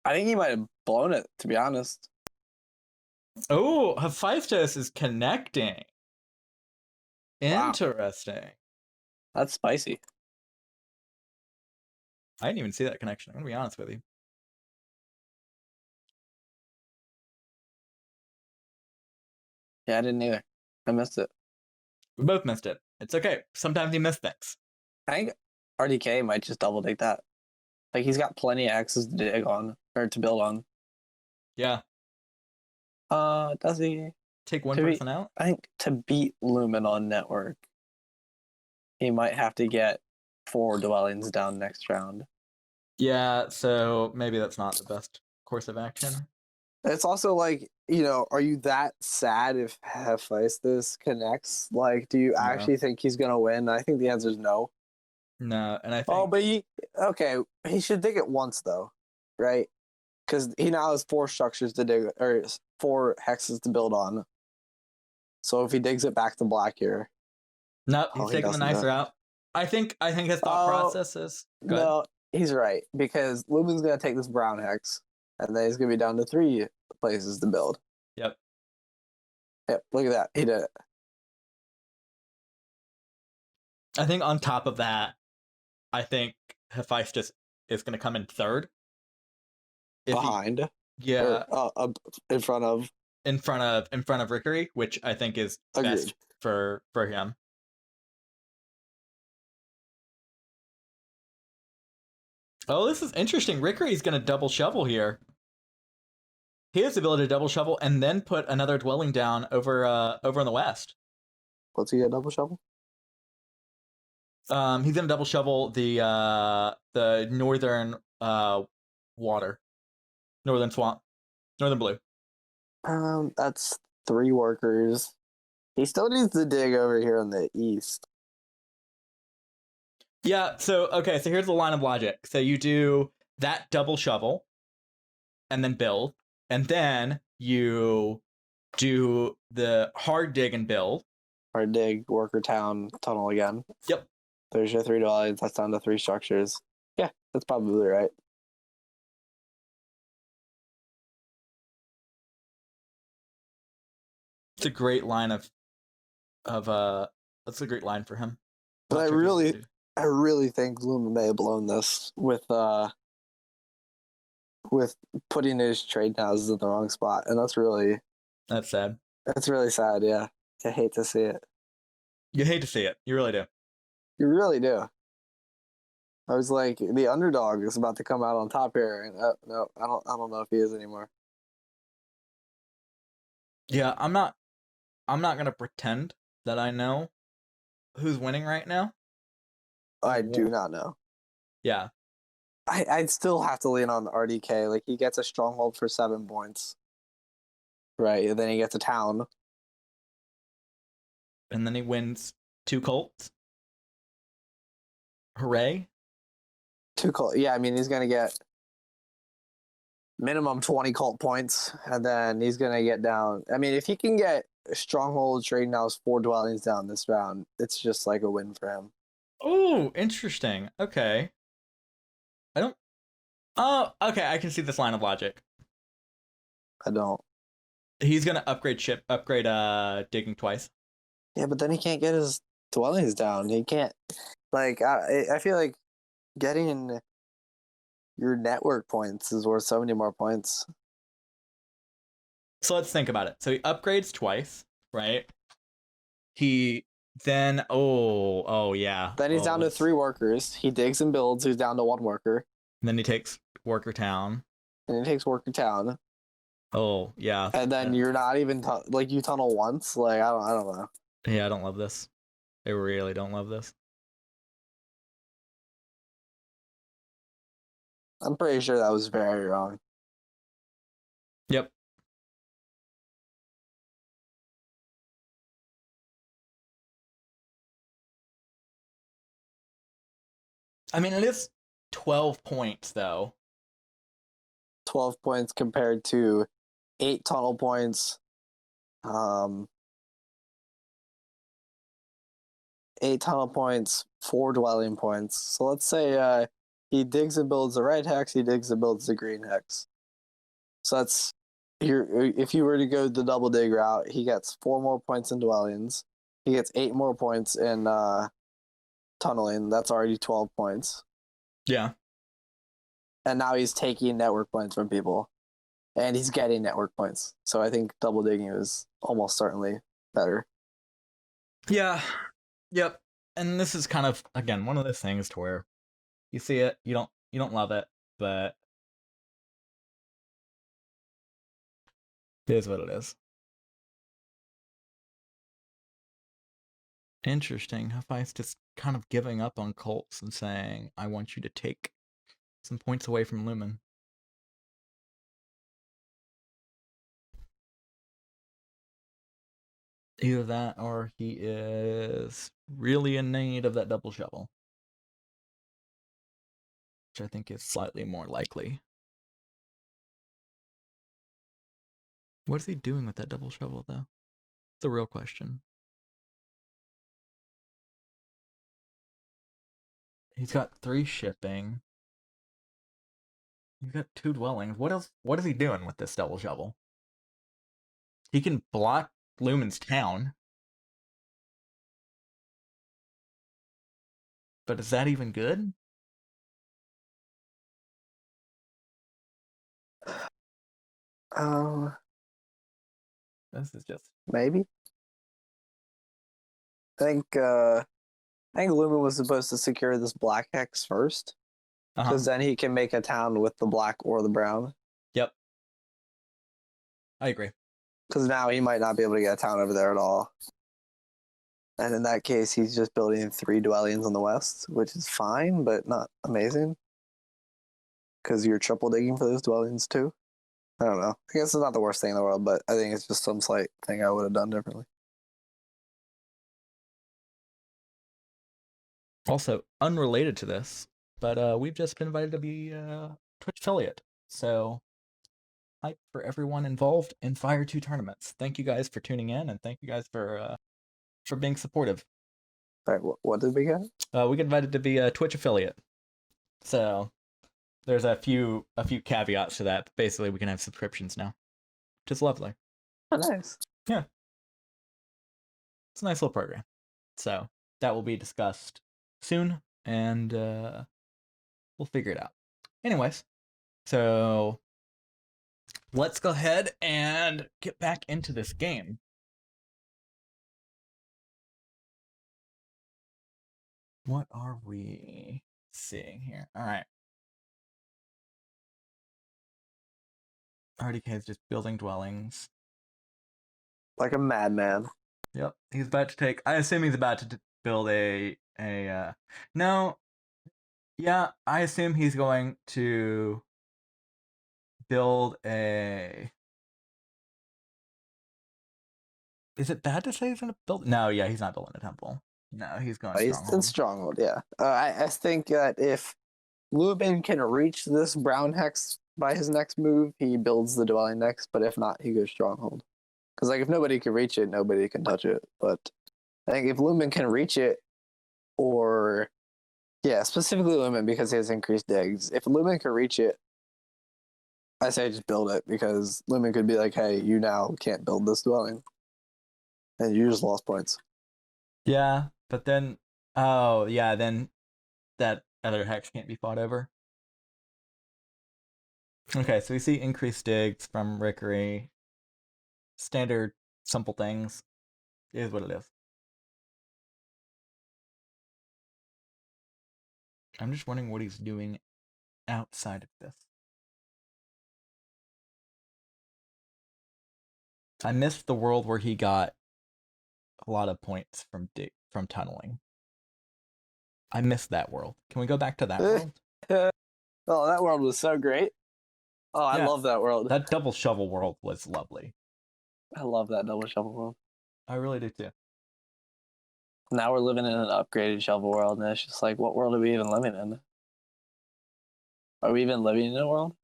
Speaker 3: I think he might have blown it, to be honest.
Speaker 2: Oh, Hefaistos is connecting. Interesting. Wow.
Speaker 3: That's spicy.
Speaker 2: I didn't even see that connection. I'm going to be honest with you.
Speaker 3: Yeah, I didn't either. I missed it.
Speaker 2: We both missed it. It's okay. Sometimes you miss things.
Speaker 3: I think RDK might just double take that. Like, he's got plenty of X's to dig on, or to build on.
Speaker 2: Yeah.
Speaker 3: Does he?
Speaker 2: Take one person out?
Speaker 3: I think to beat Lumin on network, he might have to get 4 dwellings down next round.
Speaker 2: Yeah, so maybe that's not the best course of action.
Speaker 3: It's also like, you know, are you that sad if Hefaistos connects? Like, do you actually think he's going to win? I think the answer is no.
Speaker 2: No, and I think...
Speaker 3: Oh, but he should dig it once, though, right? Because he now has 4 structures to dig, or 4 hexes to build on. So if he digs it back to black here...
Speaker 2: No, he's taking the nice route. I think his thought process is good. No,
Speaker 3: he's right, because Lumin's going to take this brown hex, and then he's going to be down to 3 places to build.
Speaker 2: Yep,
Speaker 3: look at that. He did it.
Speaker 2: I think on top of that, I think Hefaistos is going to come in third.
Speaker 3: Behind?
Speaker 2: Yeah.
Speaker 3: Or, in front of
Speaker 2: Rickery, which I think is best for him. Oh, this is interesting. Rickery's going to double shovel here. He has the ability to double shovel and then put another dwelling down over in the west.
Speaker 3: What's he gonna double shovel?
Speaker 2: He's gonna double shovel the northern water, northern swamp, northern blue.
Speaker 3: That's 3 workers. He still needs to dig over here in the east.
Speaker 2: Yeah. So here's the line of logic. So you do that double shovel, and then build. And then you do the hard dig and build.
Speaker 3: Hard dig, worker town, tunnel again.
Speaker 2: Yep.
Speaker 3: There's your 3 dwellings. That's down to 3 structures. Yeah, that's probably right.
Speaker 2: It's a great line that's a great line for him.
Speaker 3: But I really think Lumin may have blown this with putting his trade houses in the wrong spot, and that's
Speaker 2: sad.
Speaker 3: That's really sad. Yeah, I hate to see it.
Speaker 2: You hate to see it. You really do.
Speaker 3: You really do. I was like, the underdog is about to come out on top here, and no, I don't know if he is anymore.
Speaker 2: Yeah, I'm not gonna pretend that I know who's winning right now.
Speaker 3: I do not know.
Speaker 2: Yeah.
Speaker 3: I'd still have to lean on RDK. Like, he gets a stronghold for 7 points. Right, and then he gets a town.
Speaker 2: And then he wins 2 cults. Hooray.
Speaker 3: 2 cult. Yeah, I mean, he's going to get minimum 20 cult points, and then he's going to get down. I mean, if he can get Stronghold trade now is 4 dwellings down this round. It's just like a win for him.
Speaker 2: Oh, interesting. Okay. I don't. Oh, okay. I can see this line of logic.
Speaker 3: I don't.
Speaker 2: He's gonna upgrade digging twice.
Speaker 3: Yeah, but then he can't get his dwellings down. He can't. Like, I feel like getting your network points is worth so many more points.
Speaker 2: So let's think about it. So he upgrades twice, right? He then oh yeah.
Speaker 3: Then he's down to 3 workers. He digs and builds. He's down to 1 worker.
Speaker 2: And then he takes Worker Town.
Speaker 3: And he takes worker town.
Speaker 2: Oh yeah.
Speaker 3: And then you're not even like you tunnel once. Like I don't know.
Speaker 2: Yeah, I don't love this. I really don't love this.
Speaker 3: I'm pretty sure that was very wrong.
Speaker 2: Yep. I mean, it is 12 points, though.
Speaker 3: 12 points compared to 8 tunnel points. 8 tunnel points, 4 dwelling points. So let's say he digs and builds the red hex, he digs and builds the green hex. So that's if you were to go the double dig route, he gets 4 more points in dwellings. He gets 8 more points in tunneling. That's already 12 points.
Speaker 2: Yeah.
Speaker 3: And now he's taking network points from people. And he's getting network points. So I think double digging is almost certainly better.
Speaker 2: Yeah. Yep. And this is kind of, again, one of those things to where you see it, you don't love it, but it is what it is. Interesting. Hefaistos kind of giving up on cults and saying, I want you to take some points away from Lumin. Either that or he is really in need of that double shovel. Which I think is slightly more likely. What is he doing with that double shovel, though? It's the real question. He's got 3 shipping. He's got 2 dwellings. What else? What is he doing with this double shovel? He can block Lumin's town. But is that even good? This is just
Speaker 3: Maybe. I think Lumin was supposed to secure this black hex first. Because then he can make a town with the black or the brown.
Speaker 2: Yep. I agree.
Speaker 3: Because now he might not be able to get a town over there at all. And in that case, he's just building 3 dwellings on the west, which is fine, but not amazing. Because you're triple digging for those dwellings too. I don't know. I guess it's not the worst thing in the world, but I think it's just some slight thing I would have done differently.
Speaker 2: Also, unrelated to this, but we've just been invited to be a Twitch affiliate. So, hype for everyone involved in Fire 2 tournaments. Thank you guys for tuning in, and thank you guys for being supportive.
Speaker 3: All right, what did we get?
Speaker 2: We got invited to be a Twitch affiliate. So, there's a few caveats to that. But basically, we can have subscriptions now, which is lovely.
Speaker 3: Oh, nice.
Speaker 2: Yeah. It's a nice little program. So, that will be discussed soon, and we'll figure it out. Anyways, so let's go ahead and get back into this game. What are we seeing here? All right. RDK is just building dwellings.
Speaker 3: Like a madman.
Speaker 2: Yep. He's about to take... I assume he's about to build a no. Yeah, I assume he's going to build a... Is it bad to say he's going to build... No, yeah, he's not building a temple. No, he's going Stronghold.
Speaker 3: It's Stronghold, yeah. I think that if Lumin can reach this brown hex by his next move, he builds the dwelling next, but if not, he goes Stronghold. Because like if nobody can reach it, nobody can touch it. But I think if Lumin can reach it, or yeah, specifically Lumin because he has increased digs. If Lumin can reach it, I say just build it because Lumin could be like, "Hey, you now can't build this dwelling," and you just lost points.
Speaker 2: Yeah, but then, oh yeah, then that other hex can't be fought over. Okay, so we see increased digs from Rickery. Standard, simple things. It is what it is. I'm just wondering what he's doing outside of this. I missed the world where he got a lot of points from tunneling. I missed that world. Can we go back to that world?
Speaker 3: Oh, that world was so great. Oh, I love that world.
Speaker 2: That double shovel world was lovely.
Speaker 3: I love that double shovel world.
Speaker 2: I really do too.
Speaker 3: Now we're living in an upgraded shovel world, and it's just like, what world are we even living in? Are we even living in a world?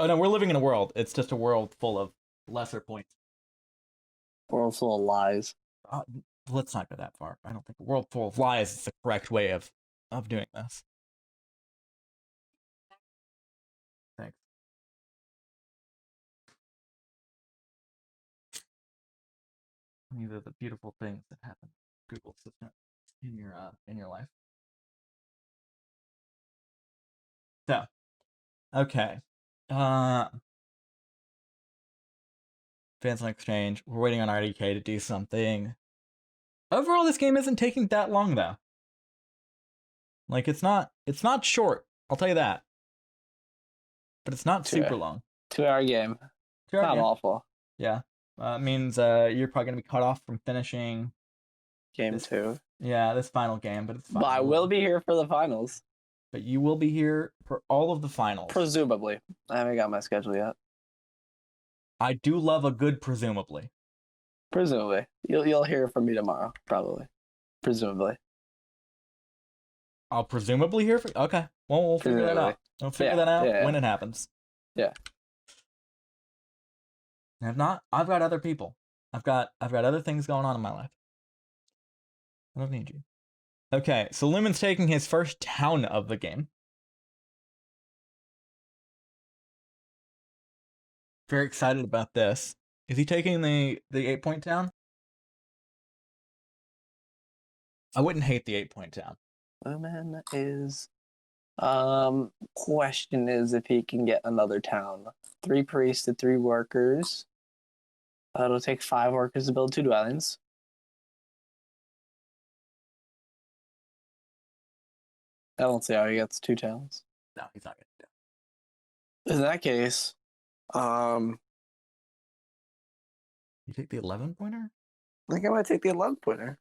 Speaker 2: Oh no, we're living in a world. It's just a world full of lesser points.
Speaker 3: World full of lies.
Speaker 2: Let's not go that far. I don't think a world full of lies is the correct way of doing this. Thanks. These are the beautiful things that happen, Google Assistant, in your life. So, okay. Fans on Exchange. We're waiting on RDK to do something. Overall, this game isn't taking that long though. Like it's not short. I'll tell you that. But it's not super long.
Speaker 3: 2-hour game. Not awful.
Speaker 2: Yeah. Means you're probably gonna be cut off from finishing
Speaker 3: game 2.
Speaker 2: Yeah, this final game, but it's fine.
Speaker 3: But I will be here for the finals.
Speaker 2: But you will be here for all of the finals.
Speaker 3: Presumably. I haven't got my schedule yet.
Speaker 2: I do love a good presumably.
Speaker 3: Presumably. You'll hear from me tomorrow, probably. Presumably.
Speaker 2: I'll presumably hear from okay. Well, we'll figure that out. We'll figure that out when it happens.
Speaker 3: Yeah.
Speaker 2: And if not, I've got other people. I've got other things going on in my life. I don't need you. Okay, so Lumin's taking his first town of the game. Very excited about this. Is he taking the 8-point town? I wouldn't hate the 8-point town.
Speaker 3: Lumin is question is if he can get another town. 3 priests to 3 workers. It'll take 5 workers to build 2 dwellings. I don't see how he gets 2 towns.
Speaker 2: No, he's not gonna do it.
Speaker 3: In that case,
Speaker 2: you take the 11-pointer?
Speaker 3: I think I might take the 11-pointer.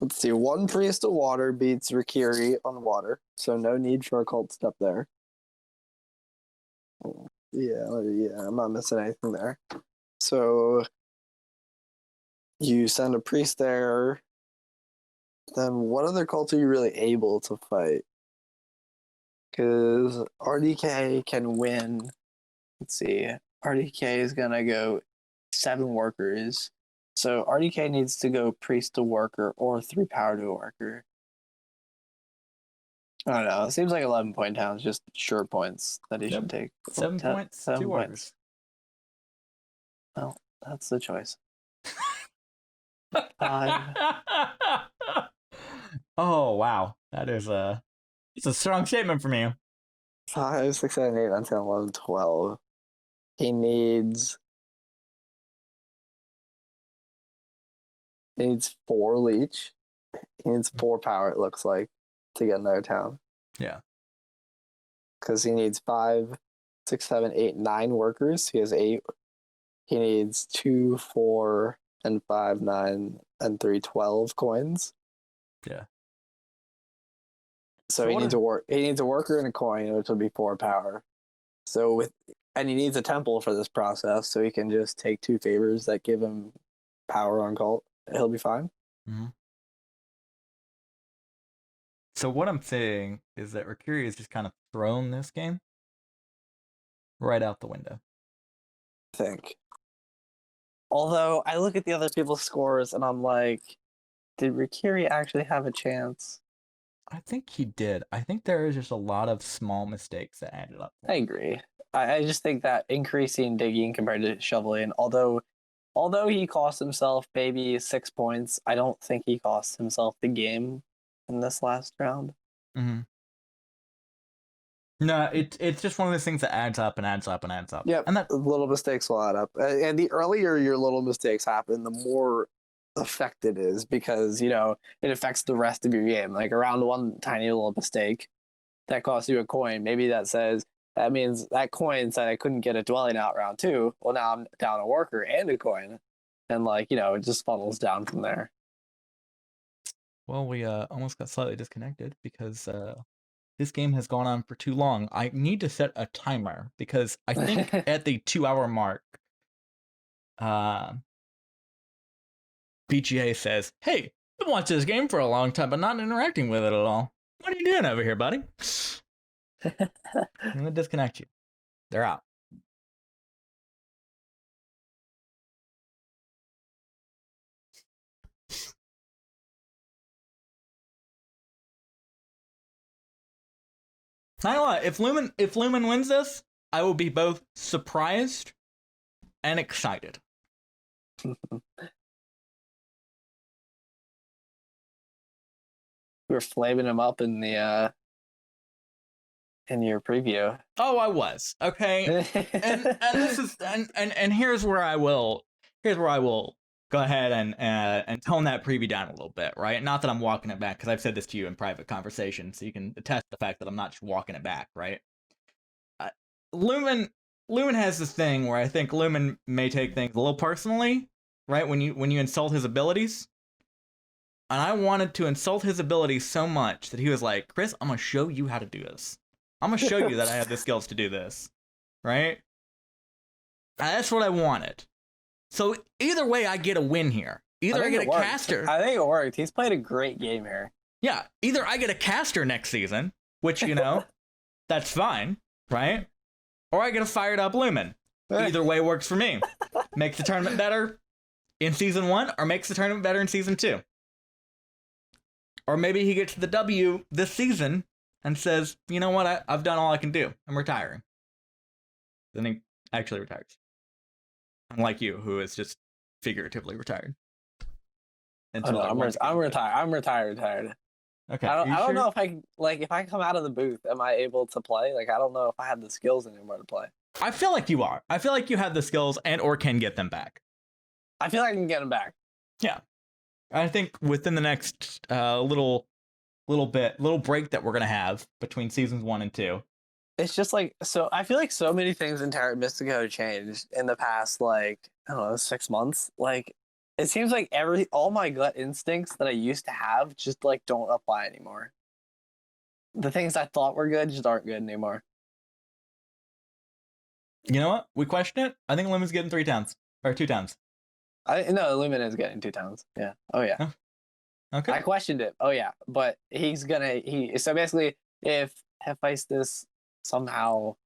Speaker 3: Let's see. 1 priest of water beats Rikiri on water, so no need for a cult step there. Yeah, I'm not missing anything there. So you send a priest there. Then what other cult are you really able to fight? Because RDK can win. Let's see. RDK is gonna go 7 workers. So RDK needs to go priest to worker or 3 power to a worker. I don't know. It seems like 11-point town is just sure points that he should take.
Speaker 2: 7 points,
Speaker 3: 7
Speaker 2: 2
Speaker 3: points.
Speaker 2: workers.
Speaker 3: Well, that's the choice.
Speaker 2: Oh wow, that is it's a strong statement from you.
Speaker 3: 5, 6, 7, 8, 9, 10, 11, 12. He needs 4 leech. He needs 4 power, it looks like, to get another town.
Speaker 2: Yeah.
Speaker 3: Because he needs 5, 6, 7, 8, 9 workers. He has 8. He needs 2, 4, and 5, 9, and 3, 12 coins.
Speaker 2: Yeah.
Speaker 3: So he needs a worker and a coin, which will be 4 power. And he needs a temple for this process, so he can just take 2 favors that give him power on cult. He'll be fine.
Speaker 2: Mm-hmm. So what I'm saying is that Rikiri has just kind of thrown this game right out the window.
Speaker 3: I think. Although I look at the other people's scores and I'm like, did Rikiri actually have a chance?
Speaker 2: I think he did. I think there is just a lot of small mistakes that added up.
Speaker 3: I agree. I just think that increasing digging compared to shoveling, although he cost himself maybe 6 points, I don't think he cost himself the game in this last round.
Speaker 2: Mm-hmm. No, it's just one of those things that adds up and adds up and adds up.
Speaker 3: Yep,
Speaker 2: and that
Speaker 3: little mistakes will add up. And the earlier your little mistakes happen, the more effect it is, because, you know, it affects the rest of your game. Like around one tiny little mistake that costs you a coin, maybe that means that coin said I couldn't get a dwelling out round 2. Well, now I'm down a worker and a coin. And like, you know, it just funnels down from there.
Speaker 2: Well, we almost got slightly disconnected because this game has gone on for too long. I need to set a timer because I think at the 2-hour mark, BGA says, "Hey, I've watched this game for a long time, but not interacting with it at all. What are you doing over here, buddy?" I'm gonna disconnect you. They're out. I know what, if Lumin wins this, I will be both surprised and excited.
Speaker 3: We were flaming him up in the in your preview.
Speaker 2: Oh, I was. Okay. and this is and here's where I will go ahead and tone that preview down a little bit, right? Not that I'm walking it back, because I've said this to you in private conversation, so you can attest the fact that I'm not just walking it back, right? Lumin has this thing where I think Lumin may take things a little personally, right? When you insult his abilities. And I wanted to insult his abilities so much that he was like, "Chris, I'm gonna show you how to do this. I'm gonna show you that I have the skills to do this," right? That's what I wanted. So either way, I get a win here. Either I get a caster.
Speaker 3: I think it worked. He's played a great game here.
Speaker 2: Yeah, either I get a caster next season, which, you know, that's fine, right? Or I get a fired up Lumin. Either way works for me. Makes the tournament better in season 1, or makes the tournament better in season 2. Or maybe he gets the W this season and says, "You know what? I've done all I can do. I'm retiring." Then he actually retires. Unlike you, who is just figuratively retired.
Speaker 3: I'm retired. I'm retired.
Speaker 2: Okay.
Speaker 3: I don't know if if I come out of the booth, am I able to play? Like, I don't know if I have the skills anymore to play.
Speaker 2: I feel like you are. I feel like you have the skills and or can get them back.
Speaker 3: I feel like I can get them back.
Speaker 2: Yeah. I think within the next little break that we're gonna have between seasons 1 and 2.
Speaker 3: It's just like, so I feel like so many things in Terra Mystica have changed in the past, like, I don't know, 6 months. Like, it seems like all my gut instincts that I used to have just like don't apply anymore. The things I thought were good just aren't good anymore.
Speaker 2: You know what? We question it. I think Lumin's getting 3 towns or 2 towns.
Speaker 3: No, Lumin is getting 2 towns. Yeah. Oh yeah.
Speaker 2: Oh. Okay.
Speaker 3: I questioned it. Oh yeah, but so basically, if Hefaistos somehow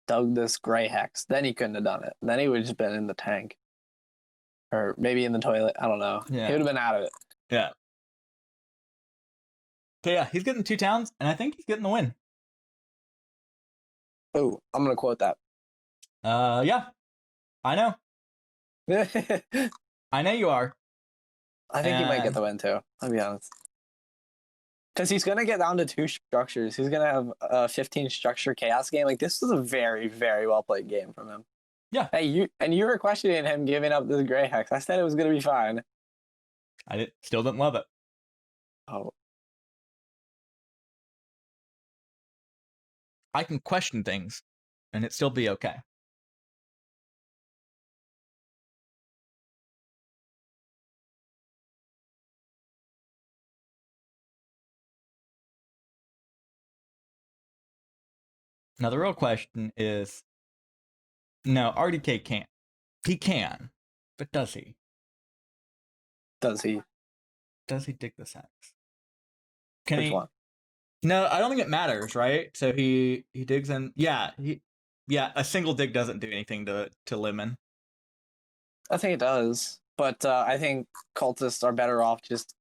Speaker 3: dug this gray hex, then he couldn't have done it. Then he would have just been in the tank, or maybe in the toilet. I don't know.
Speaker 2: Yeah.
Speaker 3: He would have been out of it.
Speaker 2: Yeah. So yeah, he's getting 2 towns, and I think he's getting the win.
Speaker 3: Oh, I'm gonna quote that.
Speaker 2: Yeah, I know. I know you are.
Speaker 3: I think he might get the win too. I'll be honest. Because he's gonna get down to 2 structures. He's gonna have a 15 structure chaos game. Like, this was a very, very well played game from him.
Speaker 2: Yeah.
Speaker 3: Hey, you were questioning him giving up this gray hex. I said it was gonna be fine.
Speaker 2: I still didn't love it.
Speaker 3: Oh.
Speaker 2: I can question things, and it still be okay. Now, the real question is, no, RDK can't. He can, but does he?
Speaker 3: Does he?
Speaker 2: Does he dig this hex?
Speaker 3: Which one?
Speaker 2: No, I don't think it matters, right? So he digs in. Yeah, a single dig doesn't do anything to Lumin.
Speaker 3: I think it does, but I think cultists are better off just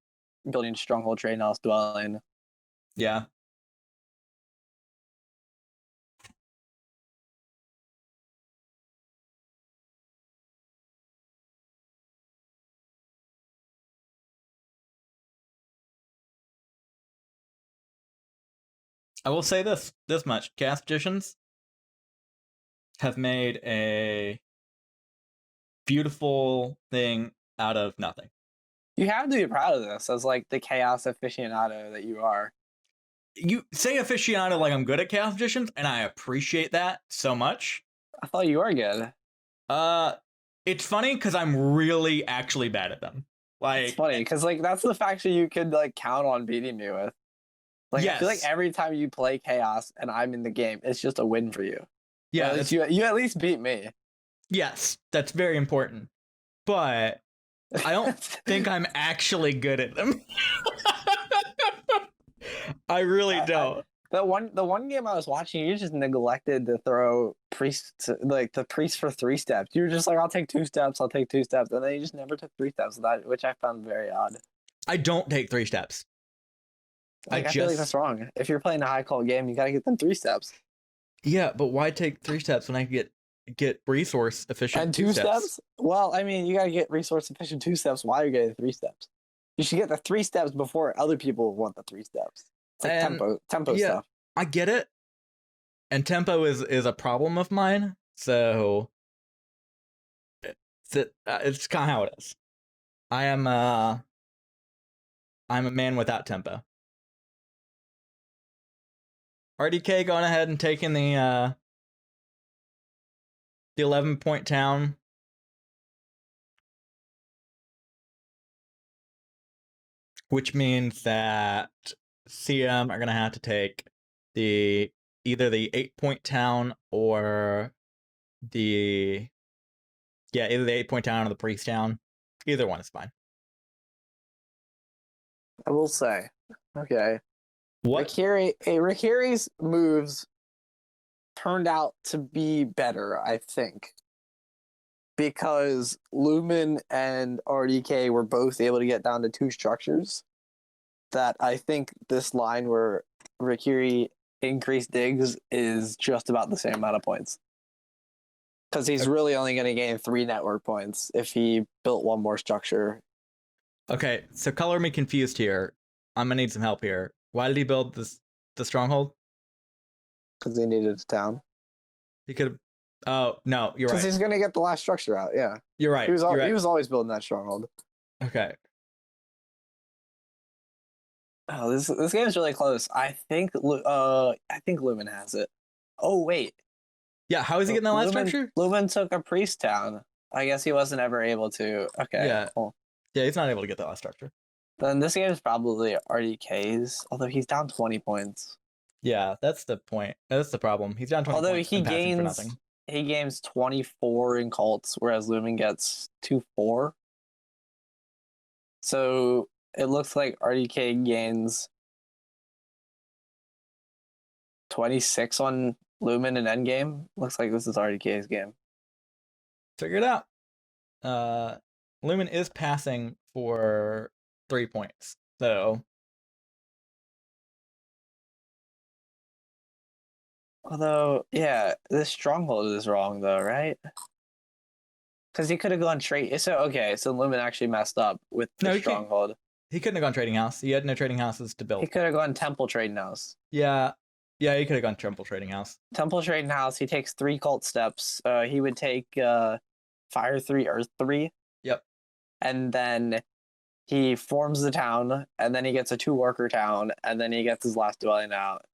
Speaker 3: building stronghold trade house dwelling.
Speaker 2: Yeah. I will say this much. Chaos Magicians have made a beautiful thing out of nothing.
Speaker 3: You have to be proud of this as like the chaos aficionado that you are.
Speaker 2: You say aficionado like I'm good at Chaos Magicians, and I appreciate that so much.
Speaker 3: I thought you were good.
Speaker 2: It's funny because I'm really actually bad at them. Like,
Speaker 3: it's funny because like that's the faction you could like count on beating me with. Like
Speaker 2: yes.
Speaker 3: I feel like every time you play chaos and I'm in the game, it's just a win for you.
Speaker 2: Yeah,
Speaker 3: you at least beat me.
Speaker 2: Yes, that's very important. But I don't think I'm actually good at them. I really don't.
Speaker 3: The one game I was watching, you just neglected to throw priests, like the priest for 3 steps. You were just like, I'll take 2 steps, and then you just never took 3 steps, which I found very odd.
Speaker 2: I don't take 3 steps.
Speaker 3: I feel like that's wrong. If you're playing a high call game, you gotta get them 3 steps.
Speaker 2: Yeah, but why take 3 steps when I can get resource efficient
Speaker 3: and 2 steps? Well, I mean, you gotta get resource efficient 2 steps while you're getting 3 steps. You should get the 3 steps before other people want the 3 steps. It's like tempo stuff.
Speaker 2: I get it. And tempo is a problem of mine. So it's kind of how it is. I'm a man without tempo. RDK going ahead and taking the 11-point town. Which means that CM are gonna have to take either the 8-point town or either the 8-point town or the priest town. Either one is fine.
Speaker 3: I will say, okay.
Speaker 2: What?
Speaker 3: Rikiri's moves turned out to be better, I think. Because Lumin and RDK were both able to get down to 2 structures. That I think this line where Rikiri increased digs is just about the same amount of points. Because he's really only going to gain 3 network points if he built 1 more structure.
Speaker 2: Okay, so color me confused here. I'm going to need some help here. Why did he build the stronghold?
Speaker 3: Because he needed a town.
Speaker 2: He could have... Oh, no, you're right.
Speaker 3: Because he's going to get the last structure out, yeah.
Speaker 2: You're right.
Speaker 3: He was always building that stronghold.
Speaker 2: Okay.
Speaker 3: Oh, this game is really close. I think Lumin has it. Oh, wait.
Speaker 2: Yeah, how is he getting the last structure?
Speaker 3: Lumin took a priest town. I guess he wasn't ever able to. Okay.
Speaker 2: Yeah.
Speaker 3: Cool.
Speaker 2: Yeah, he's not able to get the last structure.
Speaker 3: Then this game is probably RDK's, although he's down 20 points.
Speaker 2: Yeah, that's the point. That's the problem. He's down 20
Speaker 3: although
Speaker 2: points.
Speaker 3: He gains 24 in cults, whereas Lumin gets 2-4. So it looks like RDK gains 26 on Lumin in endgame. Looks like this is RDK's game.
Speaker 2: Figure it out. Lumin is passing for 3 points. So
Speaker 3: although, yeah, this stronghold is wrong though, right? Because he could have gone trade. So Lumin actually messed up with the stronghold.
Speaker 2: He couldn't have gone trading house. He had no trading houses to build.
Speaker 3: He could have gone temple trading house.
Speaker 2: Yeah, he could have gone temple trading house.
Speaker 3: Temple trading house. He takes 3 cult steps. He would take fire 3, earth 3.
Speaker 2: Yep.
Speaker 3: And then he forms the town, and then he gets a 2-worker town, and then he gets his last dwelling out.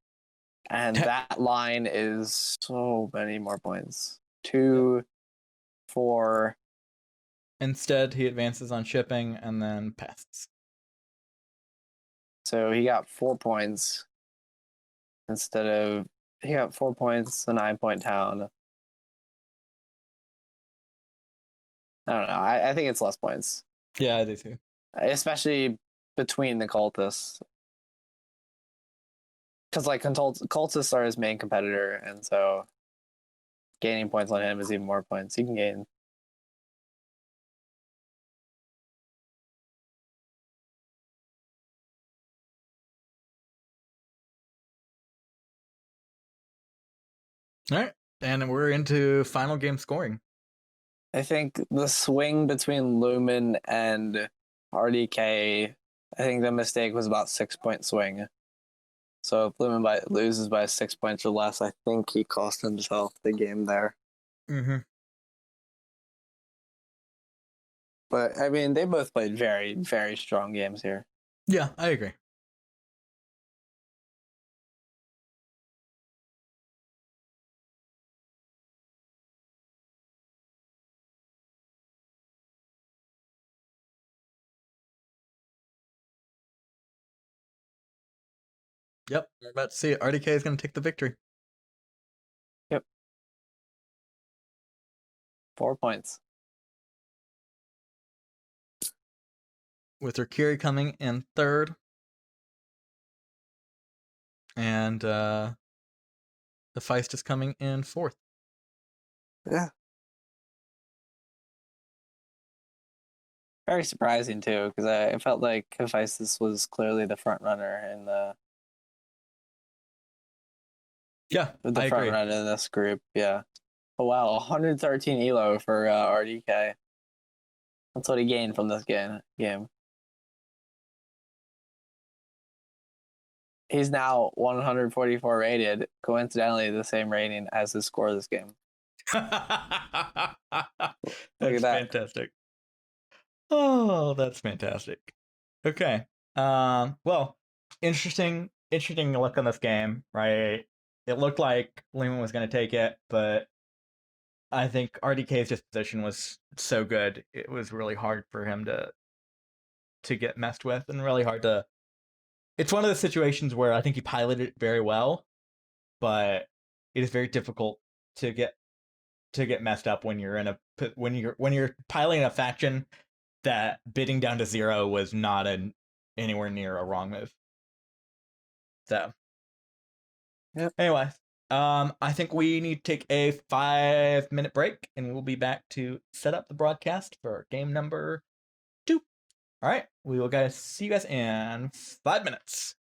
Speaker 3: And that line is so many more points. 2, 4.
Speaker 2: Instead, he advances on shipping and then passes.
Speaker 3: So he got 4 points instead of he got 4 points, a 9-point town. I don't know. I think it's less points.
Speaker 2: Yeah, I do too.
Speaker 3: Especially between the cultists. Because like cultists are his main competitor, and so gaining points on him is even more points. You can gain
Speaker 2: All right, and we're into final game scoring.
Speaker 3: I think the swing between Lumin and RDK, I think the mistake was about 6-point swing. So if Lumin loses by 6 points or less, I think he cost himself the game there.
Speaker 2: Mm-hmm.
Speaker 3: But I mean, they both played very, very strong games here.
Speaker 2: Yeah, I agree. Yep, we're about to see it. RDK is going to take the victory.
Speaker 3: Yep. 4 points.
Speaker 2: With Rikiri coming in third. And Hefaistos coming in fourth.
Speaker 3: Yeah. Very surprising too, because I felt like Hefaistos was clearly the front runner in the
Speaker 2: I
Speaker 3: front
Speaker 2: agree.
Speaker 3: runner in this group. Yeah. Oh wow, 113 elo for RDK. That's what he gained from this game. He's now 144 rated, coincidentally the same rating as his score this game.
Speaker 2: That's
Speaker 3: that.
Speaker 2: fantastic. Oh, that's fantastic. Okay. Well, interesting look on this game, right? It looked like Lumin was going to take it, but I think RDK's disposition was so good. It was really hard for him to get messed with, and really hard to. It's one of the situations where I think he piloted it very well, but it is very difficult to get messed up when you're in a when you're piloting a faction that bidding down to 0 was not anywhere near a wrong move. So,
Speaker 3: yep.
Speaker 2: Anyway, I think we need to take a 5-minute break, and we'll be back to set up the broadcast for game number 2. All right, we will see you guys in 5 minutes.